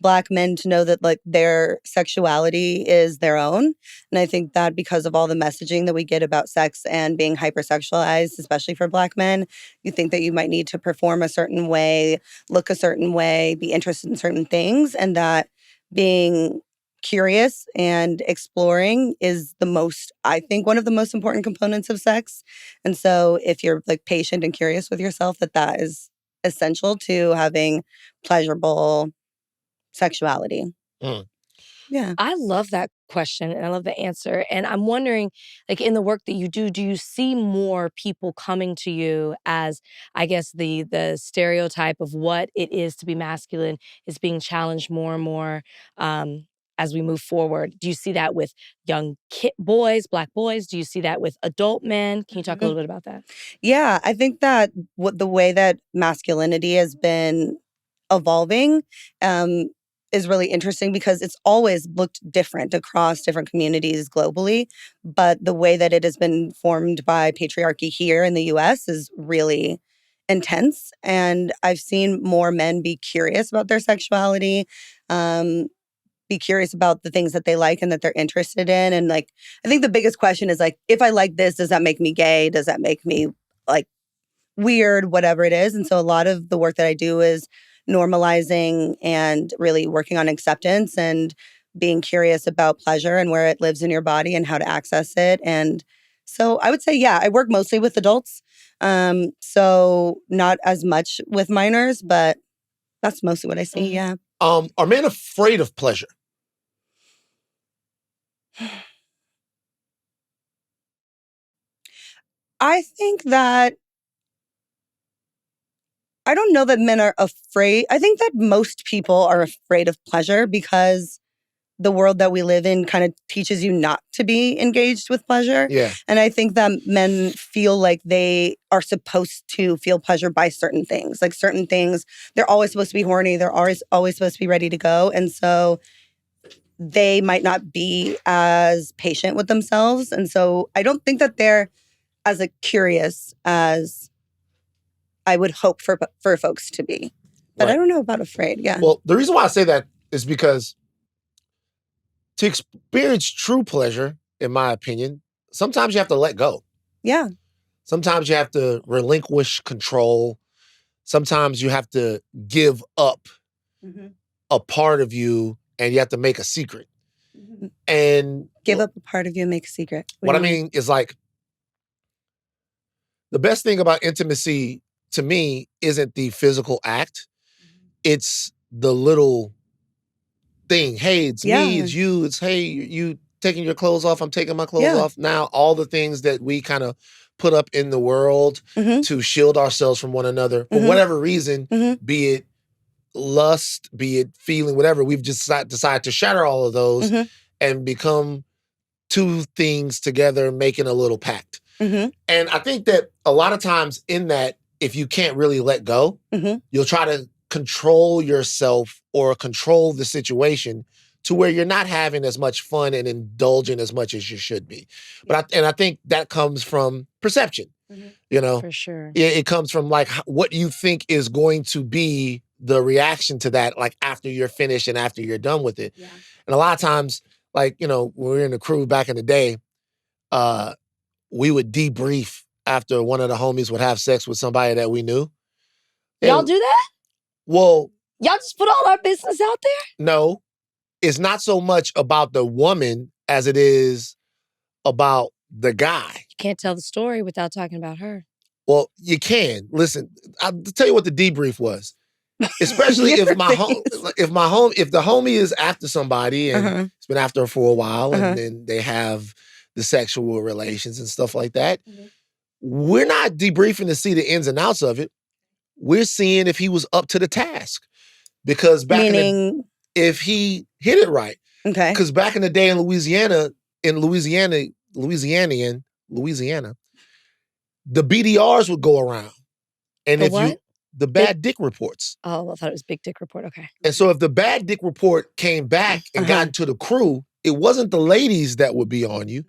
Black men to know that like their sexuality is their own. And I think that because of all the messaging that we get about sex and being hypersexualized, especially for Black men, you think that you might need to perform a certain way, look a certain way, be interested in certain things, and that being curious and exploring is I think one of the most important components of sex. And so if you're like patient and curious with yourself, that is essential to having pleasurable sexuality. Yeah. I love that question and I love the answer. And I'm wondering, like in the work that you do you see more people coming to you as, I guess, the stereotype of what it is to be masculine is being challenged more and more as we move forward? Do you see that with young boys, Black boys? Do you see that with adult men? Can you talk a little bit about that? Yeah, I think that the way that masculinity has been evolving is really interesting because it's always looked different across different communities globally. But the way that it has been formed by patriarchy here in the US is really intense. And I've seen more men be curious about their sexuality, be curious about the things that they like and that they're interested in. And like, I think the biggest question is like, if I like this, does that make me gay? Does that make me like weird, whatever it is? And so a lot of the work that I do is normalizing and really working on acceptance and being curious about pleasure and where it lives in your body and how to access it. And so I would say, yeah, I work mostly with adults. So not as much with minors, but that's mostly what I see. Yeah. Are men afraid of pleasure? I think that I don't know that men are afraid. I think that most people are afraid of pleasure because the world that we live in kind of teaches you not to be engaged with pleasure. Yeah. And I think that men feel like they are supposed to feel pleasure by certain things. Like certain things, they're always supposed to be horny. They're always supposed to be ready to go. And so they might not be as patient with themselves. And so I don't think that they're as curious as I would hope for folks to be. But Right. I don't know about afraid. Yeah. Well, the reason why I say that is because to experience true pleasure, in my opinion, sometimes you have to let go. Yeah. Sometimes you have to relinquish control. sometimes you have to give up Mm-hmm. a part of you and you have to make a secret. Mm-hmm. And give up a part of you and make a secret. What I mean is like, the best thing about intimacy to me isn't the physical act. It's the little thing. Hey, it's me, it's you, it's hey, you taking your clothes off, I'm taking my clothes off. Now, all the things that we kind of put up in the world to shield ourselves from one another, for whatever reason, be it lust, be it feeling, whatever, we've just decided to shatter all of those and become two things together, making a little pact. And I think that a lot of times in that, if you can't really let go, you'll try to control yourself or control the situation to where you're not having as much fun and indulging as much as you should be. But I think that comes from perception. You know, for sure. It comes from like what you think is going to be the reaction to that, like after you're finished and after you're done with it. And a lot of times, like, you know, when we were in the crew back in the day, we would debrief after one of the homies would have sex with somebody that we knew. Y'all do that? Well, y'all just put all our business out there? No, it's not so much about the woman as it is about the guy. You can't tell the story without talking about her. Well, you can. Listen, I'll tell you what the debrief was. Especially if the homie is after somebody and it's been after her for a while and then they have the sexual relations and stuff like that. We're not debriefing to see the ins and outs of it. We're seeing if he was up to the task. Because if he hit it right. Okay. Because back in the day in Louisiana, the BDRs would go around. And the bad dick reports. Oh, I thought it was big dick report. Okay. And so if the bad dick report came back and got into the crew, it wasn't the ladies that would be on you.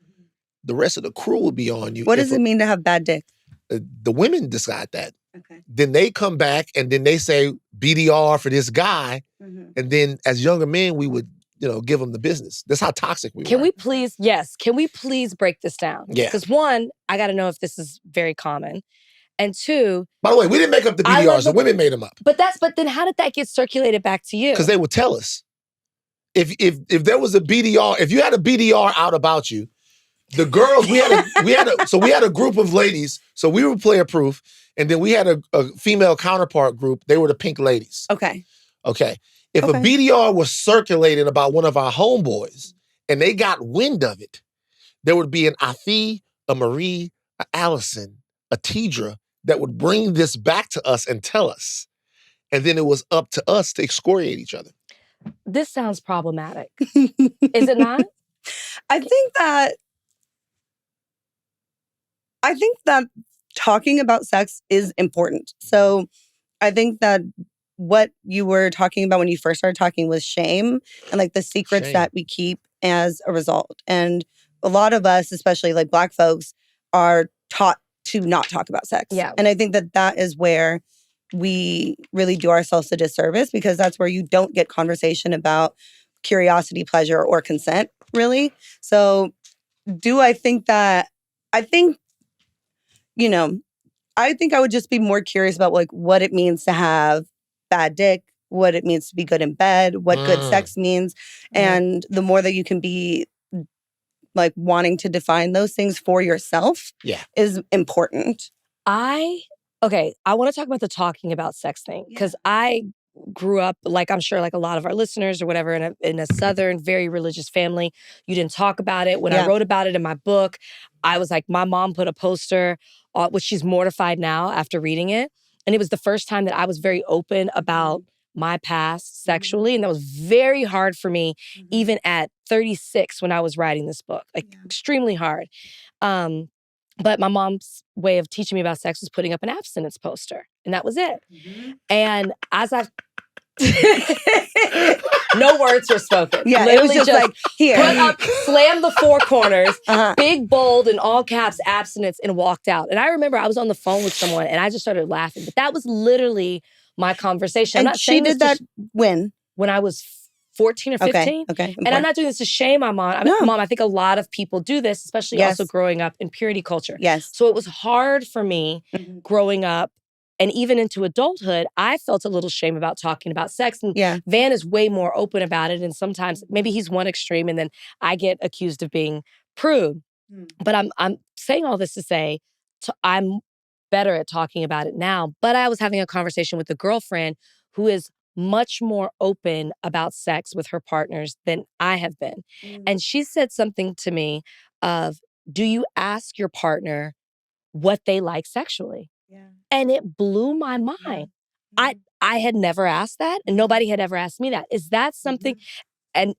The rest of the crew would be on you. What does it mean to have bad dick? The women decide that. Okay. Then they come back and then they say BDR for this guy. And then as younger men, we would, you know, give them the business. That's how toxic we were. Can we please break this down? Yeah. Because one, I got to know if this is very common. And two, by the way, we didn't make up the BDRs. The women made them up. But then how did that get circulated back to you? Because they would tell us. If there was a BDR, if you had a BDR out about you, the girls, we had a group of ladies, so we were player proof, and then we had a female counterpart group. They were the pink ladies. Okay. If a BDR was circulating about one of our homeboys and they got wind of it, there would be an Afi, a Marie, a Allison, a Tidra that would bring this back to us and tell us. And then it was up to us to excoriate each other. This sounds problematic. Is it not? I think that talking about sex is important. So I think that what you were talking about when you first started talking was shame and like the secrets that we keep as a result. And a lot of us, especially like Black folks, are taught to not talk about sex. Yeah. And I think that is where we really do ourselves a disservice, because that's where you don't get conversation about curiosity, pleasure, or consent, really. So I think I would just be more curious about like what it means to have bad dick, what it means to be good in bed, what good sex means. And the more that you can be like wanting to define those things for yourself is important. I want to talk about the talking about sex thing, because I grew up, like I'm sure like a lot of our listeners or whatever, in a Southern, very religious family. You didn't talk about it. When I wrote about it in my book, I was like, my mom put a poster, which she's mortified now after reading it. And it was the first time that I was very open about my past sexually. And that was very hard for me, even at 36 when I was writing this book, like extremely hard. But my mom's way of teaching me about sex was putting up an abstinence poster. And that was it. And as I've... no words were spoken. Yeah, literally it was just like, here. Put up, slammed the four corners, big, bold, in all caps, abstinence, and walked out. And I remember I was on the phone with someone and I just started laughing. But that was literally my conversation. And I'm not she saying did that when? When I was 14 or 15. Okay. And I'm not doing this to shame my mom. Mom, I think a lot of people do this, especially also growing up in purity culture. Yes. So it was hard for me growing up And even into adulthood, I felt a little shame about talking about sex. And Yeah. Van is way more open about it. And sometimes maybe he's one extreme and then I get accused of being prude. But I'm saying all this to say I'm better at talking about it now. But I was having a conversation with a girlfriend who is much more open about sex with her partners than I have been. And she said something to me of, do you ask your partner what they like sexually? Yeah. And it blew my mind. I had never asked that, and nobody had ever asked me that. Is that something? And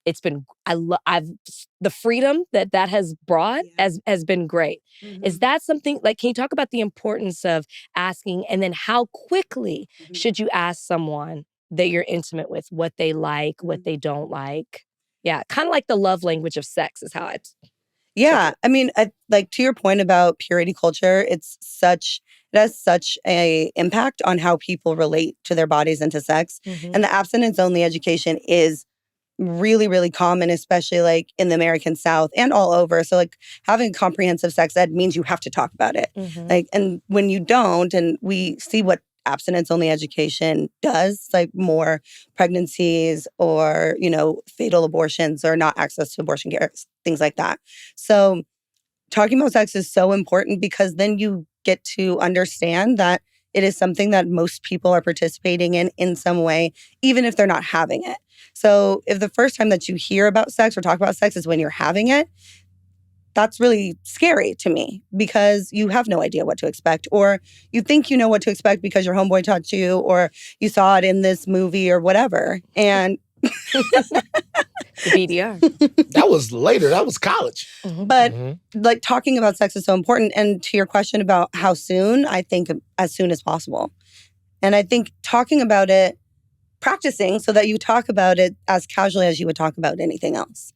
it's been the freedom that has brought has been great. Is that something, like, can you talk about the importance of asking, and then how quickly should you ask someone that you're intimate with what they like, what they don't like? Yeah, kind of like the love language of sex is how it's. Yeah, I mean, like, to your point about purity culture, it has such a impact on how people relate to their bodies and to sex. And the abstinence only education is really, really common, especially like in the American South and all over. So like having comprehensive sex ed means you have to talk about it. Like, and when you don't, and we see what abstinence only education does, like more pregnancies or, fatal abortions or not access to abortion care, things like that. So talking about sex is so important because then you get to understand that it is something that most people are participating in some way, even if they're not having it. So if the first time that you hear about sex or talk about sex is when you're having it, that's really scary to me because you have no idea what to expect, or you think you know what to expect because your homeboy taught you, or you saw it in this movie or whatever. And the BDR. That was later. That was college. But like talking about sex is so important. And to your question about how soon, I think as soon as possible. And I think talking about it, practicing so that you talk about it as casually as you would talk about anything else.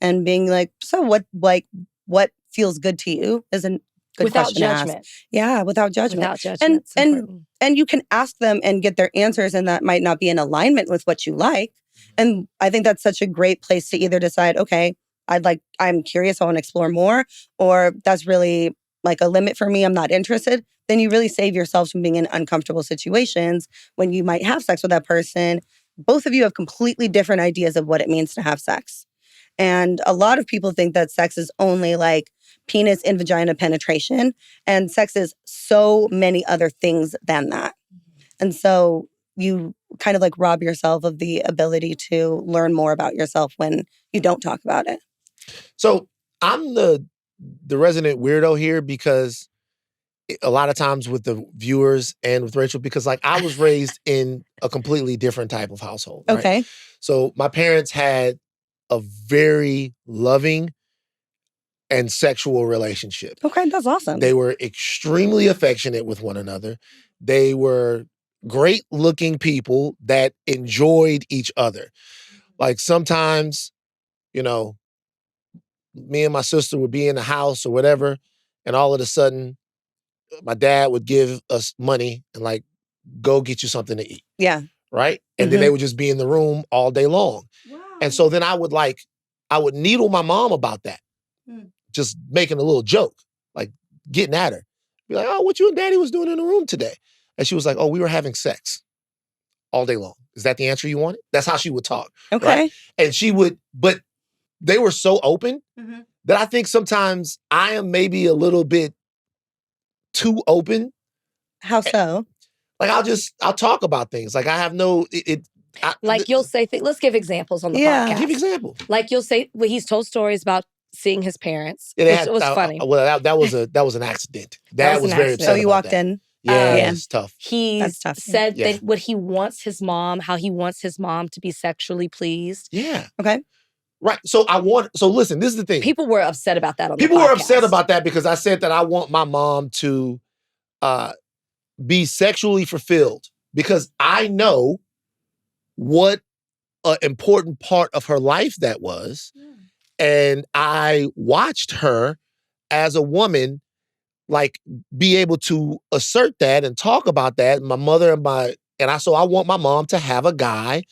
And being like, so what feels good to you is a good without question judgment. to ask. Yeah, without judgment. Without judgment. And you can ask them and get their answers, and that might not be in alignment with what you like. And I think that's such a great place to either decide, okay, I'm curious, I want to explore more, or that's really like a limit for me, I'm not interested. Then you really save yourselves from being in uncomfortable situations when you might have sex with that person. Both of you have completely different ideas of what it means to have sex. And a lot of people think that sex is only like penis and vagina penetration, and sex is so many other things than that. And so you kind of like rob yourself of the ability to learn more about yourself when you don't talk about it. So I'm the resident weirdo here because a lot of times with the viewers and with Rachel, because like I was raised in a completely different type of household. Right? Okay. So my parents had a very loving and sexual relationship. Okay, that's awesome. They were extremely affectionate with one another. They were great looking people that enjoyed each other. Like sometimes, me and my sister would be in the house or whatever, and all of a sudden, my dad would give us money and like, go get you something to eat. Yeah. Right? And then they would just be in the room all day long. Wow. And so then I would needle my mom about that. Just making a little joke, like getting at her. Be like, oh, what you and daddy was doing in the room today? And she was like, oh, we were having sex all day long. Is that the answer you wanted? That's how she would talk. Okay. Right? And she would, but they were so open that I think sometimes I am maybe a little bit too open. How so? Like I'll talk about things. Like I have no, you'll say, let's give examples on the podcast. Give examples. Like you'll say, he's told stories about seeing his parents. It was funny. Well, that was an accident. Dad was very upset. So you walked in. Yeah, it's tough. He's said that what he wants his mom, how he wants his mom to be sexually pleased. Yeah. Okay. Right. So listen, this is the thing. People were upset about that on the People podcast. were upset about that because I said that I want my mom to be sexually fulfilled because I know what an important part of her life that was. And I watched her as a woman, like, be able to assert that and talk about that. My mother so I want my mom to have a guy,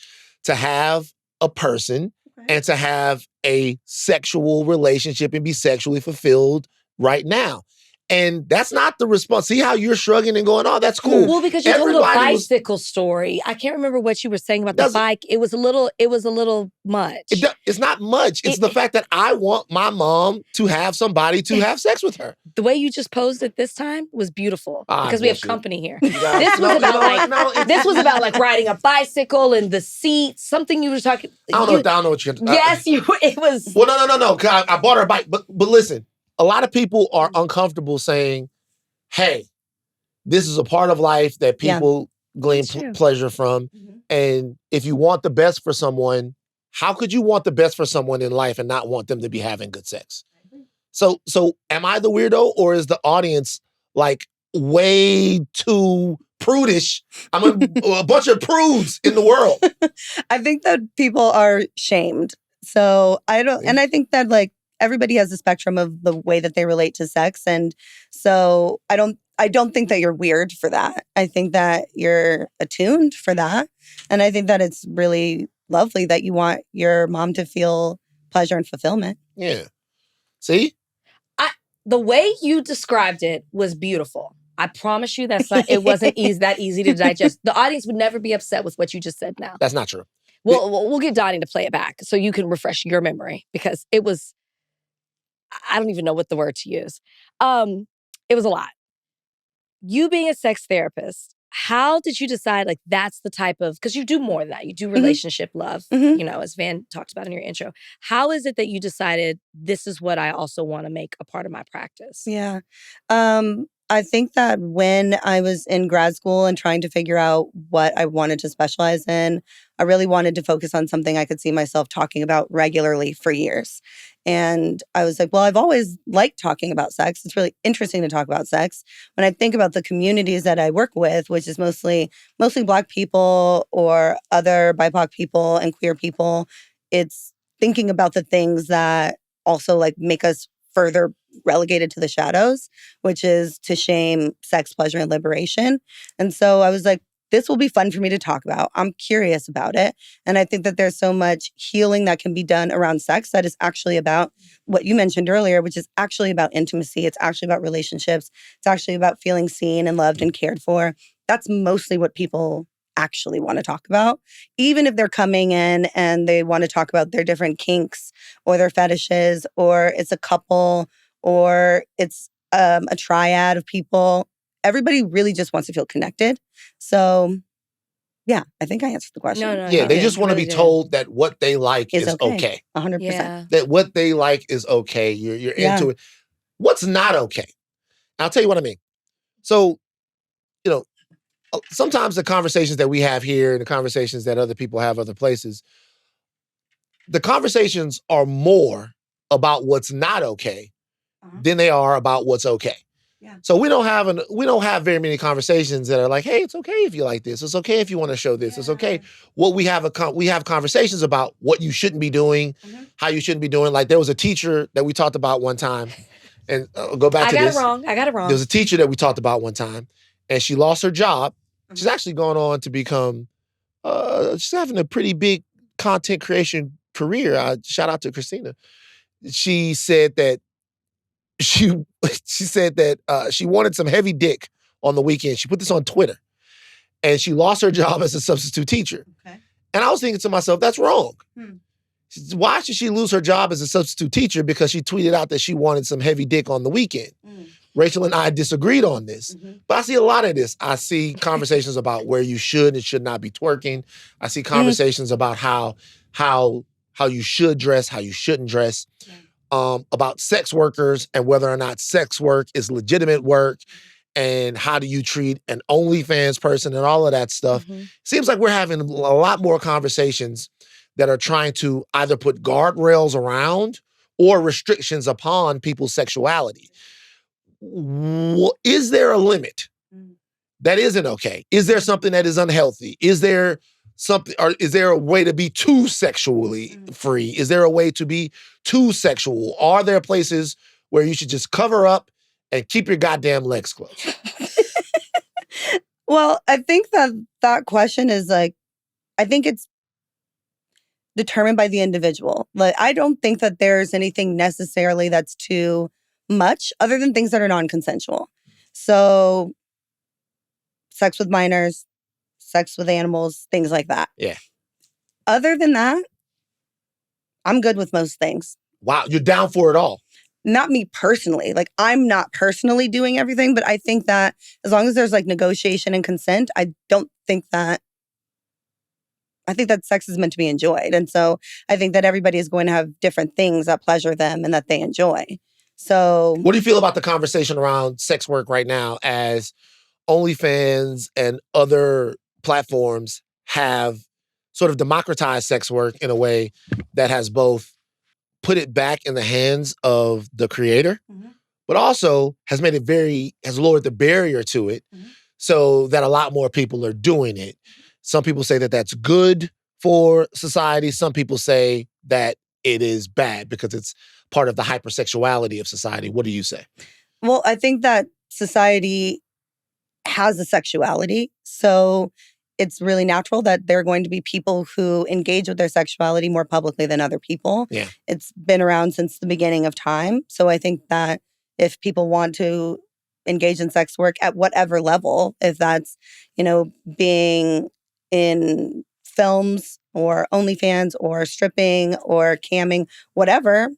to have a person, and to have a sexual relationship and be sexually fulfilled right now. And that's not the response. See how you're shrugging and going, oh, that's cool. Well, because you told a Everybody was- bicycle story. I can't remember what you were saying about the bike. It was a little much. It's not much. It's the fact that I want my mom to have somebody to have sex with her. The way you just posed it this time was beautiful because we have company here. Yeah. This was about like riding a bicycle and the seat. Something you were talking. I don't know what you're. Yes, it was. Well, no. 'Cause I bought her a bike, but listen, a lot of people are uncomfortable saying, "Hey, this is a part of life that people glean pleasure from, and if you want the best for someone, how could you want the best for someone in life and not want them to be having good sex?" So am I the weirdo, or is the audience like way too prudish? I'm a bunch of prudes in the world. I think that people are shamed. So I don't, and I think that like everybody has a spectrum of the way that they relate to sex. And so I don't think that you're weird for that. I think that you're attuned for that. And I think that it's really lovely that you want your mom to feel pleasure and fulfillment. Yeah. See? The way you described it was beautiful. I promise you it wasn't that easy to digest. The audience would never be upset with what you just said now. That's not true. We'll get Donnie to play it back so you can refresh your memory because it was, I don't even know what the word to use. It was a lot. You being a sex therapist, how did you decide like that's the type of, because you do more than that. You do relationship love, as Van talked about in your intro. How is it that you decided this is what I also want to make a part of my practice? Yeah. I think that when I was in grad school and trying to figure out what I wanted to specialize in, I really wanted to focus on something I could see myself talking about regularly for years. And I was like, well, I've always liked talking about sex. It's really interesting to talk about sex. When I think about the communities that I work with, which is mostly Black people or other BIPOC people and queer people, it's thinking about the things that also like make us further relegated to the shadows, which is to shame, sex, pleasure, and liberation. And so I was like, this will be fun for me to talk about. I'm curious about it. And I think that there's so much healing that can be done around sex that is actually about what you mentioned earlier, which is actually about intimacy. It's actually about relationships. It's actually about feeling seen and loved and cared for. That's mostly what people actually want to talk about. Even if they're coming in and they want to talk about their different kinks or their fetishes, or it's a couple, or it's a triad of people. Everybody really just wants to feel connected. So, yeah, I think I answered the question. No, yeah, they just want to be told that what they like is okay. 100%. Yeah. That what they like is okay. You're into it. What's not okay? I'll tell you what I mean. So, sometimes the conversations that we have here and the conversations that other people have other places, the conversations are more about what's not okay than they are about what's okay. Yeah. So we don't have very many conversations that are like, hey, it's okay if you like this. It's okay if you want to show this. It's okay. What we have conversations about what you shouldn't be doing, how you shouldn't be doing. Like there was a teacher that we talked about one time, and go back to this. I got it wrong. There was a teacher that we talked about one time, and she lost her job. She's actually gone on to become, she's having a pretty big content creation career. Shout out to Christina. She said that she wanted some heavy dick on the weekend. She put this on Twitter, and she lost her job as a substitute teacher. Okay. And I was thinking to myself, that's wrong. Hmm. Why should she lose her job as a substitute teacher because she tweeted out that she wanted some heavy dick on the weekend? Rachel and I disagreed on this, but I see a lot of this. I see conversations about where you should and should not be twerking. I see conversations about how you should dress, how you shouldn't dress. About sex workers and whether or not sex work is legitimate work, and how do you treat an OnlyFans person and all of that stuff. Seems like we're having a lot more conversations that are trying to either put guardrails around or restrictions upon people's sexuality. Is there a limit that isn't okay? Is there something that is unhealthy? Is there something, or is there a way to be too sexually free? Is there a way to be too sexual? Are there places where you should just cover up and keep your goddamn legs closed? Well, I think that question is like, I think it's determined by the individual. Like, I don't think that there's anything necessarily that's too much other than things that are non-consensual. So sex with minors, sex with animals, things like that. Yeah. Other than that, I'm good with most things. Wow, you're down for it all. Not me personally. Like, I'm not personally doing everything, but I think that as long as there's like negotiation and consent, I think that sex is meant to be enjoyed. And so I think that everybody is going to have different things that pleasure them and that they enjoy. So what do you feel about the conversation around sex work right now as OnlyFans and other platforms have sort of democratized sex work in a way that has both put it back in the hands of the creator, but also has lowered the barrier to it so that a lot more people are doing it. Some people say that that's good for society. Some people say that it is bad because it's part of the hypersexuality of society. What do you say? Well, I think that society has a sexuality. So it's really natural that there are going to be people who engage with their sexuality more publicly than other people. Yeah. It's been around since the beginning of time. So I think that if people want to engage in sex work at whatever level, if that's, being in films or OnlyFans or stripping or camming, whatever,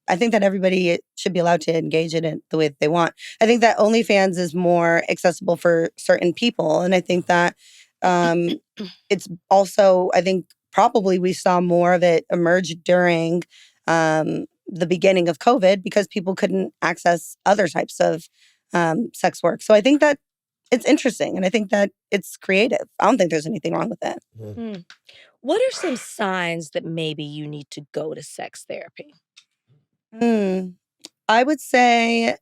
I think that everybody should be allowed to engage in it the way that they want. I think that OnlyFans is more accessible for certain people. And I think that it's also, I think probably we saw more of it emerge during the beginning of COVID because people couldn't access other types of sex work. So I think that it's interesting and I think that it's creative. I don't think there's anything wrong with it. What are some signs that maybe you need to go to sex therapy? I would say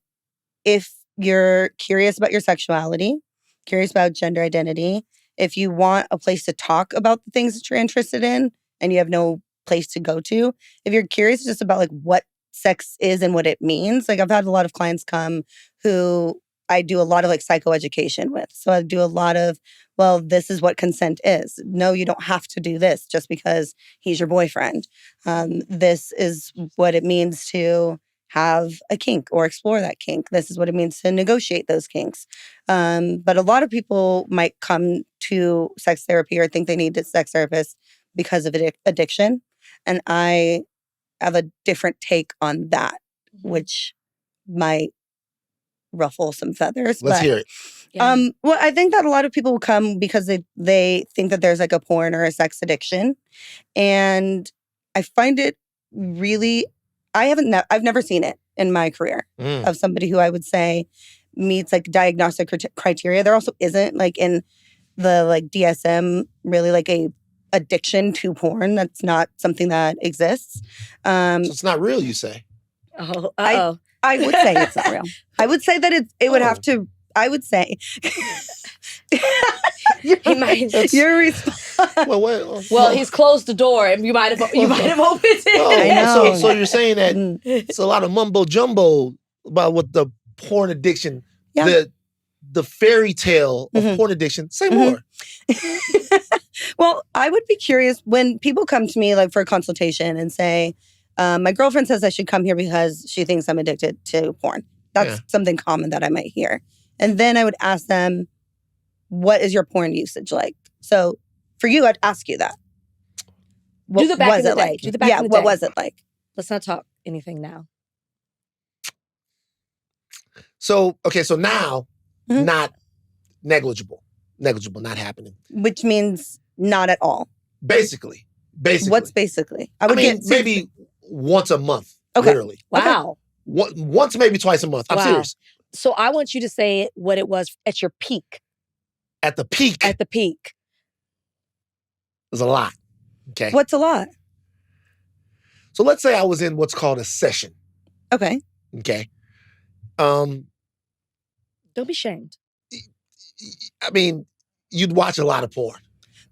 if you're curious about your sexuality, curious about gender identity, if you want a place to talk about the things that you're interested in and you have no place to go to, if you're curious just about like what sex is and what it means, like I've had a lot of clients come who I do a lot of like psychoeducation with. So I do a lot of, well, this is what consent is. No, you don't have to do this just because he's your boyfriend. This is what it means to have a kink or explore that kink. This is what it means to negotiate those kinks. But a lot of people might come to sex therapy or think they need a sex therapist because of addiction. And I have a different take on that, which might ruffle some feathers. Let's hear it. Yeah. Well, I think that a lot of people come because they think that there's like a porn or a sex addiction. And I find it really, I've never seen it in my career of somebody who I would say meets like diagnostic criteria. There also isn't like in the like DSM really like a addiction to porn. That's not something that exists. So it's not real, you say? Oh, I would say it's not real. I would say that it would have to. I would say. Your response. Well, he's closed the door, and you might have opened it. I know. So you're saying that it's a lot of mumbo jumbo about what the porn addiction, the fairy tale of porn addiction. Say more. Well, I would be curious when people come to me like for a consultation and say, my girlfriend says I should come here because she thinks I'm addicted to porn. That's something common that I might hear. And then I would ask them, what is your porn usage like? So for you, I'd ask you that. Do the back in the day. Like? Do the back in the day. What was it like? Let's not talk anything now. So now, not negligible, not happening. Which means not at all. Basically. What's basically? I mean, maybe once a month, literally. Wow. Once, maybe twice a month. I'm serious. So I want you to say what it was at your peak. At the peak? At the peak. There's a lot. Okay. What's a lot? So let's say I was in what's called a session. Okay. Okay. Don't be shamed. I mean, you'd watch a lot of porn.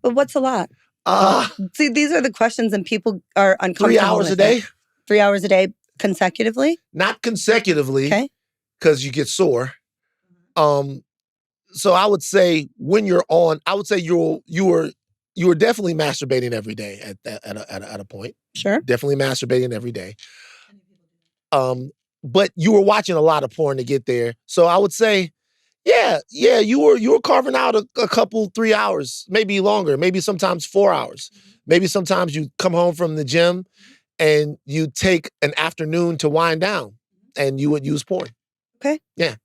But what's a lot? See, these are the questions and people are uncomfortable 3 hours a day? 3 hours a day consecutively? Not consecutively. Okay. Because you get sore. So I would say when you're on, I would say you were definitely masturbating every day at a point. Sure. Definitely masturbating every day. but you were watching a lot of porn to get there. So I would say, yeah, you were carving out a couple, 3 hours, maybe longer, maybe sometimes 4 hours. Maybe sometimes you come home from the gym and you take an afternoon to wind down and you would use porn. Okay. Yeah.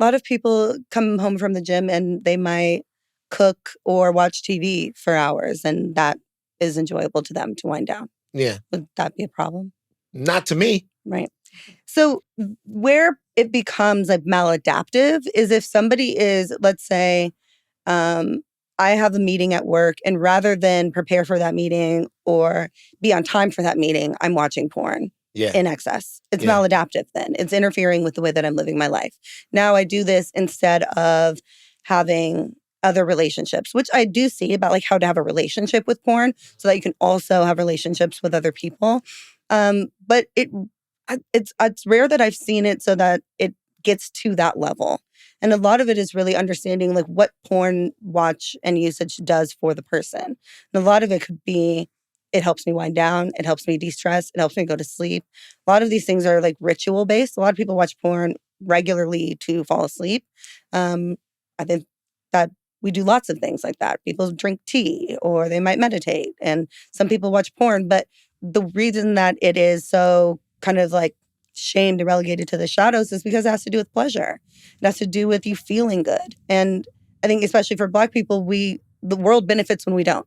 A lot of people come home from the gym and they might cook or watch TV for hours, and that is enjoyable to them to wind down. Yeah. Would that be a problem? Not to me. Right. So where it becomes like maladaptive is if somebody is, let's say, I have a meeting at work, and rather than prepare for that meeting or be on time for that meeting, I'm watching porn in excess. It's maladaptive then. It's interfering with the way that I'm living my life. Now I do this instead of having other relationships, which I do see about like how to have a relationship with porn so that you can also have relationships with other people. But it's rare that I've seen it so that it gets to that level. And a lot of it is really understanding like what porn watch and usage does for the person. And a lot of it could be, it helps me wind down, it helps me de-stress, it helps me go to sleep. A lot of these things are like ritual based. A lot of people watch porn regularly to fall asleep. I think that we do lots of things like that. People drink tea or they might meditate, and some people watch porn. But the reason that it is so kind of like shamed and relegated to the shadows is because it has to do with pleasure. It has to do with you feeling good. And I think especially for Black people, the world benefits when we don't.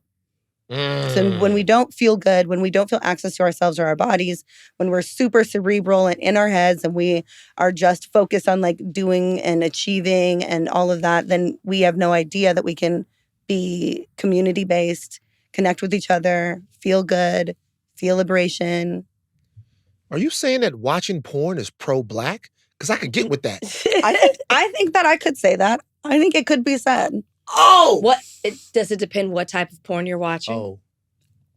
So when we don't feel good, when we don't feel access to ourselves or our bodies, when we're super cerebral and in our heads and we are just focused on like doing and achieving and all of that, then we have no idea that we can be community-based, connect with each other, feel good, feel liberation. Are you saying that watching porn is pro-Black? Because I could get with that. I think that I could say that. I think it could be said. Oh! Does it depend what type of porn you're watching? Oh.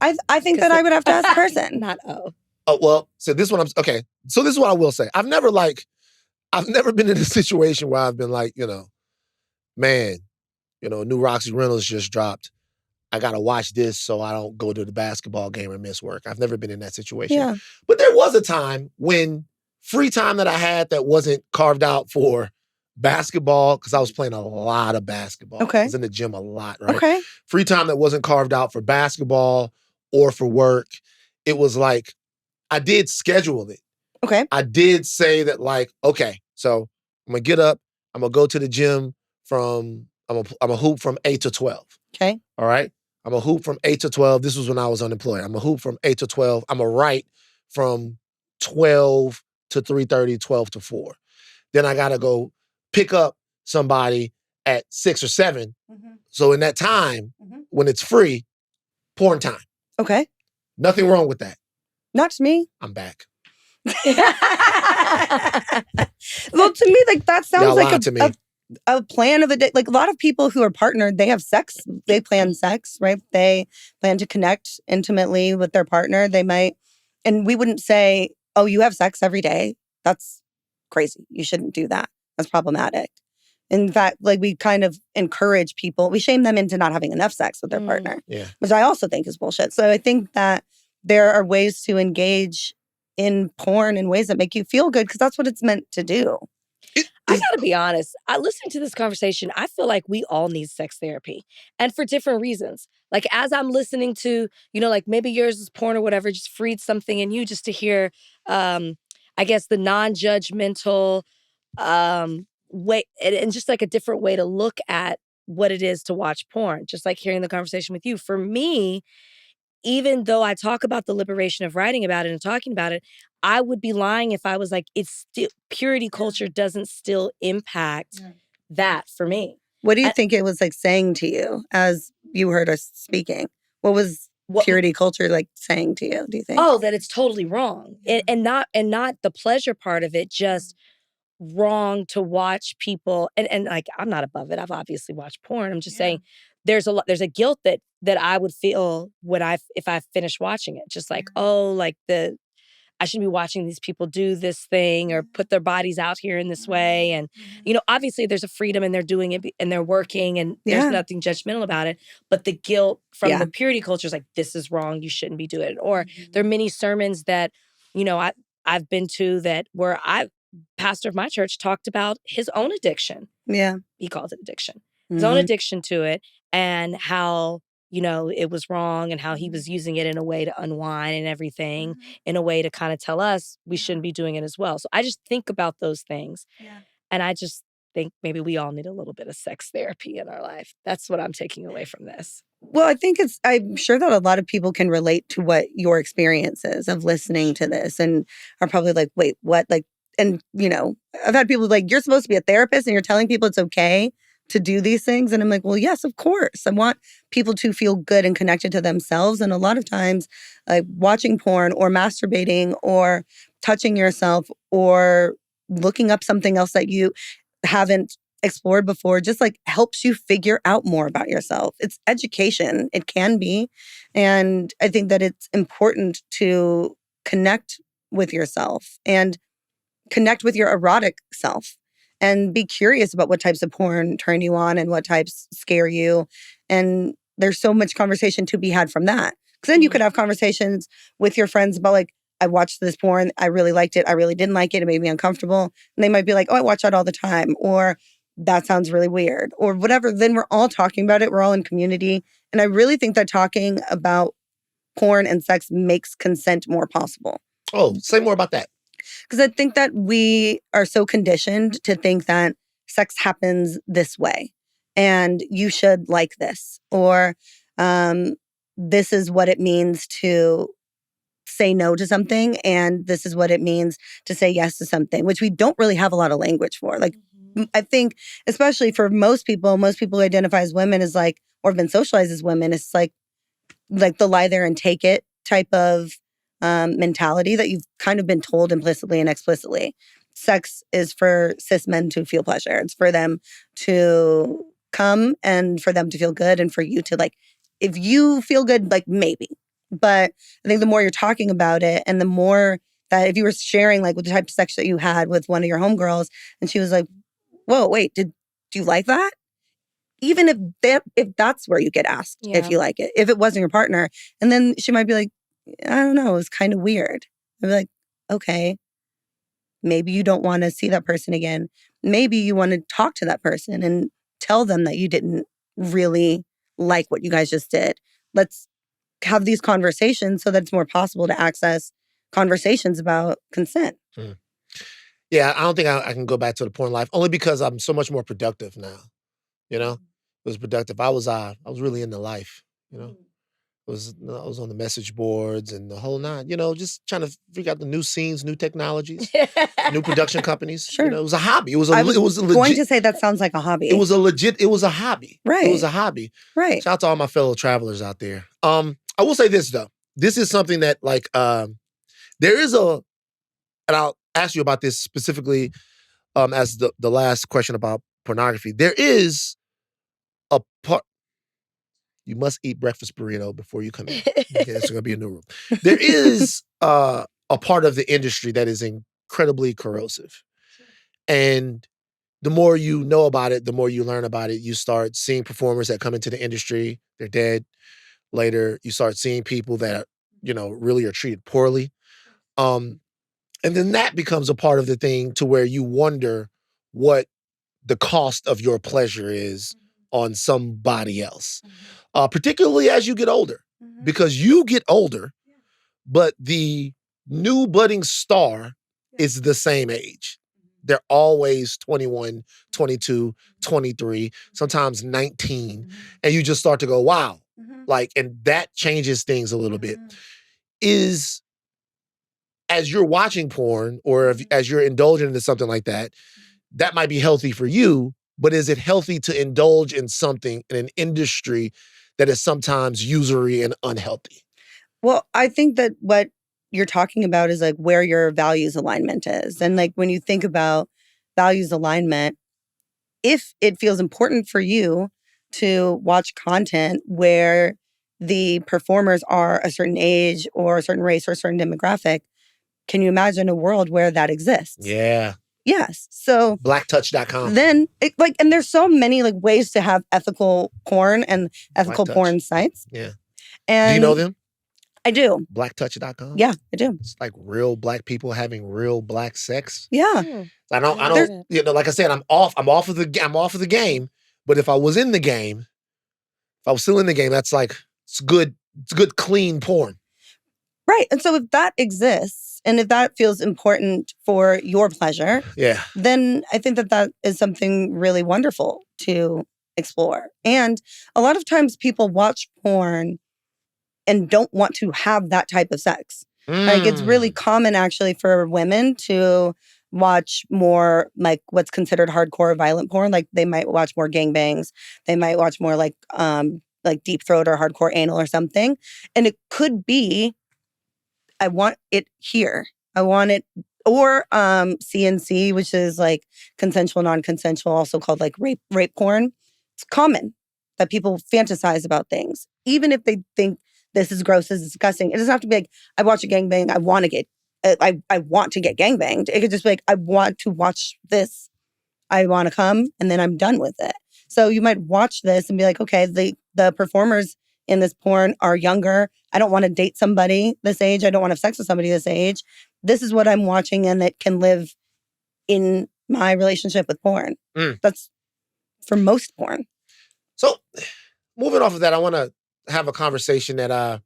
I think that I would have to ask the person. Not oh. Oh, well, so this is what So this is what I will say. I've never been in a situation where I've been like, man, new Roxy Reynolds just dropped. I got to watch this so I don't go to the basketball game or miss work. I've never been in that situation. Yeah. But there was a time when free time that I had that wasn't carved out for basketball, because I was playing a lot of basketball. Okay. I was in the gym a lot, right? Okay. Free time that wasn't carved out for basketball or for work. It was like, I did schedule it. Okay. I did say that like, okay, so I'm going to get up, I'm going to go to the gym I'm a hoop from 8 to 12. Okay. All right? I'm a hoop from 8 to 12. This was when I was unemployed. I'm a hoop from 8 to 12. I'm a write from 12 to 3:30, 12 to 4. Then I got to go pick up somebody at 6 or 7. Mm-hmm. So in that time, when it's free, porn time. Okay. Nothing wrong with that. Not to me. I'm back. Well, to me, like that sounds Y'all like lied to me. a plan of a day. Like a lot of people who are partnered, they have sex. They plan sex, right? They plan to connect intimately with their partner. They might, and we wouldn't say, oh, you have sex every day. That's crazy. You shouldn't do that. That's problematic. In fact, like we kind of encourage people, we shame them into not having enough sex with their partner, which I also think is bullshit. So I think that there are ways to engage in porn in ways that make you feel good because that's what it's meant to do. I gotta be honest. Listening to this conversation, I feel like we all need sex therapy, and for different reasons. Like as I'm listening to, like maybe yours is porn or whatever, just freed something in you just to hear, I guess the non-judgmental way, and just like a different way to look at what it is to watch porn. Just like hearing the conversation with you. For me, even though I talk about the liberation of writing about it and talking about it, I would be lying if I was like, it's still purity culture doesn't still impact that for me. What do you think it was like saying to you as you heard us speaking? What was purity culture like saying to you, do you think? Oh, that it's totally wrong. And not the pleasure part of it, just wrong to watch people. And like, I'm not above it. I've obviously watched porn. I'm just saying there's a guilt that I would feel if I finish watching it. Just like, oh, like I should be watching these people do this thing or put their bodies out here in this way. And, obviously there's a freedom and they're doing it and they're working and there's nothing judgmental about it. But the guilt from the purity culture is like, this is wrong. You shouldn't be doing it. Or there are many sermons that, I've been to that where pastor of my church talked about his own addiction. Yeah. He calls it addiction. His own addiction to it, and how, it was wrong, and how he was using it in a way to unwind and everything, in a way to kind of tell us we shouldn't be doing it as well. So I just think about those things. Yeah. And I just think maybe we all need a little bit of sex therapy in our life. That's what I'm taking away from this. Well, I'm sure that a lot of people can relate to what your experience is of listening to this and are probably like, wait, what? Like, and, I've had people like, you're supposed to be a therapist and you're telling people it's okay to do these things. And I'm like, well, yes, of course. I want people to feel good and connected to themselves. And a lot of times, like watching porn or masturbating or touching yourself or looking up something else that you haven't explored before just like helps you figure out more about yourself. It's education. It can be. And I think that it's important to connect with yourself and connect with your erotic self and be curious about what types of porn turn you on and what types scare you. And there's so much conversation to be had from that. Because then you could have conversations with your friends about like, I watched this porn, I really liked it, I really didn't like it, it made me uncomfortable. And they might be like, oh, I watch that all the time. Or that sounds really weird. Or whatever. Then we're all talking about it. We're all in community. And I really think that talking about porn and sex makes consent more possible. Oh, say more about that. Because I think that we are so conditioned to think that sex happens this way and you should like this, or this is what it means to say no to something and this is what it means to say yes to something, which we don't really have a lot of language for. Like, I think, especially for most people who identify as women is like, or have been socialized as women, it's like the lie there and take it type of mentality that you've kind of been told implicitly and explicitly. Sex is for cis men to feel pleasure. It's for them to come and for them to feel good and for you to like, if you feel good, like maybe. But I think the more you're talking about it and the more that if you were sharing like with the type of sex that you had with one of your homegirls and she was like, whoa, wait, do you like that? Even if that's where you get asked if you like it, if it wasn't your partner. And then she might be like, I don't know, it was kind of weird. I'd be like, okay, maybe you don't want to see that person again. Maybe you want to talk to that person and tell them that you didn't really like what you guys just did. Let's have these conversations so that it's more possible to access conversations about consent. Yeah, I don't think I can go back to the porn life, only because I'm so much more productive now. It was productive. I was really into life, I was on the message boards and the whole nine, just trying to figure out the new scenes, new technologies, new production companies. Sure. It was a hobby. It was a legit, going to say that sounds like a hobby. It was a hobby. Right. It was a hobby. Right. Shout out to all my fellow travelers out there. I will say this though. This is something that like, there is and I'll ask you about this specifically as the last question about pornography. There is a part. You must eat breakfast burrito before you come in. Okay, it's going to be a new rule. There is a part of the industry that is incredibly corrosive. And the more you know about it, the more you learn about it. You start seeing performers that come into the industry, they're dead. Later, you start seeing people that, really are treated poorly. And then that becomes a part of the thing to where you wonder what the cost of your pleasure is on somebody else. Particularly as you get older, because you get older, but the new budding star is the same age. They're always 21, 22, 23, sometimes 19. And you just start to go, wow. And that changes things a little bit. As you're watching porn or as you're indulging into something like that, that might be healthy for you, but is it healthy to indulge in something in an industry that is sometimes usury and unhealthy? Well, I think that what you're talking about is like where your values alignment is. And like when you think about values alignment, if it feels important for you to watch content where the performers are a certain age or a certain race or a certain demographic, can you imagine a world where that exists? Yeah. Yes. So blacktouch.com. Then and there's so many like ways to have ethical porn and ethical porn sites. Yeah. And do you know them? I do. Blacktouch.com? Yeah, I do. It's like real black people having real black sex. Yeah. I don't, you know, like I said, I'm off of the game. But if I was in the game, if I was still in the game, that's like, it's good, clean porn. Right. And so if that exists and if that feels important for your pleasure, then I think that is something really wonderful to explore. And a lot of times people watch porn and don't want to have that type of sex. Like it's really common actually for women to watch more like what's considered hardcore violent porn. Like they might watch more gangbangs. They might watch more like deep throat or hardcore anal or something. And it could be, I want it here. I want it, or CNC, which is like consensual, non-consensual, also called like rape porn. It's common that people fantasize about things, even if they think this is gross, this is disgusting. It doesn't have to be like, I watch a gangbang, I want to get gangbanged. It could just be like, I want to watch this. I want to come, and then I'm done with it. So you might watch this and be like, okay, the performers in this porn are younger. I don't want to date somebody this age. I don't want to have sex with somebody this age. This is what I'm watching, and it can live in my relationship with porn. That's for most porn. So moving off of that, I want to have a conversation that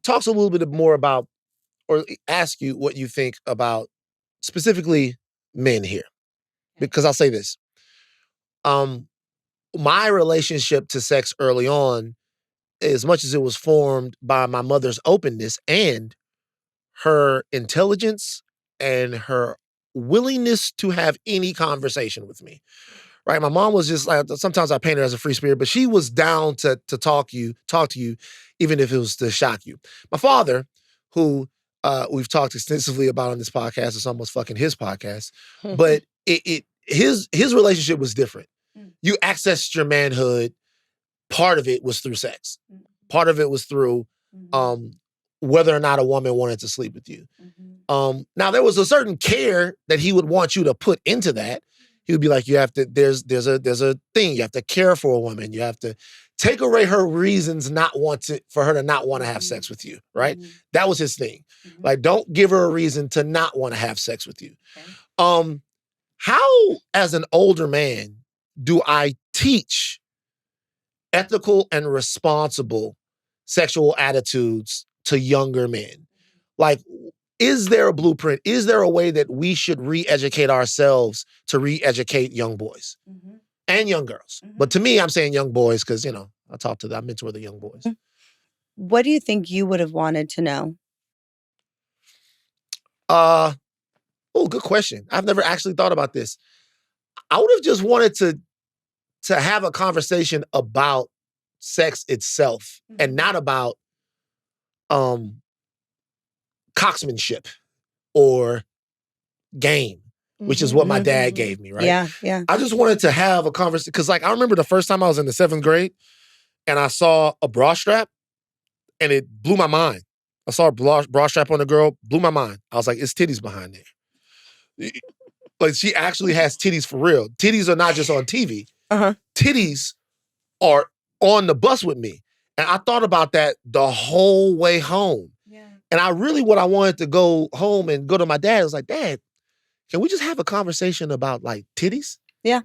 talks a little bit more about, or ask you what you think about specifically men here. Because I'll say this. My relationship to sex early on, as much as it was formed by my mother's openness and her intelligence and her willingness to have any conversation with me, right? My mom was just like, sometimes I paint her as a free spirit, but she was down to talk to you, even if it was to shock you. My father, who we've talked extensively about on this podcast, it's almost fucking his podcast, but his relationship was different. You accessed your manhood. Part of it was through sex. Part of it was through whether or not a woman wanted to sleep with you. Now there was a certain care that he would want you to put into that. He would be like, you have to, there's a thing, you have to care for a woman. You have to take away her reasons for her to not want to have sex with you, right? That was his thing. Like, don't give her a reason to not want to have sex with you. How, as an older man, do I teach ethical and responsible sexual attitudes to younger men? Like, is there a blueprint? Is there a way that we should re-educate ourselves to re-educate young boys and young girls? But to me, I'm saying young boys because, you know, I mentor the young boys. What do you think you would have wanted to know? Good question. I've never actually thought about this. I would have just wanted to have a conversation about sex itself and not about cocksmanship or game, which is what my dad gave me, right? Yeah. I just wanted to have a conversation because, like, I remember the first time I was in the 7th grade and I saw a bra strap and it blew my mind. I saw a bra strap on a girl, blew my mind. I was like, it's titties behind there. Like, she actually has titties for real. Titties are not just on TV. Titties are on the bus with me. And I thought about that the whole way home. And what I wanted to go home and go to my dad, I was like, Dad, can we just have a conversation about like titties? Yeah.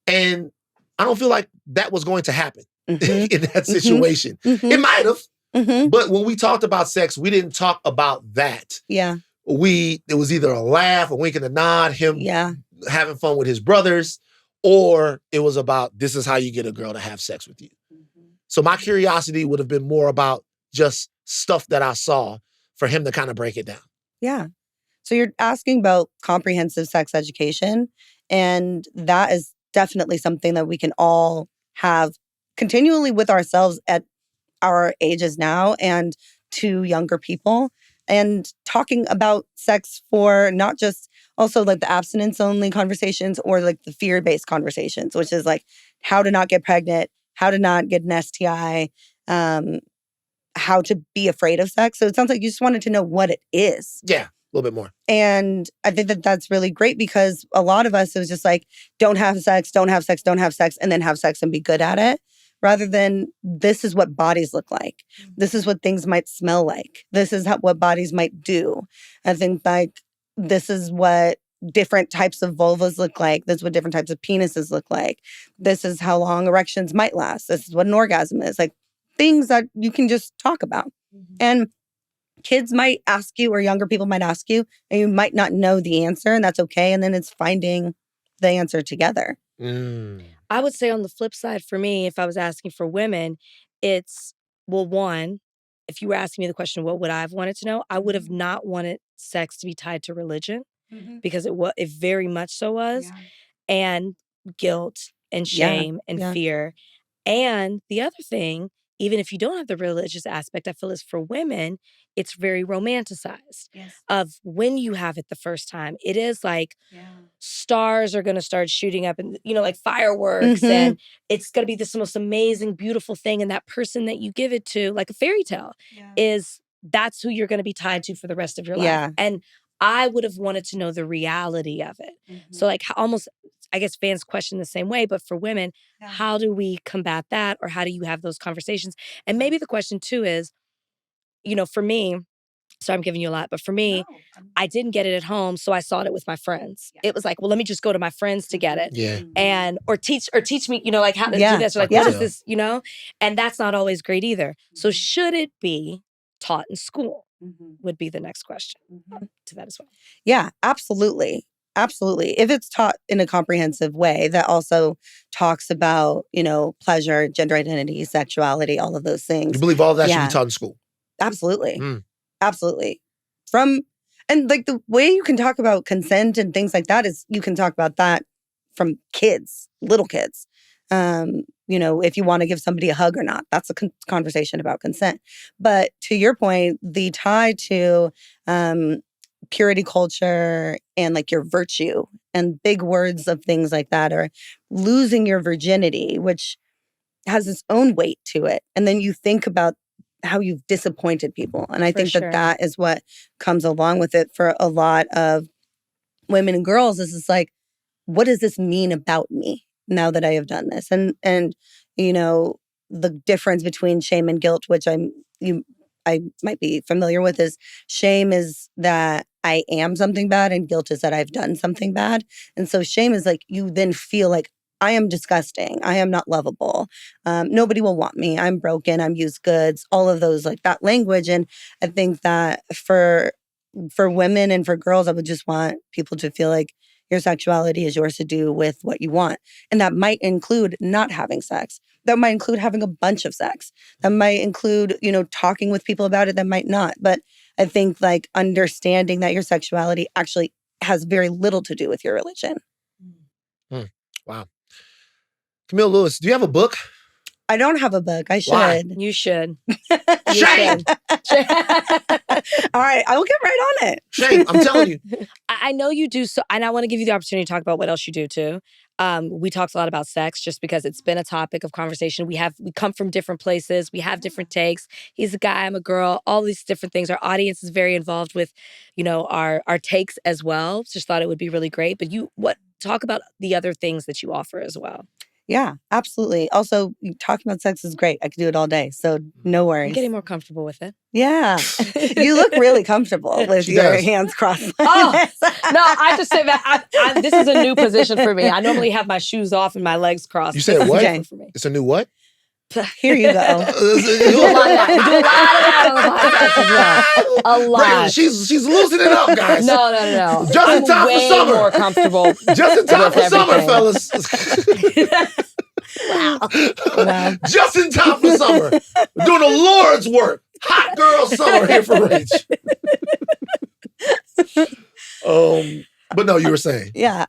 And I don't feel like that was going to happen in that situation. It might have, but when we talked about sex, we didn't talk about that. Yeah. It was either a laugh, a wink and a nod, him having fun with his brothers, or it was about, this is how you get a girl to have sex with you. So my curiosity would have been more about just stuff that I saw for him to kind of break it down. Yeah. So you're asking about comprehensive sex education, and that is definitely something that we can all have continually with ourselves at our ages now and to younger people, and talking about sex for not just also like the abstinence only conversations or like the fear-based conversations, which is like how to not get pregnant, how to not get an STI, how to be afraid of sex. So it sounds like you just wanted to know what it is. Yeah, a little bit more. And I think that that's really great because a lot of us, it was just like, don't have sex, and then have sex and be good at it. rather than this is what bodies look like. This is what things might smell like. This is what bodies might do. I think like this is what different types of vulvas look like. This is what different types of penises look like. This is how long erections might last. This is what an orgasm is. Like things that you can just talk about. And kids might ask you, or younger people might ask you, and you might not know the answer, and that's okay. And then it's finding the answer together. I would say on the flip side for me, if I was asking for women, it's, well, one, if you were asking me the question, what would I have wanted to know? I would have not wanted sex to be tied to religion because it very much so was, and guilt and shame and fear. And the other thing, even if you don't have the religious aspect, I feel is for women, it's very romanticized. Of when you have it the first time, it is like stars are going to start shooting up and, like fireworks and it's going to be this most amazing, beautiful thing. And that person that you give it to, like a fairy tale, that's who you're going to be tied to for the rest of your life. And I would have wanted to know the reality of it. So like almost, I guess fans question the same way, but for women, how do we combat that? Or how do you have those conversations? And maybe the question too is, for me, so I'm giving you a lot, but for me, I didn't get it at home, so I sought it with my friends. It was like, well, let me just go to my friends to get it. And or teach me, like how to do this, or like what is this, And that's not always great either. So should it be taught in school? Would be the next question to that as well. Yeah, absolutely. Absolutely. If it's taught in a comprehensive way that also talks about, pleasure, gender identity, sexuality, all of those things. You believe all of that should be taught in school? Absolutely. Absolutely. And like the way you can talk about consent and things like that is you can talk about that from kids, little kids. If you want to give somebody a hug or not, that's a conversation about consent. But to your point, the tie to purity culture and like your virtue and big words of things like that, or losing your virginity, which has its own weight to it. And then you think about how you've disappointed people. And I think that is what comes along with it for a lot of women and girls is it's like, what does this mean about me now that I have done this? And the difference between shame and guilt, which I might be familiar with, is shame is that I am something bad and guilt is that I've done something bad. And so shame is like you then feel like I am disgusting. I am not lovable. Nobody will want me. I'm broken. I'm used goods. All of those, like that language. And I think that for women and for girls, I would just want people to feel like your sexuality is yours to do with what you want. And that might include not having sex. That might include having a bunch of sex. That might include, talking with people about it. That might not. But I think like understanding that your sexuality actually has very little to do with your religion. Wow. Kamil Lewis, do you have a book? I don't have a book. I should. Why? You should. Shame! All right, I will get right on it. Shame, I'm telling you. I know you do, so, and I want to give you the opportunity to talk about what else you do too. We talked a lot about sex just because it's been a topic of conversation. We come from different places. We have different takes. He's a guy, I'm a girl, all these different things. Our audience is very involved with, our takes as well. Just thought it would be really great. But talk about the other things that you offer as well. Yeah, absolutely. Also, talking about sex is great. I could do it all day, so no worries. I'm getting more comfortable with it. Yeah. You look really comfortable with your hands crossed. Oh, no, I just say that this is a new position for me. I normally have my shoes off and my legs crossed. You said what? For me. It's a new what? Here you go. We do a lot of that. A lot. She's losing it up, guys. No. Just in time for summer. More comfortable. Just in time for summer, fellas. Wow. Just in time for summer. We're doing the Lord's work. Hot girl summer here for Rach. But no, you were saying. Yeah.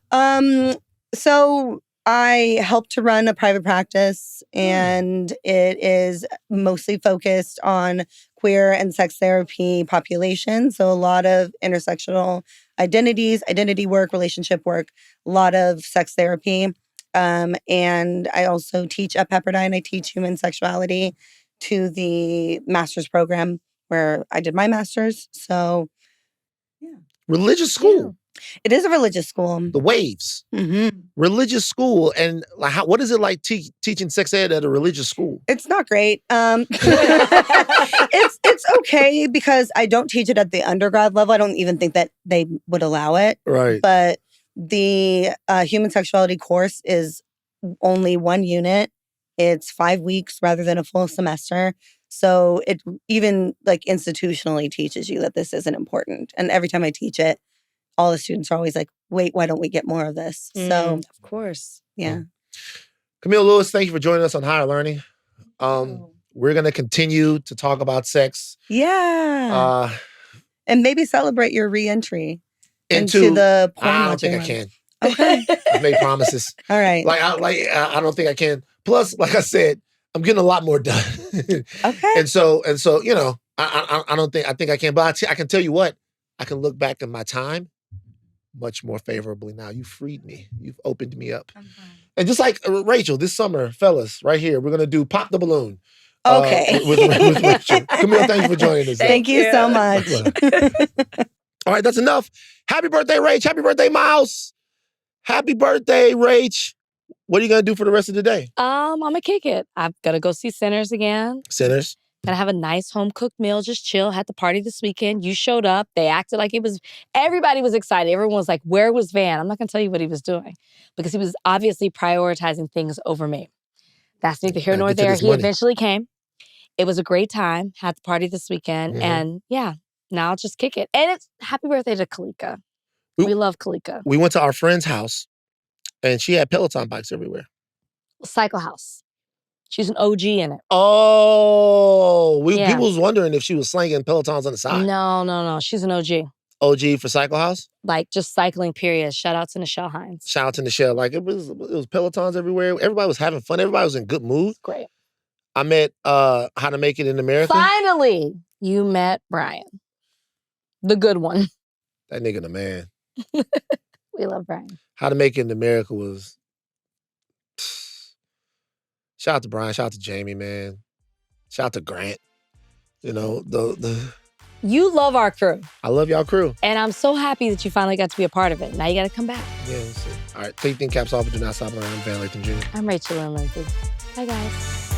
So I help to run a private practice, and it is mostly focused on queer and sex therapy population. So a lot of intersectional identities, identity work, relationship work, a lot of sex therapy. And I also teach at Pepperdine. I teach human sexuality to the master's program where I did my master's. So, yeah. Religious school. It is a religious school. The Waves. Mm-hmm. Religious school. And like, what is it like teaching sex ed at a religious school? It's not great. It's okay because I don't teach it at the undergrad level. I don't even think that they would allow it. Right. But the human sexuality course is only one unit. It's 5 weeks rather than a full semester. So it even like institutionally teaches you that this isn't important. And every time I teach it, all the students are always like, wait, why don't we get more of this? So of course. Yeah. Kamil Lewis, thank you for joining us on Higher Learning. We're going to continue to talk about sex. Yeah. And maybe celebrate your re-entry into the porn. I don't think I can. Okay. I made promises. All right. I don't think I can. Plus, like I said, I'm getting a lot more done. Okay. And so, you know, I think I can. But I can tell you what, I can look back at my time much more favorably now. You freed me. You've opened me up. And just like Rachel, this summer, fellas, right here, we're gonna do Pop the Balloon. Okay. With Rachel. Camille, thank you for joining us. Thank you so much. All right, that's enough. Happy birthday, Rach. Happy birthday, Mouse. Happy birthday, Rach. What are you gonna do for the rest of the day? I'm gonna kick it. I've gotta go see Sinners again. Sinners. Gonna have a nice home-cooked meal, just chill. Had the party this weekend. You showed up. They acted like it was, everybody was excited. Everyone was like, where was Van? I'm not gonna tell you what he was doing because he was obviously prioritizing things over me. That's neither here nor there. He eventually came. It was a great time. Had the party this weekend. Mhm. And yeah, now I'll just kick it. And it's happy birthday to Kalika. We love Kalika. We went to our friend's house and she had Peloton bikes everywhere. Cycle House. She's an OG in it. Oh, people was wondering if she was slinging Pelotons on the side. No. She's an OG. OG for Cycle House? Like just cycling, period. Shout out to Nichelle Hines. Shout out to Nichelle. Like it was Pelotons everywhere. Everybody was having fun. Everybody was in good mood. Great. I met How to Make It in America. Finally, you met Brian. The good one. That nigga the man. We love Brian. How to Make It in America was... Shout out to Brian. Shout out to Jamie, man. Shout out to Grant. You know, You love our crew. I love y'all crew. And I'm so happy that you finally got to be a part of it. Now you got to come back. Yeah, we'll see. All right, take your caps off and do not stop around. I'm Van Lathan Jr. I'm Rachel and Lindsay. Bye, guys.